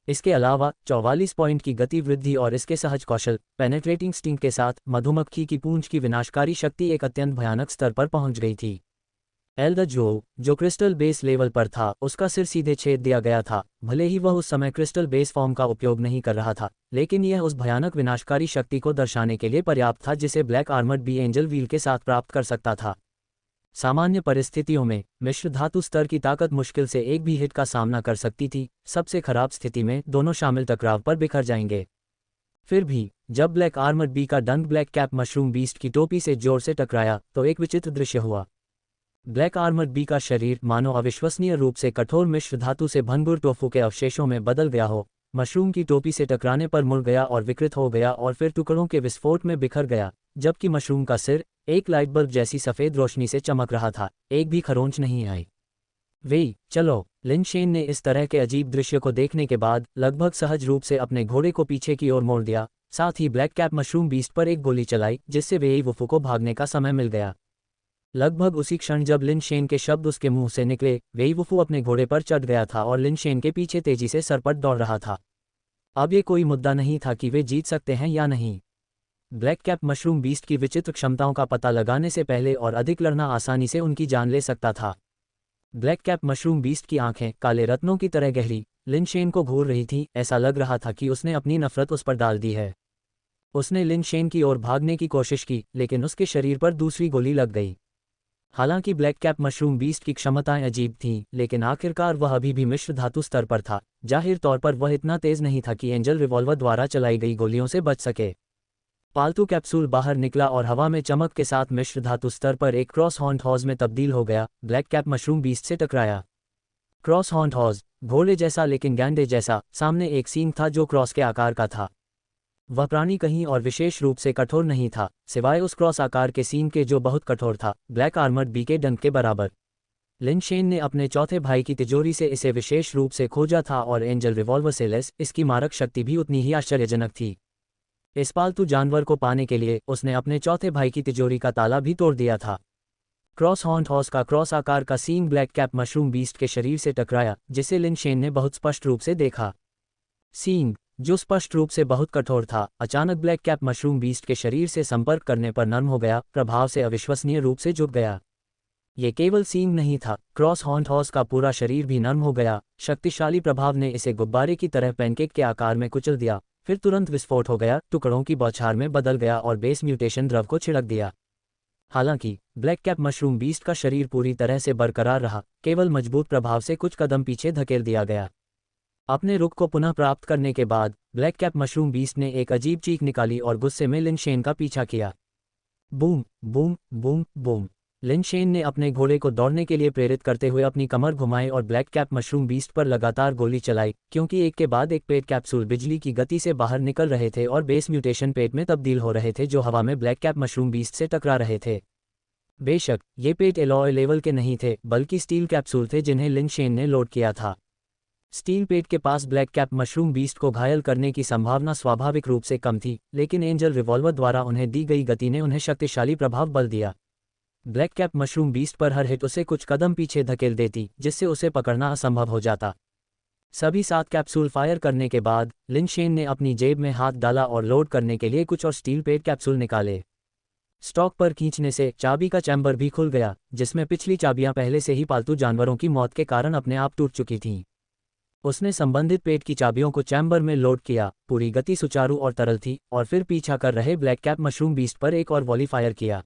Speaker 1: इसके अलावा 44 पॉइंट की गति वृद्धि और इसके सहज कौशल पेनेट्रेटिंग स्टिंग के साथ मधुमक्खी की पूंछ की विनाशकारी शक्ति एक अत्यंत भयानक स्तर पर पहुंच गई थी। एल द जो क्रिस्टल बेस लेवल पर था, उसका सिर सीधे छेद दिया गया था। भले ही वह उस समय क्रिस्टल बेस फॉर्म का उपयोग नहीं कर रहा था, लेकिन यह उस भयानक विनाशकारी शक्ति को दर्शाने के लिए पर्याप्त था जिसे black armoured bee angel wheel के साथ प्राप्त कर सकता था। सामान्य परिस्थितियों में मिश्र धातु स्तर की ताकत मुश्किल से एक भी हिट का सामना कर सकती थी। सबसे खराब स्थिति में दोनों शामिल टकराव पर बिखर जाएंगे। फिर भी जब ब्लैक आर्मर्ड बी का डंक ब्लैक कैप मशरूम बीस्ट की टोपी से जोर से टकराया तो एक विचित्र दृश्य हुआ। ब्लैक आर्मर्ड बी का शरीर मानो अविश्वसनीय रूप से कठोर मिश्र धातु से भंगुर टोफू के अवशेषों में बदल गया हो। मशरूम की टोपी से टकराने पर मुड़ गया और विकृत हो गया और फिर टुकड़ों के विस्फोट में बिखर गया, जबकि मशरूम का सिर एक लाइट बल्ब जैसी सफ़ेद रोशनी से चमक रहा था। एक भी खरोंच नहीं आई। चलो। लिन शेन ने इस तरह के अजीब दृश्य को देखने के बाद लगभग सहज रूप से अपने घोड़े को पीछे की ओर मोड़ दिया, साथ ही ब्लैक कैप मशरूम बीस्ट पर एक गोली चलाई जिससे वेई वुफू को भागने का समय मिल गया। लगभग उसी क्षण जब लिन शेन के शब्द उसके मुंह से निकले, वेई वुफू अपने घोड़े पर चढ़ गया था और लिन शेन के पीछे तेजी से सरपट दौड़ रहा था। अब ये कोई मुद्दा नहीं था कि वे जीत सकते हैं या नहीं। ब्लैक कैप मशरूम बीस्ट की विचित्र क्षमताओं का पता लगाने से पहले और अधिक लड़ना आसानी से उनकी जान ले सकता था। ब्लैक कैप मशरूम बीस्ट की आंखें काले रत्नों की तरह गहरी लिन शेन को घूर रही थी। ऐसा लग रहा था कि उसने अपनी नफरत उस पर डाल दी है। उसने लिन शेन की ओर भागने की कोशिश की, लेकिन उसके शरीर पर दूसरी गोली लग गई। हालांकि ब्लैक कैप मशरूम बीस्ट की क्षमताएं अजीब थीं, लेकिन आखिरकार वह अभी भी मिश्र धातु स्तर पर था। जाहिर तौर पर वह इतना तेज नहीं था कि एंजल रिवॉल्वर द्वारा चलाई गई गोलियों से बच सके। पालतू कैप्सूल बाहर निकला और हवा में चमक के साथ मिश्र धातु स्तर पर एक क्रॉस हॉर्न्ड हॉर्स में तब्दील हो गया। ब्लैक कैप मशरूम बीस्ट से टकराया। क्रॉस हॉर्न्ड हॉर्स घोड़े जैसा लेकिन गैंडे जैसा, सामने एक सींग था जो क्रॉस के आकार का था। वह प्राणी कहीं और विशेष रूप से कठोर नहीं था, सिवाय उस क्रॉस आकार के सींग के जो बहुत कठोर था, ब्लैक आर्मर्ड बी के डंक के बराबर। लिन शेन ने अपने चौथे भाई की तिजोरी से इसे विशेष रूप से खोजा था और एंजल रिवॉल्वर से लेस इसकी मारक शक्ति भी उतनी ही आश्चर्यजनक थी। इस पालतू जानवर को पाने के लिए उसने अपने चौथे भाई की तिजोरी का ताला भी तोड़ दिया था। क्रॉस हॉर्न्ड हॉर्स का क्रॉस आकार का सींग ब्लैक कैप मशरूम बीस्ट के शरीर से टकराया, जिसे लिन शेन ने बहुत स्पष्ट रूप से देखा। सींग, जो स्पष्ट रूप से बहुत कठोर था, अचानक ब्लैक कैप मशरूम बीस्ट के शरीर से संपर्क करने पर नर्म हो गया, प्रभाव से अविश्वसनीय रूप से झुक गया। ये केवल सींग नहीं था, क्रॉस हॉर्न्ड हॉर्स का पूरा शरीर भी नर्म हो गया। शक्तिशाली प्रभाव ने इसे गुब्बारे की तरह पैनकेक के आकार में कुचल दिया, फिर तुरंत विस्फोट हो गया, टुकड़ों की बौछार में बदल गया और बेस म्यूटेशन द्रव को छिड़क दिया। हालांकि ब्लैक कैप मशरूम बीस्ट का शरीर पूरी तरह से बरकरार रहा, केवल मजबूत प्रभाव से कुछ कदम पीछे धकेल दिया गया। अपने रुख को पुनः प्राप्त करने के बाद ब्लैक कैप मशरूम बीस्ट ने एक अजीब चीख निकाली और गुस्से में लिन शेन का पीछा किया। Boom boom boom boom. Lin Shen ने अपने घोड़े को दौड़ने के लिए प्रेरित करते हुए अपनी कमर घुमाई और ब्लैक कैप मशरूम बीस्ट पर लगातार गोली चलाई, क्योंकि एक के बाद एक पेट कैप्सूल बिजली की गति से बाहर निकल रहे थे और बेस म्यूटेशन पेट में तब्दील हो रहे थे जो हवा में ब्लैक कैप मशरूम बीस्ट से टकरा रहे थे। बेशक ये पेट एलॉय लेवल के नहीं थे, बल्कि स्टील कैप्सूल थे जिन्हें लिन शेन ने लोड किया था। स्टील पेट के पास ब्लैक कैप मशरूम बीस्ट को घायल करने की संभावना स्वाभाविक रूप से कम थी, लेकिन एंजल रिवॉल्वर द्वारा उन्हें दी गई गति ने उन्हें शक्तिशाली प्रभाव बल दिया। ब्लैक कैप मशरूम बीस्ट पर हर हिट उसे कुछ कदम पीछे धकेल देती, जिससे उसे पकड़ना असंभव हो जाता। सभी 7 कैप्सूल फायर करने के बाद लिन शेन ने अपनी जेब में हाथ डाला और लोड करने के लिए कुछ और स्टील पेट कैप्सूल निकाले। स्टॉक पर खींचने से चाबी का चैम्बर भी खुल गया, जिसमें पिछली चाबियां पहले से ही पालतू जानवरों की मौत के कारण अपने आप टूट चुकी थीं। उसने संबंधित पेट की चाबियों को चैम्बर में लोड किया, पूरी गति सुचारू और तरल थी, और फिर पीछा कर रहे ब्लैक कैप मशरूम बीस्ट पर एक और वॉली फायर किया।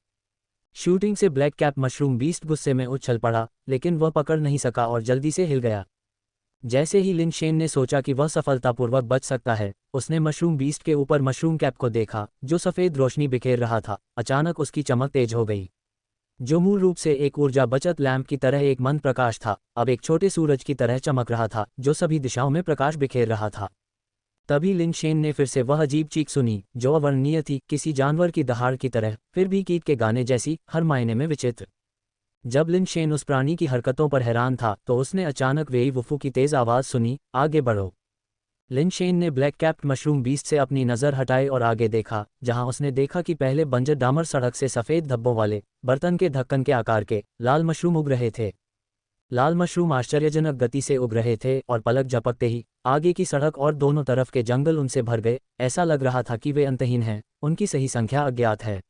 Speaker 1: शूटिंग से ब्लैक कैप मशरूम बीस्ट गुस्से में उछल पड़ा, लेकिन वह पकड़ नहीं सका और जल्दी से हिल गया। जैसे ही लिन शेन ने सोचा कि वह सफलतापूर्वक बच सकता है, उसने मशरूम बीस्ट के ऊपर मशरूम कैप को देखा, जो सफ़ेद रोशनी बिखेर रहा था। अचानक उसकी चमक तेज हो गई, जो मूल रूप से एक ऊर्जा बचत लैंप की तरह एक मंद प्रकाश था, अब एक छोटे सूरज की तरह चमक रहा था, जो सभी दिशाओं में प्रकाश बिखेर रहा था। तभी लिन शेन ने फिर से वह अजीब चीख सुनी, जो अवर्णनीय थी, किसी जानवर की दहाड़ की तरह, फिर भी कीट के गाने जैसी, हर मायने में विचित्र। जब लिन शेन उस प्राणी की हरकतों पर हैरान था, तो उसने अचानक वेई वुफू की तेज आवाज़ सुनी, आगे बढ़ो। लिन शेन ने ब्लैक कैप्ड मशरूम बीस्ट से अपनी नज़र हटाई और आगे देखा, जहां उसने देखा कि पहले बंजर डामर सड़क से सफ़ेद धब्बों वाले, बर्तन के ढक्कन के आकार के, लाल मशरूम उग रहे थे। लाल मशरूम आश्चर्यजनक गति से उग रहे थे और पलक झपकते ही आगे की सड़क और दोनों तरफ के जंगल उनसे भर गए, ऐसा लग रहा था कि वे अंतहीन हैं, उनकी सही संख्या अज्ञात है।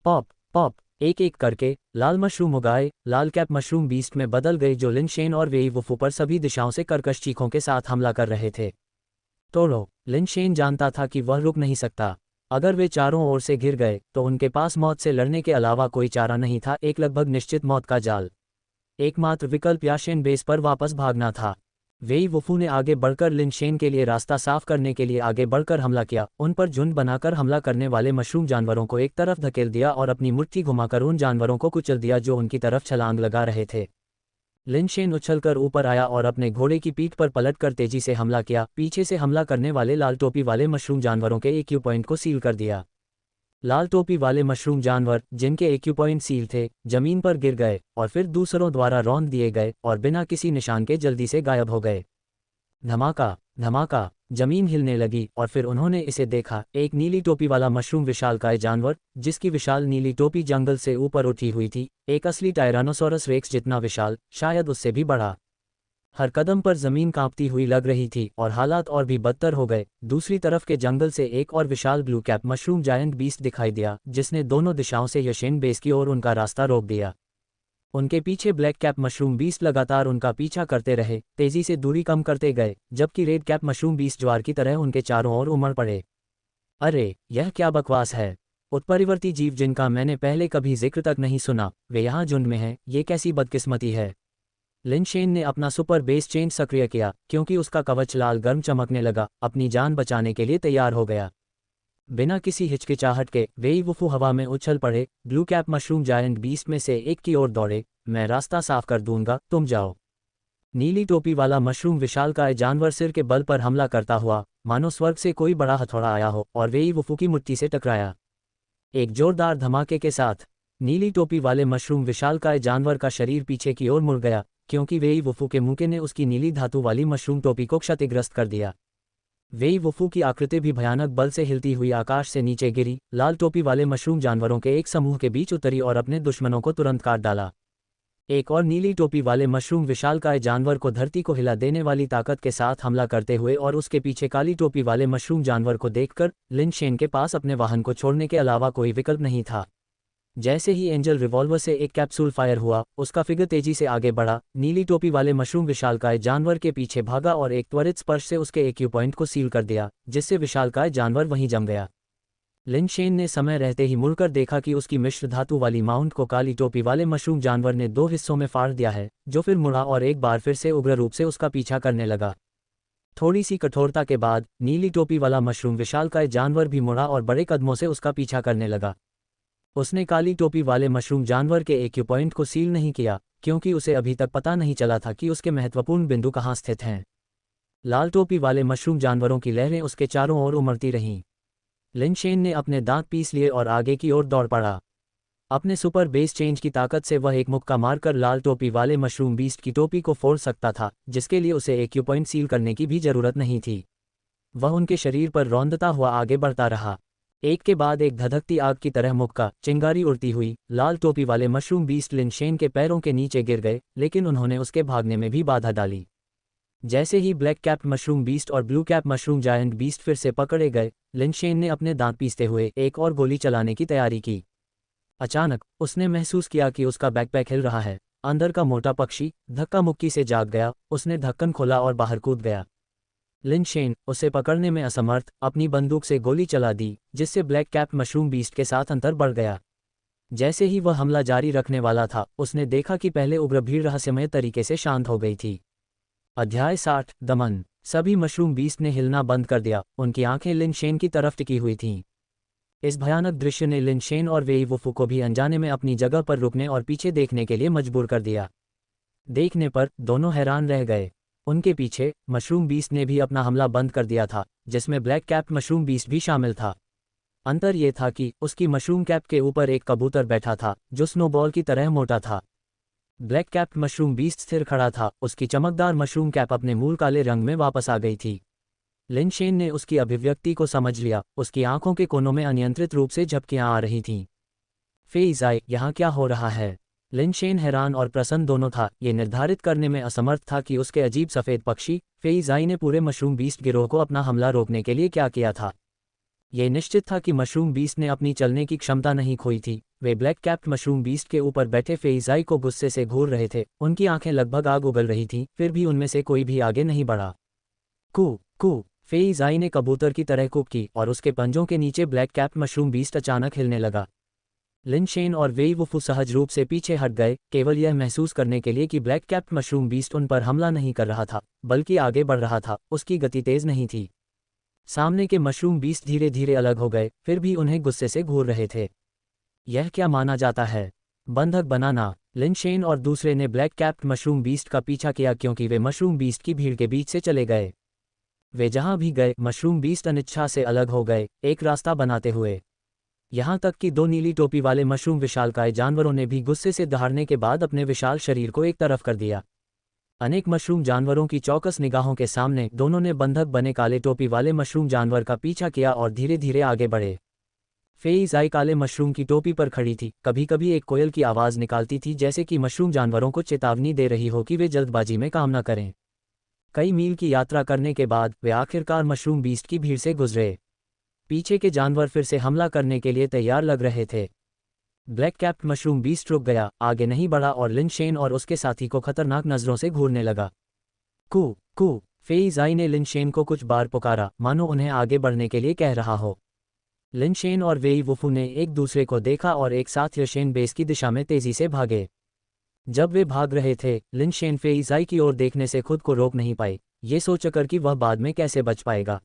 Speaker 1: पॉप पॉप, एक एक करके लाल मशरूम उगाए, लाल कैप मशरूम बीस्ट में बदल गए जो लिन शेन और वेई वुफू पर सभी दिशाओं से कर्कश चीखों के साथ हमला कर रहे थे। तोड़ो। लिन शेन जानता था कि वह रुक नहीं सकता। अगर वे चारों ओर से घिर गए तो उनके पास मौत से लड़ने के अलावा कोई चारा नहीं था, एक लगभग निश्चित मौत का जाल। एकमात्र विकल्प याशेन बेस पर वापस भागना था। वेई वुफू ने आगे बढ़कर लिन शेन के लिए रास्ता साफ करने के लिए आगे बढ़कर हमला किया, उन पर झुंड बनाकर हमला करने वाले मशरूम जानवरों को एक तरफ धकेल दिया और अपनी मुट्ठी घुमाकर उन जानवरों को कुचल दिया जो उनकी तरफ छलांग लगा रहे थे। लिन शेन उछलकर ऊपर आया और अपने घोड़े की पीठ पर पलटकर तेजी से हमला किया, पीछे से हमला करने वाले लाल टोपी वाले मशरूम जानवरों के एक्यू पॉइंट को सील कर दिया। लाल टोपी वाले मशरूम जानवर, जिनके एक्यू पॉइंट सील थे, जमीन पर गिर गए और फिर दूसरों द्वारा रौंद दिए गए और बिना किसी निशान के जल्दी से गायब हो गए। धमाका धमाका, जमीन हिलने लगी और फिर उन्होंने इसे देखा, एक नीली टोपी वाला मशरूम विशालकाय जानवर, जिसकी विशाल नीली टोपी जंगल से ऊपर उठी हुई थी, एक असली टायरानोसोरस रेक्स जितना विशाल, शायद उससे भी बड़ा। हर कदम पर जमीन कांपती हुई लग रही थी और हालात और भी बदतर हो गए। दूसरी तरफ के जंगल से एक और विशाल blue cap mushroom giant beast दिखाई दिया, जिसने दोनों दिशाओं से यशेन बेस की ओर उनका रास्ता रोक दिया। उनके पीछे ब्लैक कैप मशरूम बीस्ट लगातार उनका पीछा करते रहे, तेजी से दूरी कम करते गए, जबकि रेड कैप मशरूम बीस्ट ज्वार की तरह उनके चारों ओर उमड़ पड़े। अरे, यह क्या बकवास है! उत्परिवर्ती जीव जिनका मैंने पहले कभी जिक्र तक नहीं सुना, वे यहाँ झुंड में हैं, ये कैसी बदकिस्मती है! लिन शेन ने अपना सुपर बेस चेंज सक्रिय किया, क्योंकि उसका कवच लाल गर्म चमकने लगा, अपनी जान बचाने के लिए तैयार हो गया। बिना किसी हिचकिचाहट के वेई वुफू हवा में उछल पड़े, blue cap mushroom giant beast में से एक की ओर दौड़े। मैं रास्ता साफ कर दूंगा, तुम जाओ। नीली टोपी वाला मशरूम विशालकाय जानवर सिर के बल पर हमला करता हुआ, मानो स्वर्ग से कोई बड़ा हथौड़ा आया हो, और वेई वुफू की मुट्ठी से टकराया। एक जोरदार धमाके के साथ नीली टोपी वाले मशरूम विशालकाय जानवर का शरीर पीछे की ओर मुड़ गया, क्योंकि वेई वुफू के मुक्के ने उसकी नीली धातु वाली मशरूम टोपी को क्षतिग्रस्त कर दिया। वेई वुफू की आकृति भी भयानक बल से हिलती हुई आकाश से नीचे गिरी, लाल टोपी वाले मशरूम जानवरों के एक समूह के बीच उतरी और अपने दुश्मनों को तुरंत काट डाला। एक और नीली टोपी वाले मशरूम विशालकाय जानवर को धरती को हिला देने वाली ताकत के साथ हमला करते हुए और उसके पीछे काली टोपी वाले मशरूम जानवर को देखकर लिन शेन के पास अपने वाहन को छोड़ने के अलावा कोई विकल्प नहीं था। जैसे ही एंजल रिवॉल्वर से एक कैप्सूल फायर हुआ, उसका फिगर तेजी से आगे बढ़ा, नीली टोपी वाले मशरूम विशालकाय जानवर के पीछे भागा और एक त्वरित स्पर्श से उसके एक्यू पॉइंट को सील कर दिया, जिससे विशालकाय जानवर वहीं जम गया। लिन शेन ने समय रहते ही मुड़कर देखा कि उसकी मिश्र धातु वाली माउंट को काली टोपी वाले मशरूम जानवर ने दो हिस्सों में फाड़ दिया है, जो फिर मुड़ा और एक बार फिर से उग्र रूप से उसका पीछा करने लगा। थोड़ी सी कठोरता के बाद नीली टोपी वाला मशरूम विशालकाय जानवर भी मुड़ा और बड़े कदमों से उसका पीछा करने लगा। उसने काली टोपी वाले मशरूम जानवर के एक्यू पॉइंट को सील नहीं किया, क्योंकि उसे अभी तक पता नहीं चला था कि उसके महत्वपूर्ण बिंदु कहाँ स्थित हैं। लाल टोपी वाले मशरूम जानवरों की लहरें उसके चारों ओर उमड़ती रहीं। लिन शेन ने अपने दांत पीस लिए और आगे की ओर दौड़ पड़ा। अपने सुपर बेस चेंज की ताकत से वह एक मुक्का मारकर लाल टोपी वाले मशरूम बीस्ट की टोपी को फोड़ सकता था, जिसके लिए उसे एक्यू पॉइंट सील करने की भी जरूरत नहीं थी। वह उनके शरीर पर रौंदता हुआ आगे बढ़ता रहा। एक के बाद एक धधकती आग की तरह मुक्का, चिंगारी उड़ती हुई, लाल टोपी वाले मशरूम बीस्ट लिन शेन के पैरों के नीचे गिर गए, लेकिन उन्होंने उसके भागने में भी बाधा डाली। जैसे ही ब्लैक कैप मशरूम बीस्ट और blue cap mushroom giant beast फिर से पकड़े गए, लिन शेन ने अपने दांत पीसते हुए एक और गोली चलाने की तैयारी की। अचानक उसने महसूस किया कि उसका बैकपैक हिल रहा है। अंदर का मोटा पक्षी धक्का मुक्की से जाग गया। उसने ढक्कन खोला और बाहर कूद गया। लिन शेन, उसे पकड़ने में असमर्थ, अपनी बंदूक से गोली चला दी, जिससे ब्लैक कैप मशरूम बीस्ट के साथ अंतर बढ़ गया। जैसे ही वह हमला जारी रखने वाला था, उसने देखा कि पहले उग्र भीड़ रहस्यमय तरीके से शांत हो गई थी। अध्याय 60, दमन। सभी मशरूम बीस्ट ने हिलना बंद कर दिया, उनकी आंखें लिन शेन की तरफ टिकी हुई थीं। इस भयानक दृश्य ने लिन शेन और वेई वुफू को भी अनजाने में अपनी जगह पर रुकने और पीछे देखने के लिए मजबूर कर दिया। देखने पर दोनों हैरान रह गए। उनके पीछे मशरूम बीस्ट ने भी अपना हमला बंद कर दिया था, जिसमें ब्लैक कैप मशरूम बीस्ट भी शामिल था। अंतर यह था कि उसकी मशरूम कैप के ऊपर एक कबूतर बैठा था, जो स्नोबॉल की तरह मोटा था। ब्लैक कैप मशरूम बीस्ट स्थिर खड़ा था, उसकी चमकदार मशरूम कैप अपने मूल काले रंग में वापस आ गई थी। लिन शेन ने उसकी अभिव्यक्ति को समझ लिया, उसकी आंखों के कोनों में अनियंत्रित रूप से झपकियां आ रही थीं। फेइज़ आए, यहाँ क्या हो रहा है? लिनशेन हैरान और प्रसन्न दोनों था, ये निर्धारित करने में असमर्थ था कि उसके अजीब सफ़ेद पक्षी फेइज़ाई ने पूरे मशरूम बीस्ट गिरोह को अपना हमला रोकने के लिए क्या किया था। ये निश्चित था कि मशरूम बीस्ट ने अपनी चलने की क्षमता नहीं खोई थी। वे ब्लैक कैप्ड मशरूम बीस्ट के ऊपर बैठे फेइज़ाई को गुस्से से घूर रहे थे, उनकी आंखें लगभग आग उगल रही थीं, फिर भी उनमें से कोई भी आगे नहीं बढ़ा। कू कू फेइज़ाई ने कबूतर की तरह कूक की और उसके पंजों के नीचे ब्लैक कैप्ड मशरूम बीस्ट अचानक हिलने लगा। लिनशेन और वेई वुफू सहज रूप से पीछे हट गए, केवल यह महसूस करने के लिए कि ब्लैक कैप्ड मशरूम बीस्ट उन पर हमला नहीं कर रहा था, बल्कि आगे बढ़ रहा था। उसकी गति तेज नहीं थी। सामने के मशरूम बीस्ट धीरे धीरे अलग हो गए, फिर भी उन्हें गुस्से से घूर रहे थे। यह क्या माना जाता है? बंधक बनाना। लिनशेन और दूसरे ने ब्लैक कैप्ड मशरूम बीस्ट का पीछा किया क्योंकि वे मशरूम बीस्ट की भीड़ के बीच से चले गए। वे जहां भी गए, मशरूम बीस्ट अनिच्छा से अलग हो गए, एक रास्ता बनाते हुए। यहाँ तक कि दो नीली टोपी वाले मशरूम विशालकाय जानवरों ने भी गुस्से से दहाड़ने के बाद अपने विशाल शरीर को एक तरफ कर दिया। अनेक मशरूम जानवरों की चौकस निगाहों के सामने दोनों ने बंधक बने काले टोपी वाले मशरूम जानवर का पीछा किया और धीरे धीरे आगे बढ़े। फेइज़ाई काले मशरूम की टोपी पर खड़ी थी, कभी कभी एक कोयल की आवाज़ निकालती थी जैसे कि मशरूम जानवरों को चेतावनी दे रही हो कि वे जल्दबाजी में काम न करें। कई मील की यात्रा करने के बाद वे आखिरकार मशरूम बीस्ट की भीड़ से गुजरे। पीछे के जानवर फिर से हमला करने के लिए तैयार लग रहे थे। ब्लैक कैप्ड मशरूम बीस्ट रुक गया, आगे नहीं बढ़ा और लिनशेन और उसके साथी को खतरनाक नज़रों से घूरने लगा। कू कू फेइज़ाई ने लिनशेन को कुछ बार पुकारा, मानो उन्हें आगे बढ़ने के लिए कह रहा हो। लिनशेन और वेई वुफू ने एक दूसरे को देखा और एक साथ यशेन बेस की दिशा में तेजी से भागे। जब वे भाग रहे थे, लिनशेन फेइज़ाई की ओर देखने से खुद को रोक नहीं पाई, ये सोचकर कि वह बाद में कैसे बच पाएगा।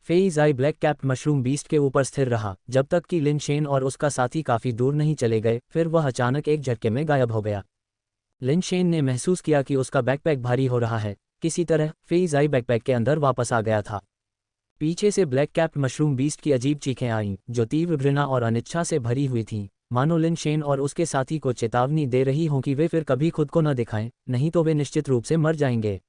Speaker 1: फेइज़ाई ब्लैक कैप्ड मशरूम बीस्ट के ऊपर स्थिर रहा जब तक कि लिनशेन और उसका साथी काफ़ी दूर नहीं चले गए, फिर वह अचानक एक झटके में गायब हो गया। लिनशेन ने महसूस किया कि उसका बैकपैक भारी हो रहा है। किसी तरह फेइज़ाई बैकपैक के अंदर वापस आ गया था। पीछे से ब्लैक कैप्ड मशरूम बीस्ट की अजीब चीखें आईं, जो तीव्र घृणा और अनिच्छा से भरी हुई थीं, मानो लिनशेन और उसके साथी को चेतावनी दे रही हों कि वे फिर कभी खुद को न दिखाएं, नहीं तो वे निश्चित रूप से मर जाएंगे।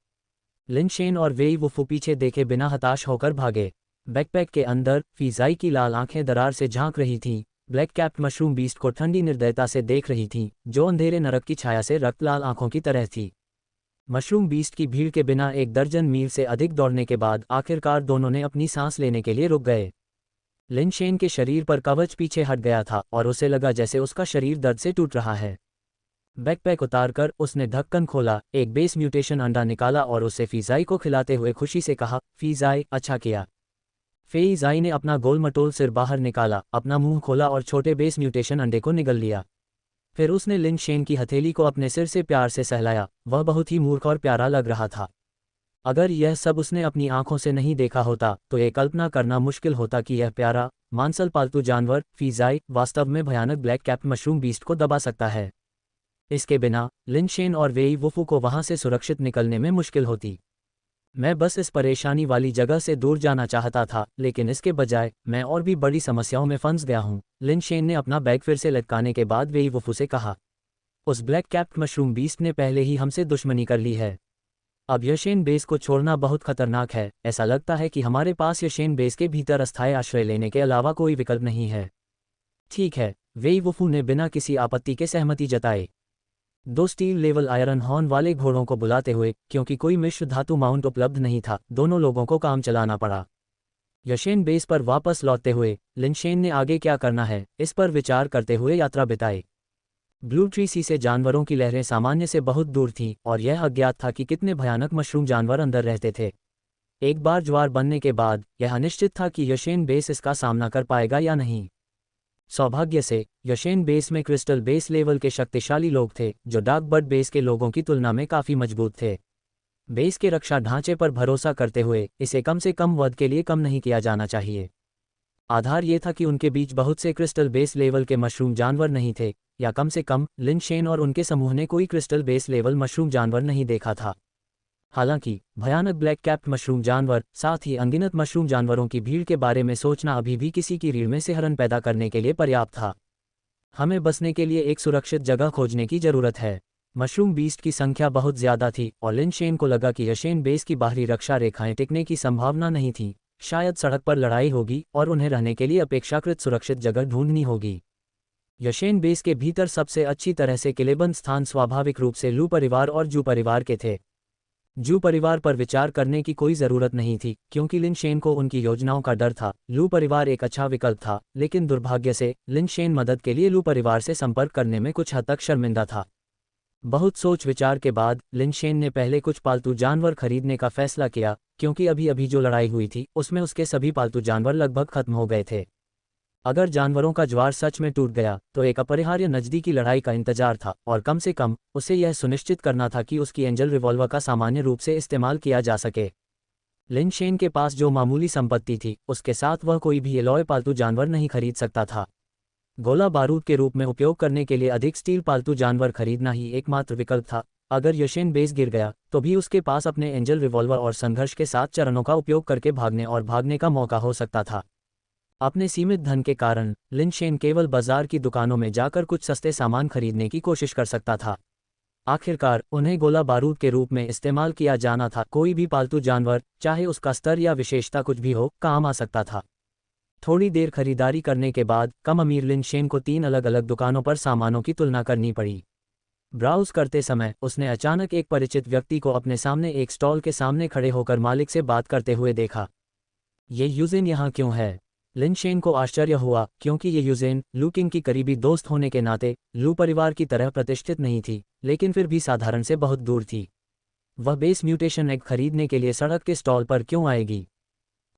Speaker 1: लिनशेन और वेई वुफू पीछे देखे बिना हताश होकर भागे। बैकपैक के अंदर फेइज़ाई की लाल आंखें दरार से झांक रही थीं, ब्लैक कैप्ड मशरूम बीस्ट को ठंडी निर्दयता से देख रही थीं, जो अंधेरे नरक की छाया से रक्त लाल आंखों की तरह थी। मशरूम बीस्ट की भीड़ के बिना एक दर्जन मील से अधिक दौड़ने के बाद आखिरकार दोनों ने अपनी सांस लेने के लिए रुक गए। लिनशेन के शरीर पर कवच पीछे हट गया था और उसे लगा जैसे उसका शरीर दर्द से टूट रहा है। बैकपैक उतारकर उसने ढक्कन खोला, एक बेस म्यूटेशन अंडा निकाला और उसे फेइज़ाई को खिलाते हुए खुशी से कहा, फेइज़ाई, अच्छा किया। फेइज़ाई ने अपना गोल मटोल सिर बाहर निकाला, अपना मुंह खोला और छोटे बेस म्यूटेशन अंडे को निगल लिया। फिर उसने लिनशेन की हथेली को अपने सिर से प्यार से सहलाया। वह बहुत ही मूर्ख और प्यारा लग रहा था। अगर यह सब उसने अपनी आंखों से नहीं देखा होता तो ये कल्पना करना मुश्किल होता कि यह प्यारा मांसल पालतू जानवर फेइज़ाई वास्तव में भयानक ब्लैक कैप्ड मशरूम बीस्ट को दबा सकता है। इसके बिना लिनशेन और वेई वुफू को वहां से सुरक्षित निकलने में मुश्किल होती। मैं बस इस परेशानी वाली जगह से दूर जाना चाहता था, लेकिन इसके बजाय मैं और भी बड़ी समस्याओं में फंस गया हूँ। लिनशेन ने अपना बैग फिर से लटकाने के बाद वेई वुफू से कहा, उस ब्लैक कैप्ड मशरूम बीस्ट ने पहले ही हमसे दुश्मनी कर ली है। अब यशेन बेस को छोड़ना बहुत खतरनाक है। ऐसा लगता है कि हमारे पास यशेन बेस के भीतर अस्थायी आश्रय लेने के अलावा कोई विकल्प नहीं है। ठीक है, वेई वुफू ने बिना किसी आपत्ति के सहमति जताई। दो स्टील लेवल आयरन हॉर्न वाले घोड़ों को बुलाते हुए, क्योंकि कोई मिश्र धातु माउंट उपलब्ध नहीं था, दोनों लोगों को काम चलाना पड़ा। यशेन बेस पर वापस लौटते हुए लिनशेन ने आगे क्या करना है इस पर विचार करते हुए यात्रा बिताई। ब्लू ट्री सी से जानवरों की लहरें सामान्य से बहुत दूर थीं और यह अज्ञात था कि कितने भयानक मशरूम जानवर अंदर रहते थे। एक बार ज्वार बनने के बाद यह अनिश्चित था कि यशेन बेस इसका सामना कर पाएगा या नहीं। सौभाग्य से यशेन बेस में क्रिस्टल बेस लेवल के शक्तिशाली लोग थे, जो डार्क बर्ड बेस के लोगों की तुलना में काफ़ी मजबूत थे। बेस के रक्षा ढांचे पर भरोसा करते हुए इसे कम से कम वध के लिए कम नहीं किया जाना चाहिए। आधार ये था कि उनके बीच बहुत से क्रिस्टल बेस लेवल के मशरूम जानवर नहीं थे, या कम से कम लिनशेन और उनके समूह ने कोई क्रिस्टल बेस लेवल मशरूम जानवर नहीं देखा था। हालांकि भयानक ब्लैक कैप्ड मशरूम जानवर, साथ ही अनगिनत मशरूम जानवरों की भीड़ के बारे में सोचना अभी भी किसी की रीढ़ में सिहरन पैदा करने के लिए पर्याप्त था। हमें बसने के लिए एक सुरक्षित जगह खोजने की जरूरत है। मशरूम बीस्ट की संख्या बहुत ज्यादा थी और लिनशेन को लगा कि यशेन बेस की बाहरी रक्षा रेखाएं टिकने की संभावना नहीं थी। शायद सड़क पर लड़ाई होगी और उन्हें रहने के लिए अपेक्षाकृत सुरक्षित जगह ढूंढनी होगी। यशेन बेस के भीतर सबसे अच्छी तरह से किलेबंद स्थान स्वाभाविक रूप से लू परिवार और जू परिवार के थे। जू परिवार पर विचार करने की कोई ज़रूरत नहीं थी क्योंकि लिन शेन को उनकी योजनाओं का डर था। लू परिवार एक अच्छा विकल्प था, लेकिन दुर्भाग्य से लिन शेन मदद के लिए लू परिवार से संपर्क करने में कुछ हद तक शर्मिंदा था। बहुत सोच विचार के बाद लिन शेन ने पहले कुछ पालतू जानवर खरीदने का फैसला किया, क्योंकि अभी अभी जो लड़ाई हुई थी उसमें उसके सभी पालतू जानवर लगभग खत्म हो गए थे। अगर जानवरों का ज्वार सच में टूट गया तो एक अपरिहार्य नज़दीकी लड़ाई का इंतजार था, और कम से कम उसे यह सुनिश्चित करना था कि उसकी एंजल रिवॉल्वर का सामान्य रूप से इस्तेमाल किया जा सके। लिन शेन के पास जो मामूली संपत्ति थी उसके साथ वह कोई भी एलॉय पालतू जानवर नहीं खरीद सकता था। गोला बारूद के रूप में उपयोग करने के लिए अधिक स्टील पालतू जानवर खरीदना ही एकमात्र विकल्प था। अगर यशेन बेस गिर गया तो भी उसके पास अपने एंजल रिवॉल्वर और संघर्ष के 7 चरणों का उपयोग करके भागने का मौका हो सकता था। अपने सीमित धन के कारण लिन शेन केवल बाजार की दुकानों में जाकर कुछ सस्ते सामान खरीदने की कोशिश कर सकता था। आखिरकार उन्हें गोला बारूद के रूप में इस्तेमाल किया जाना था। कोई भी पालतू जानवर, चाहे उसका स्तर या विशेषता कुछ भी हो, काम आ सकता था। थोड़ी देर खरीदारी करने के बाद कम अमीर लिन शेन को 3 अलग अलग दुकानों पर सामानों की तुलना करनी पड़ी। ब्राउज करते समय उसने अचानक एक परिचित व्यक्ति को अपने सामने एक स्टॉल के सामने खड़े होकर मालिक से बात करते हुए देखा। ये यूजेन यहाँ क्यों है? लिन शेन को आश्चर्य हुआ, क्योंकि ये यूजेन लू किंग की करीबी दोस्त होने के नाते लू परिवार की तरह प्रतिष्ठित नहीं थी, लेकिन फिर भी साधारण से बहुत दूर थी। वह बेस म्यूटेशन एग खरीदने के लिए सड़क के स्टॉल पर क्यों आएगी?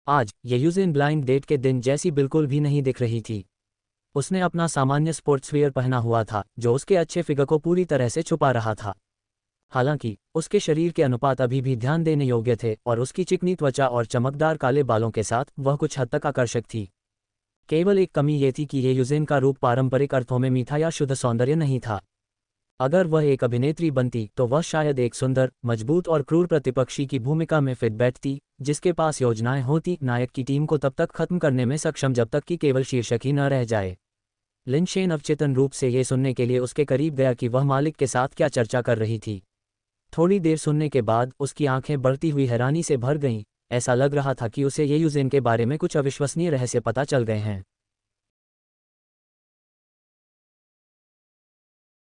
Speaker 1: आज ये यूजेन ब्लाइंड डेट के दिन जैसी बिल्कुल भी नहीं दिख रही थी। उसने अपना सामान्य स्पोर्ट्सवियर पहना हुआ था जो उसके अच्छे फिगर को पूरी तरह से छुपा रहा था। हालांकि उसके शरीर के अनुपात अभी भी ध्यान देने योग्य थे, और उसकी चिकनी त्वचा और चमकदार काले बालों के साथ वह कुछ हद तक आकर्षक थी। केवल एक कमी ये थी कि ये यूजेन का रूप पारंपरिक अर्थों में मीठा या शुद्ध सौंदर्य नहीं था। अगर वह एक अभिनेत्री बनती तो वह शायद एक सुंदर, मजबूत और क्रूर प्रतिपक्षी की भूमिका में फिट बैठती, जिसके पास योजनाएं होती नायक की टीम को तब तक खत्म करने में सक्षम जब तक कि केवल शीर्षक ही न रह जाए। लिन शेन अवचेतन रूप से ये सुनने के लिए उसके करीब गया कि वह मालिक के साथ क्या चर्चा कर रही थी। थोड़ी देर सुनने के बाद उसकी आंखें बढ़ती हुई हैरानी से भर गईं। ऐसा लग रहा था कि उसे ये यूजेन के बारे में कुछ अविश्वसनीय रहस्य पता चल गए हैं।